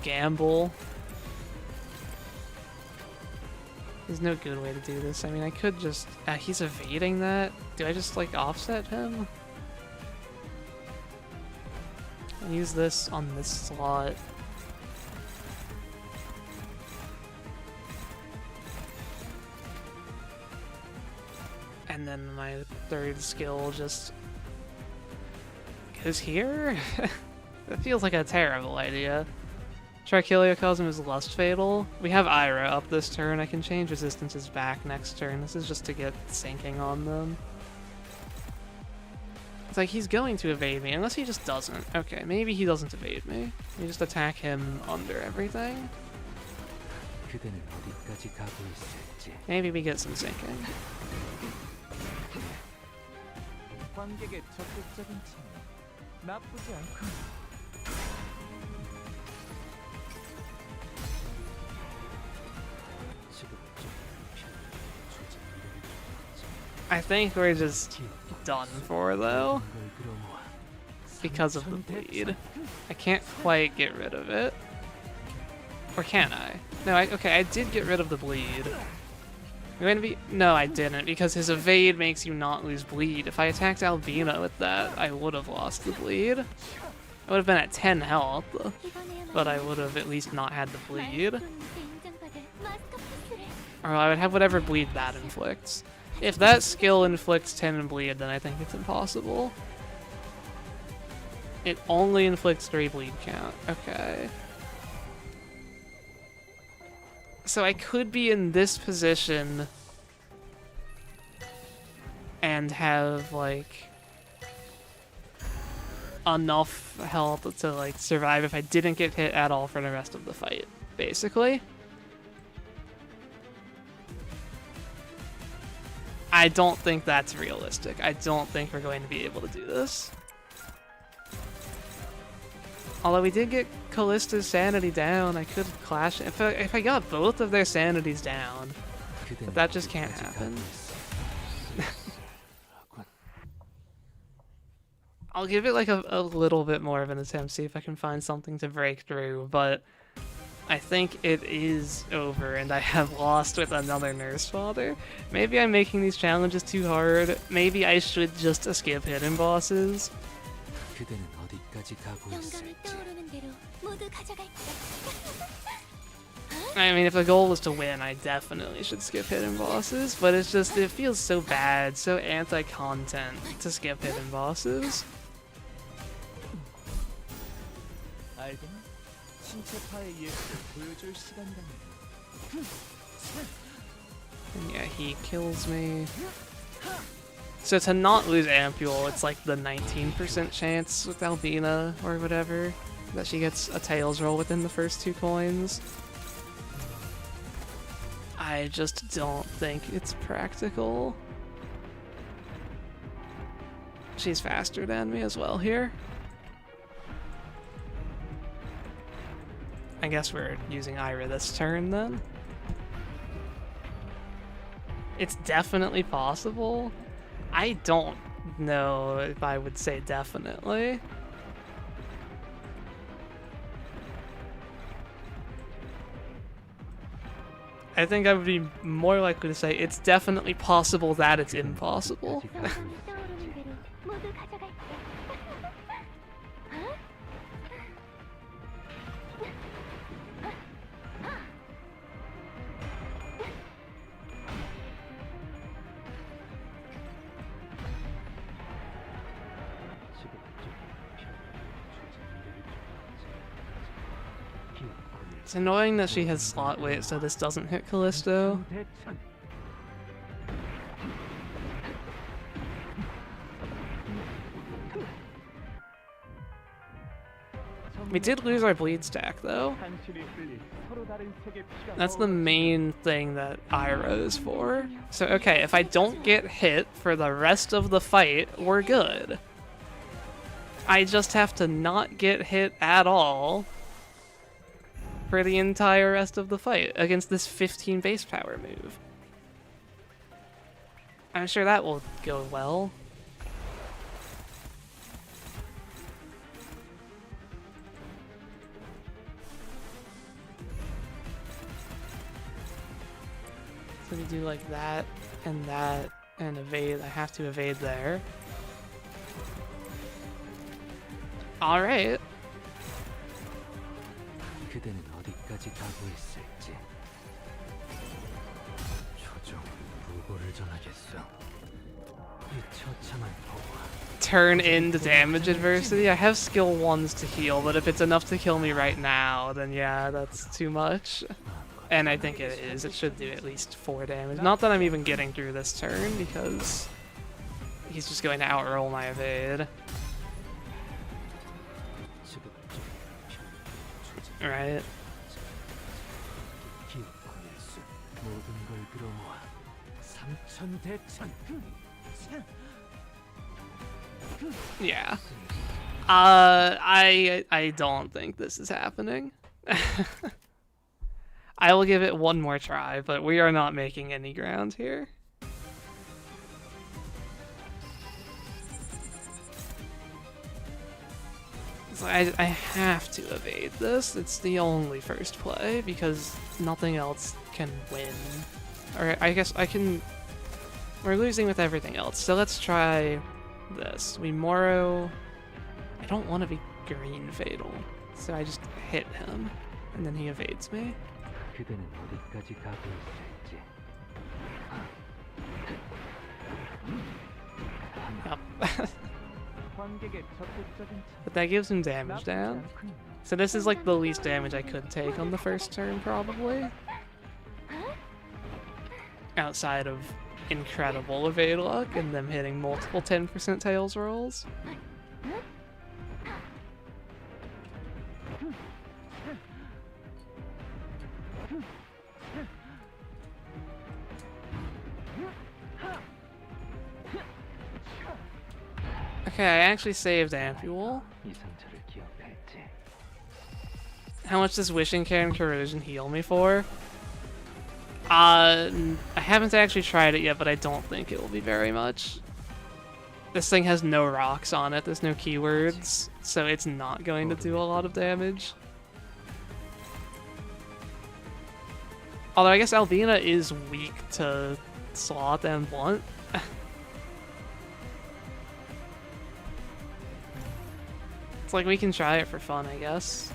gamble. There's no good way to do this. I mean, I could just... he's evading that. Do I just, like, offset him? Use this on this slot. And then my third skill just goes here? That feels like a terrible idea. Trichiliocosm is Lust Fatal. We have Ira up this turn. I can change resistances back next turn. This is just to get sinking on them. It's like he's going to evade me, unless he just doesn't. Okay, maybe he doesn't evade me. We just attack him under everything. 그대는 어디까지 가고 있을지. Maybe we get some sinking. 관객의 적극적인 참여 나쁘지 않군. I think we're just done for, though, because of the bleed. I can't quite get rid of it. Or can I? No, okay, I did get rid of the bleed. I'm going to be... No, I didn't, because his evade makes you not lose bleed. If I attacked Albina with that, I would have lost the bleed. I would have been at 10 health, but I would have at least not had the bleed. Or I would have whatever bleed that inflicts. If that skill inflicts 10 and bleed, then I think it's impossible. It only inflicts 3 bleed count. Okay. So I could be in this position and have, like, enough health to, like, survive if I didn't get hit at all for the rest of the fight, basically. I don't think that's realistic. I don't think we're going to be able to do this. Although we did get Callista's sanity down, I could clash. If I got both of their sanities down, but that just can't happen. I'll give it like a little bit more of an attempt, see if I can find something to break through, but I think it is over and I have lost with another Nurse Father. Maybe I'm making these challenges too hard. Maybe I should just skip hidden bosses. 그대는 어디까지 가고 영감이 있을지. 떠오르는 대로 모두 가져갈게. I mean, if the goal was to win, I definitely should skip hidden bosses, but it's just, it feels so bad, so anti-content to skip hidden bosses. 알겠나? 신체파의 예술을 보여줄 시간이랍니다. And yeah, he kills me. So to not lose Ampule, it's like the 19% chance with Albina or whatever that she gets a Tails roll within the first 2 coins. I just don't think it's practical. She's faster than me as well here. I guess we're using Ira this turn then. It's definitely possible. I don't know if I would say definitely. I think I would be more likely to say it's definitely possible that it's impossible. 영감이 떠오르는 대로 모두 가져갈게. 지금 좀 편하게 주지 미래를 좀 It's annoying that she has slot weight, so this doesn't hit Callisto. We did lose our bleed stack, though. That's the main thing that Ira is for. So, okay, if I don't get hit for the rest of the fight, we're good. I just have to not get hit at all for the entire rest of the fight against this 15 base power move. I'm sure that will go well. So we do like that, and evade. I have to evade there. Alright. 그대는 어디까지 각오했을지. 조종 부고를 전하겠어. 이 처참한 보화. Turn in the damage adversity. I have skill 1s to heal, but if it's enough to kill me right now, then yeah, that's too much. And I think it is. It should do at least 4 damage. Not that I'm even getting through this turn, because he's just going to outroll my evade. Right. Yeah. I don't think this is happening. I will give it one more try, but we are not making any ground here. So I have to evade this. It's the only first play because nothing else can win. Or I guess I can... We're losing with everything else, so let's try this. We Moro... I don't want to be green fatal, so I just hit him, and then he evades me. 그대는 어디까지 각오했을지. Yep. But that gives him damage down. So this is like the least damage I could take on the first turn, probably. Outside of incredible evade luck and them hitting multiple 10% tails rolls. Okay, I actually saved Ampule. 이 상처를 기억할지. How much does Wishing Care and Corrosion heal me for? I haven't actually tried it yet, but I don't think it will be very much. This thing has no rocks on it, there's no keywords, so it's not going to do a lot of damage. Although I guess Albina is weak to Slot and Blunt. It's like we can try it for fun, I guess.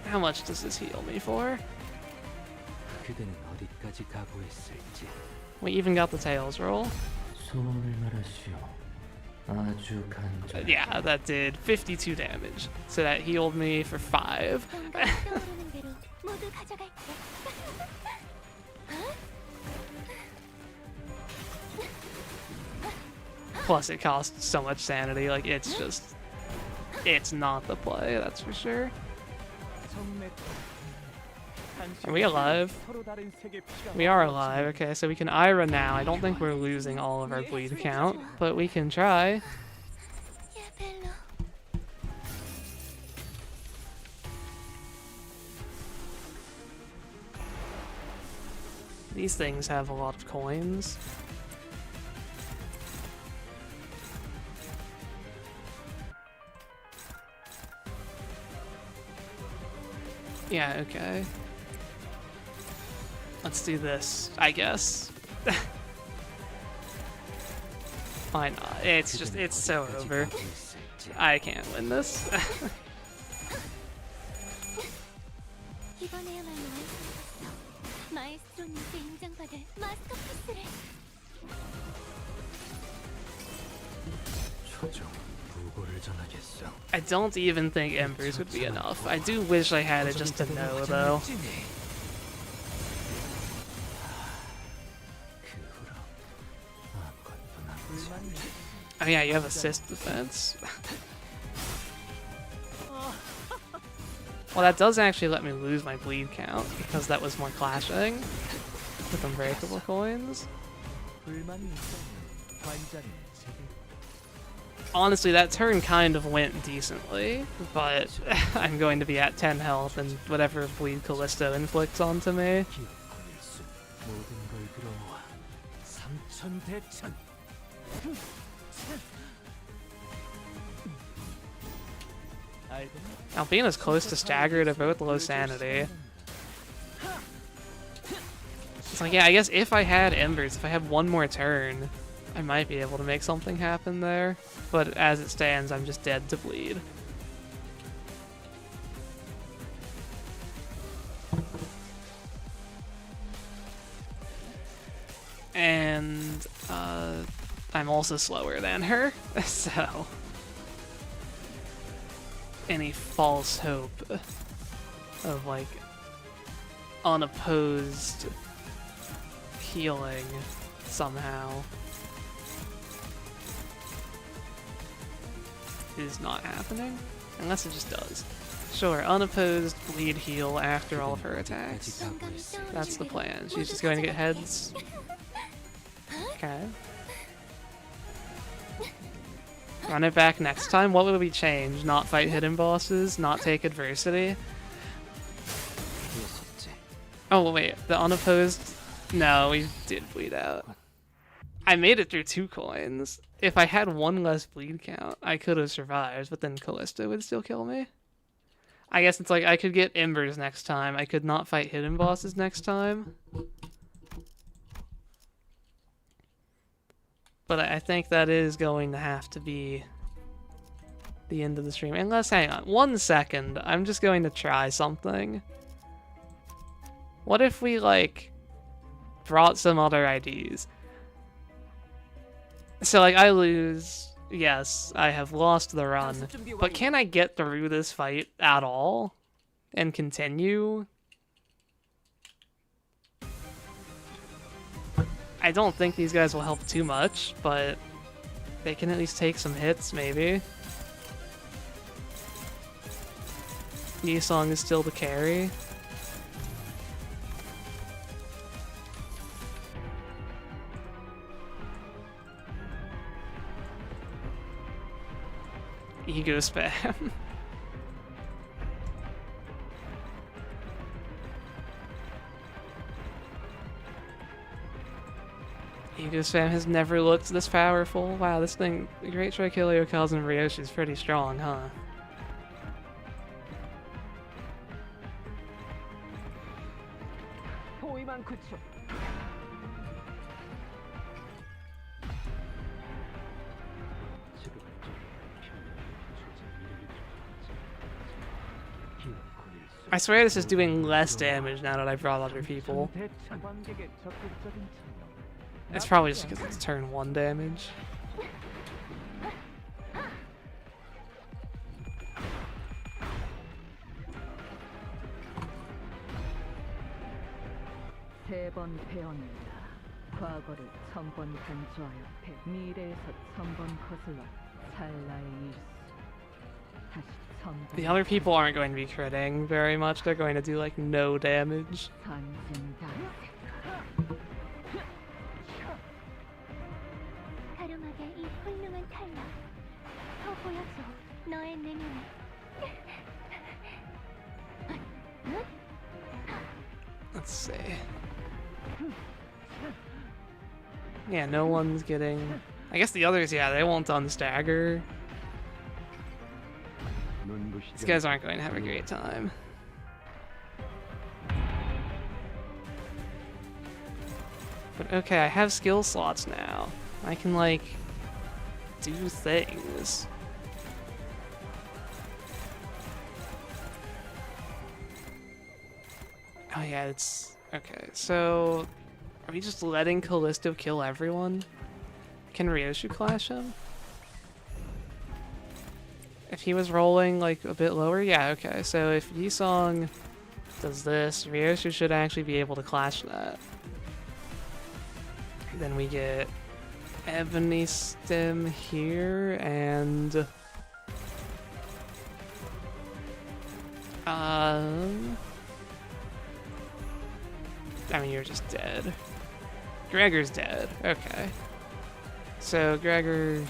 How much does this heal me for? 그대는 어디까지 각오했을지. We even got the tails roll. 소원을 말하시오. 아주 간절. Yeah, that did 52 damage. So that healed me for 5. 떠오르는 대로 모두 가져갈게. Plus it costs so much sanity, like it's just... It's not the play, that's for sure. Are we alive? We are alive, okay, so we can Ira now. I don't think we're losing all of our bleed count, but we can try. 야, 벨로. These things have a lot of coins. Yeah, okay. Let's do this, I guess. Why not? It's just, it's so over. I can't win this. 이번에야말로 완성했어. 마에스트로님께 인정받을 마스터피스를. 조종 부고 예보를 전하겠어. I don't even think Embers would be enough. I do wish I had it just to know, though. 그 후로 아무것도 남지 않네. Oh yeah, you have assist defense. Well, that does actually let me lose my bleed count, because that was more clashing with unbreakable coins. 불만이 있다면 관자는 제게 Honestly, that turn kind of went decently, but I'm going to be at 10 health, and whatever bleed Callisto inflicts onto me. 기억할 수 모든 걸 들어모아 삼천대천. Albina's close to staggered, they're both low sanity. It's like, yeah, I guess if I had Embers, if I had one more turn, I might be able to make something happen there. But as it stands, I'm just dead to bleed. And I'm also slower than her, so any false hope of like unopposed healing somehow is not happening, unless it just does. Sure, unopposed bleed heal after all of her attacks. That's the plan. She's just going to get heads. Okay. Run it back next time. What would we change? Not fight hidden bosses? Not take adversity? Oh wait, the unopposed? No, we did bleed out. I made it through 2 coins. If I had 1 less bleed count, I could have survived, but then Callisto would still kill me. I guess it's like I could get Embers next time. I could not fight hidden bosses next time. But I think that is going to have to be the end of the stream. Unless, hang on, 1 second. I'm just going to try something. What if we, like, brought some other IDs? So, like, I lose. Yes, I have lost the run. But can I get through this fight at all? And continue? I don't think these guys will help too much, but they can at least take some hits, maybe. Yisong is still the carry. Ego spam. Ego spam has never looked this powerful. Wow, this thing, Great Trichilio Cousin Ryoshi is pretty strong, huh? I swear this is doing less damage now that I brought other people. 관객의 적극적인 참여. It's probably just because it's turn 1 damage. 세 번 배웠는다. 과거를 1000번 간주하여 미래에서 1000번 거슬러 찰나의 일수. 다시 1000번. The other people aren't going to be critting very much. They're going to do like no damage. 가lum하게 이 훌륭한 탄력. 더 보여줘. 너의 내면을. Let's see. Yeah, no one's getting... I guess the others, yeah, they won't unstagger. These guys aren't going to have a great time. But okay, I have skill slots now. I can, like, do things. Oh yeah, it's... Okay, so... Are we just letting Callisto kill everyone? Can Ryoshu clash him? If he was rolling like a bit lower, yeah, okay. So if Yisong does this, Ryoshu should actually be able to clash that. Then we get Ebony Stem here, and I mean, you're just dead. Gregor's dead. Okay. So Gregor,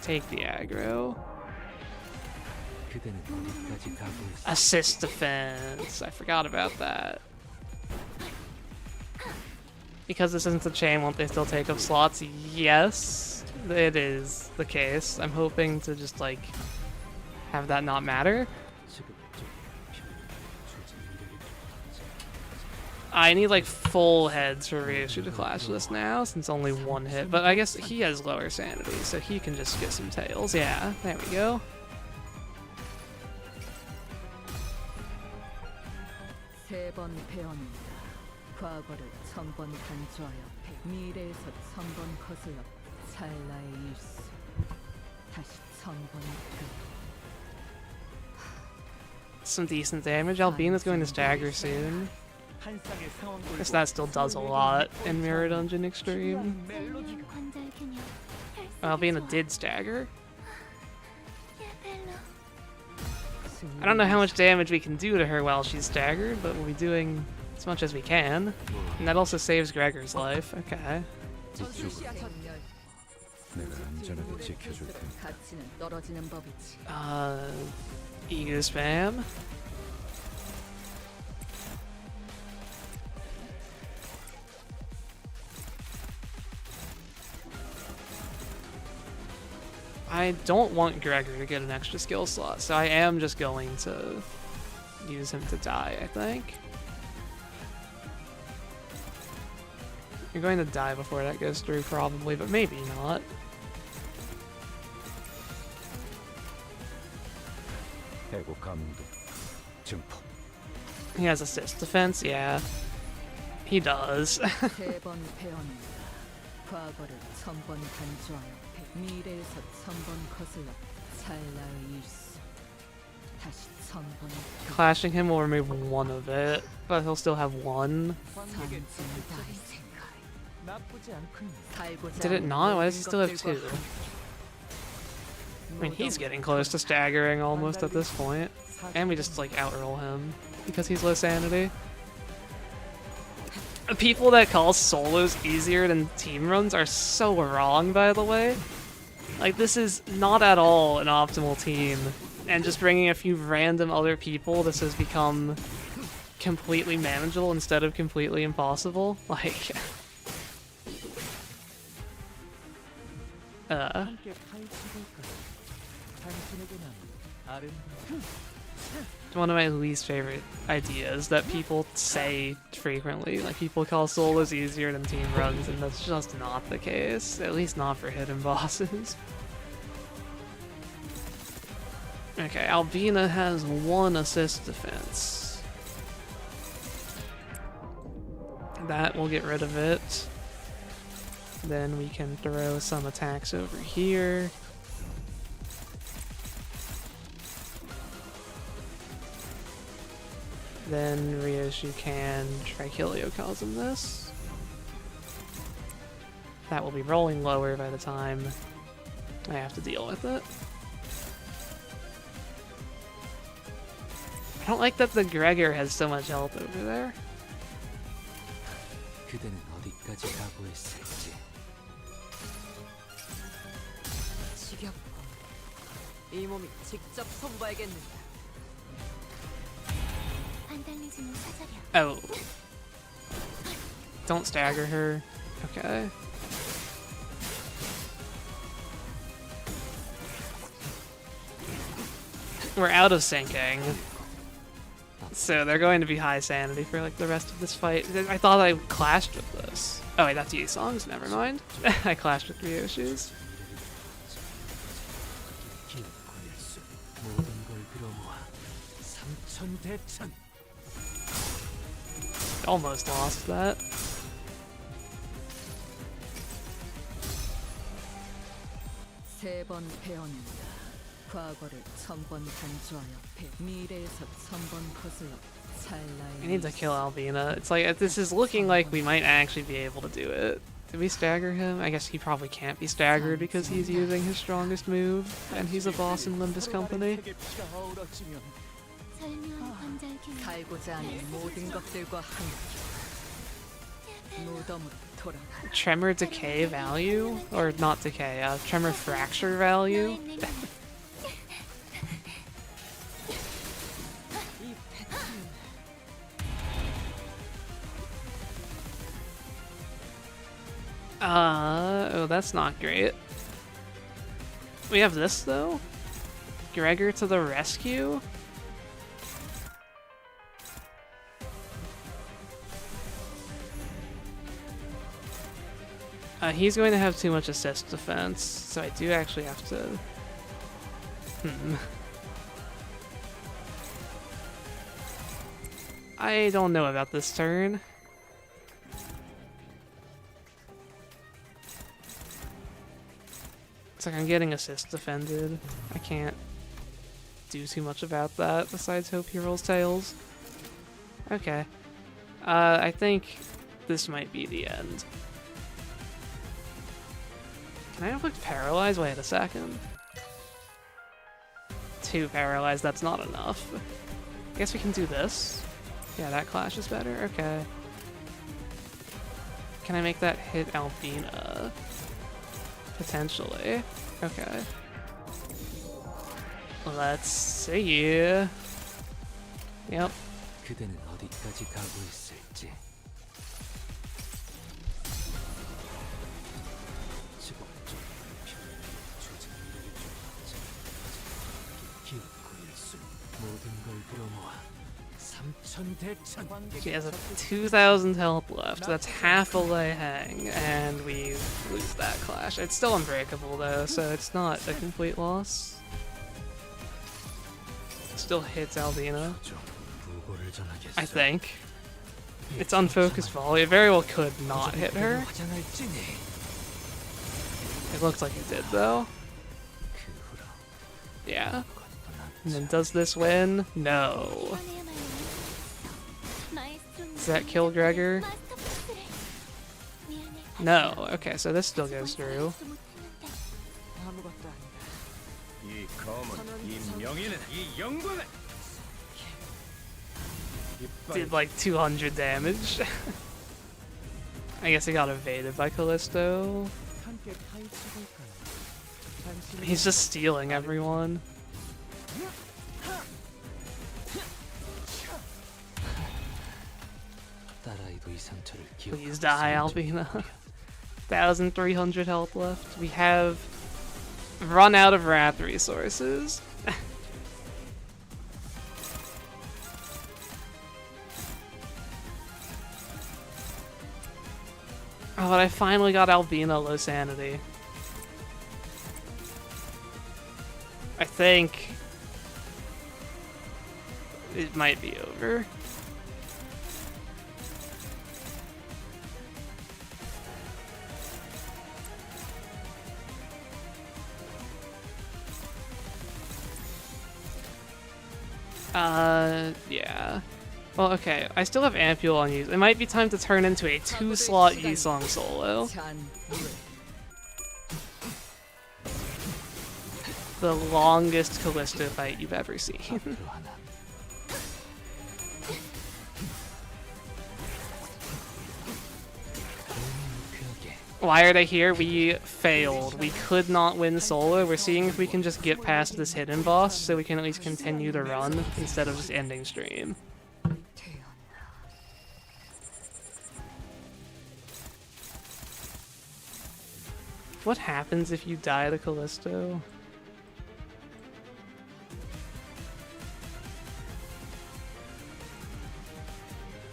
take the aggro. 그대는 어디까지 가고 있어? Assist defense. I forgot about that. Because this isn't the chain, won't they still take up slots? Yes, it is the case. I'm hoping to just like have that not matter. I need like full heads for Ryoshu to clash this now, since only one hit. But I guess he has lower sanity, so he can just get some tails. Yeah, there we go. 세 번 배웠다. 과거를 1000번 간주하여 미래에서 1000번 거슬러 찰나의 일수 다시 1000번 Some decent damage. Albina's going to stagger soon. 한 쌍의 상황 Guess that still does a lot in Mirror Dungeon Extreme. 멜로디가 관절 균형. Albina did stagger. 벨로. I don't know how much damage we can do to her while she's staggered, but we'll be doing as much as we can. And that also saves Gregor's life. Okay. 내가 안전하게 지켜줄 테니. 가치는 떨어지는 법이지. Ego spam. I don't want Gregor to get an extra skill slot, so I am just going to use him to die, I think. You're going to die before that goes through, probably, but maybe not. 해고 감도 증폭. He has assist defense, yeah. He does. 세번 배웠다. 과거를 1000번 간주하여 미래에서 1000번 거슬러 찰나의 일수 다시 1000번 Clashing him will remove one of it, but he'll still have one. 상징 나의 생각. 나쁘지 않군. 살고자 Did it 하는 not? Why does he 모든 still have 것들과 two? I mean, he's getting close to staggering almost at this point. And we just, like, outroll him because he's low sanity. People that call solos easier than team runs are so wrong, by the way. Like, this is not at all an optimal team. And just bringing a few random other people, this has become completely manageable instead of completely impossible. Like... 함께 파헤쳐볼까? 당신에게 난 아름다운 One of my least favorite ideas that people say frequently. Like, people call solos easier than team runs, and that's just not the case. At least not for hidden bosses. Okay, Albina has one assist defense. That will get rid of it. Then we can throw some attacks over here. Then Ryoshu can Trichiliocosm this. That will be rolling lower by the time I have to deal with it. I don't like that the Gregor has so much health over there. 그대는 어디까지 가고 있을지. 지겹고 이 몸이 직접 손봐야겠는데. 안 달리지는 사자랴. Oh. Don't stagger her. Okay. We're out of sinking. So they're going to be high sanity for like the rest of this fight. I thought I clashed with this. Oh wait, that's Yisong's, never mind. I clashed with Ryoshu's. 모든 걸 들어모아 삼천대천. Almost lost that. 세 번 배웠다. 과거를 1000번 간주하여 미래에서 1000번 거슬러 찰나의 I need to kill Albina. It's like, this is looking like we might actually be able to do it. Did we stagger him? I guess he probably can't be staggered because he's using his strongest move, and he's a boss in Limbus Company. 절묘한 관절균 살고자 하는 모든 것들과 함께 무덤으로 돌아가. Tremor decay value? Or not decay, tremor fracture value? Oh, that's not great. We have this, though? Gregor to the rescue? He's going to have too much assist defense, so I do actually have to... I don't know about this turn. It's like I'm getting assist defended. I can't do too much about that besides hope he rolls tails. Okay. I think this might be the end. Can I inflict paralyze? Wait a second. 2 paralyzed, that's not enough. I guess we can do this. Yeah, that clash is better. Okay. Can I make that hit Albina? Potentially. Okay. Let's see. Yep. 그대는 어디까지 가고 있을지. 모든 걸 들어모아 3000 대천. She has a 2,000 health left. That's half a Lei Hang, and we lose that clash. It's still unbreakable though, so it's not a complete loss. Still hits Albina, 부고를 전하겠어. I think. It's unfocused volley. It very well could not hit her. 화장할지니. It looks like it did though. 그 후로 Yeah. And then does this win? No. Does that kill Gregor? No. Okay, so this still goes through. 아무것도 아니다. 이 검은, 이 명예는, 이 영광은 Did like 200 damage. I guess he got evaded by Callisto. 함께 파헤쳐볼까요? 당신은 He's just stealing everyone. 딸아이도 이 상처를 Please 기억하고 die, 있으면 Albina. 좋겠군요. 1,300 health left. We have run out of wrath resources. Oh, but I finally got Albina low sanity. I think it might be over. Yeah. Well, okay. I still have Ampule on use. It might be time to turn into a 2-slot Yisong solo. The longest Callisto fight you've ever seen. 앞으로 하나. 유쾌하게. Why are they here? We failed. We could not win solo. We're seeing if we can just get past this hidden boss so we can at least continue the run instead of just ending stream. What happens if you die to Callisto?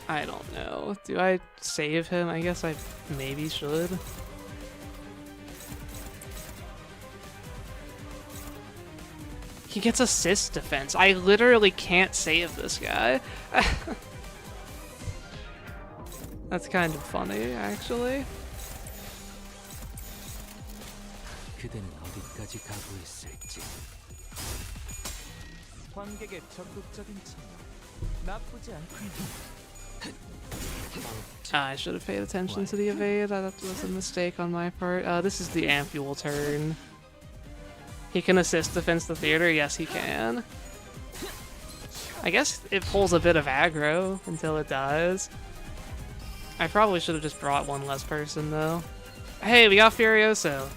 I don't know. Do I save him? I guess I maybe should. He gets assist defense. I literally can't save this guy. That's kind of funny, actually. 그대는 어디까지 가고 있을지. 관객의 적극적인 참여 나쁘지 않군요. I should have paid attention to the evade. That was a mistake on my part. This is the Ampule turn. He can assist Defense the Theater. Yes, he can. I guess it pulls a bit of aggro until it dies. I probably should have just brought one less person, though. Hey, we got Furioso.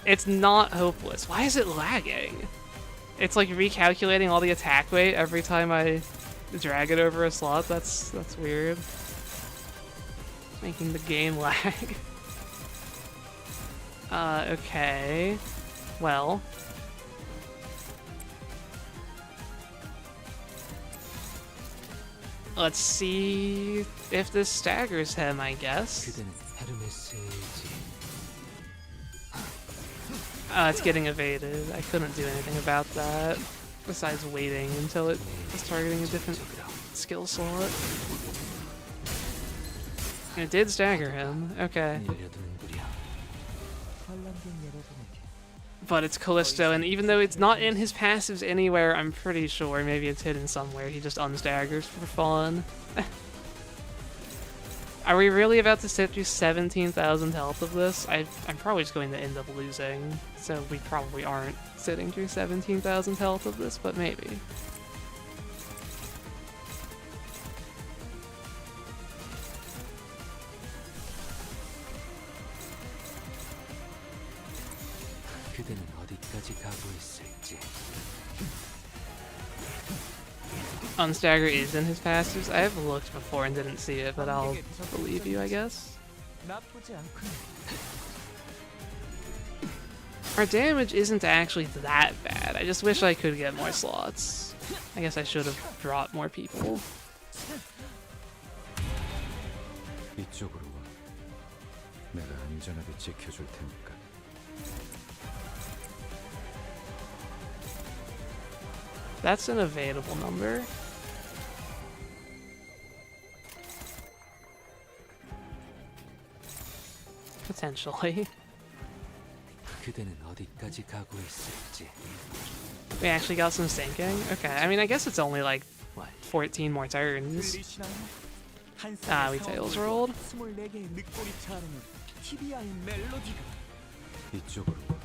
It's not hopeless. Why is it lagging? It's like recalculating all the attack weight every time I drag it over a slot. That's weird. Making the game lag. Okay. Well. Let's see if this staggers him, I guess. 그대는 헤르메스의 의지. It's getting evaded. I couldn't do anything about that. Besides waiting until it was targeting a different skill slot. It did stagger him. Okay. 내려두는구려. 관람객 여러분에게 But it's Callisto, and even though it's not in his passives anywhere, I'm pretty sure, maybe it's hidden somewhere, he just unstaggers for fun. Are we really about to sit through 17,000 health of this? I'm probably just going to end up losing, so we probably aren't sitting through 17,000 health of this, but maybe. 그대는 어디까지 가고 있을지. Unstagger is in his passives. I have looked before and didn't see it, but I'll believe you, I guess. 나쁘지 않군요. Our damage isn't actually that bad. I just wish I could get more slots. I guess I should have brought more people. 이쪽으로 와. 내가 안전하게 지켜줄 테니까. That's an available number. Potentially. 그대는 어디까지 가고 있을지. We actually got some sinking? Okay, I mean, I guess it's only like 14 more turns. 들리시나요? 한 Ah, we 쌍의 tails 상어들과 rolled. 24개의 늑골이 자르는 TBI 멜로디가 이쪽으로 와.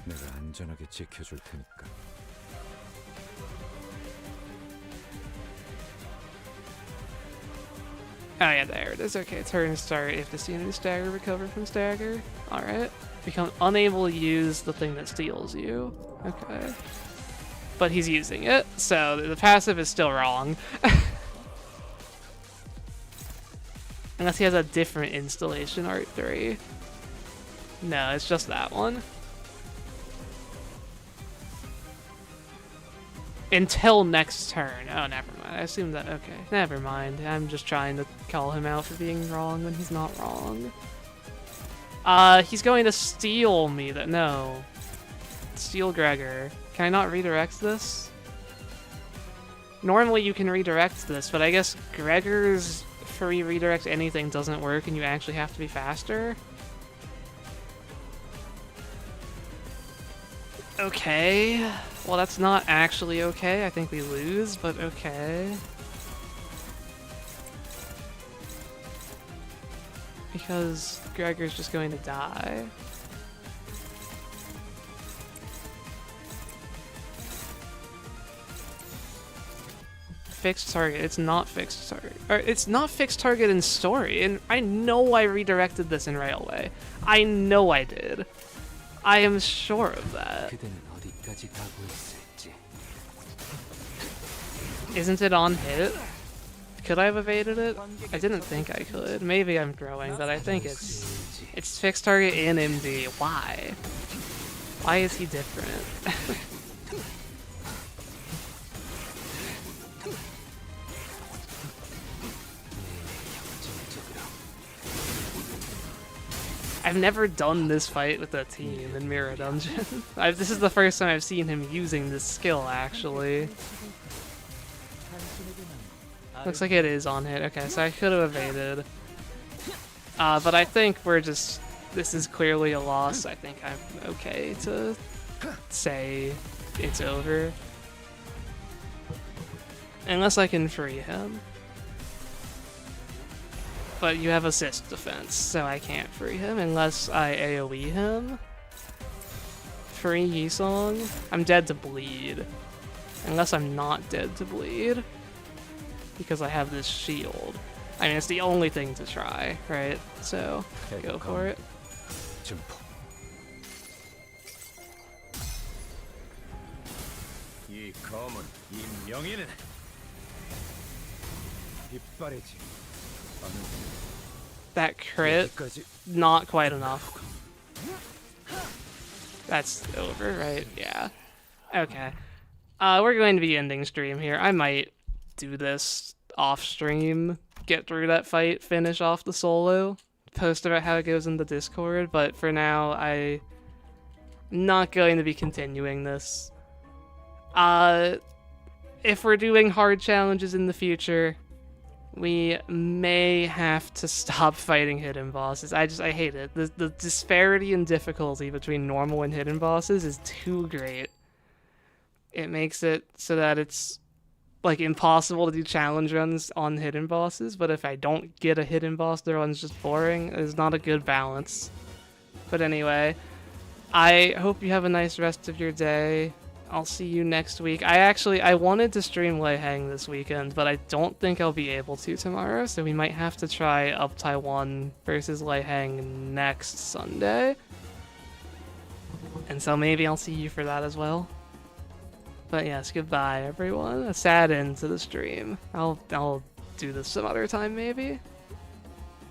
내가 안전하게 지켜줄 테니까. Oh yeah, there it is. Okay, turn start if this unit is stagger, recover from stagger. Alright. Become unable to use the thing that steals you. Okay. But he's using it, so the passive is still wrong. Unless he has a different installation, Art 3. No, it's just that one. Until next turn. Oh, never mind. I assume that. Okay, never mind. I'm just trying to call him out for being wrong when he's not wrong. He's going to steal me. No. Steal Gregor. Can I not redirect this? Normally you can redirect this, but I guess Gregor's free redirect anything doesn't work and you actually have to be faster. Okay. Well, that's not actually okay. I think we lose, but okay. Because Gregor's just going to die. Fixed target. It's not fixed target. Or it's not fixed target in story. And I know I redirected this in Railway. I know I did. I am sure of that. 그대는 어디까지 가고 있을지. Isn't it on hit? Could I have evaded it? I didn't think I could. Maybe I'm growing, but I think it's fixed target in MD. Why? Why is he different? I've never done this fight with a team in Mirror Dungeon. This is the first time I've seen him using this skill, actually. Looks like it is on hit. Okay, so I could have evaded. But I think we're just... This is clearly a loss. I think I'm okay to say it's over. Unless I can free him. But you have assist defense, so I can't free him unless I AoE him. Free Yisong. I'm dead to bleed. Unless I'm not dead to bleed. Because I have this shield. I mean, it's the only thing to try, right? So, go for it. 증폭. 이 검은 이 명예는 이빨이지. That crit, 여기까지. not quite enough. That's over, right? Yeah. Okay. We're going to be ending stream here. I might do this off stream, get through that fight, finish off the solo, post about how it goes in the Discord, but for now, I'm not going to be continuing this. If we're doing hard challenges in the future, we may have to stop fighting hidden bosses. I hate it. The disparity in difficulty between normal and hidden bosses is too great. It makes it so that it's like impossible to do challenge runs on hidden bosses, but if I don't get a hidden boss, the run's just boring. It's not a good balance. But anyway, I hope you have a nice rest of your day. I'll see you next week. I wanted to stream Lei Hang this weekend, but I don't think I'll be able to tomorrow, so we might have to try Up Taiwan versus Lei Hang next Sunday. And so maybe I'll see you for that as well. But yes, goodbye everyone. A sad end to the stream. I'll do this some other time maybe.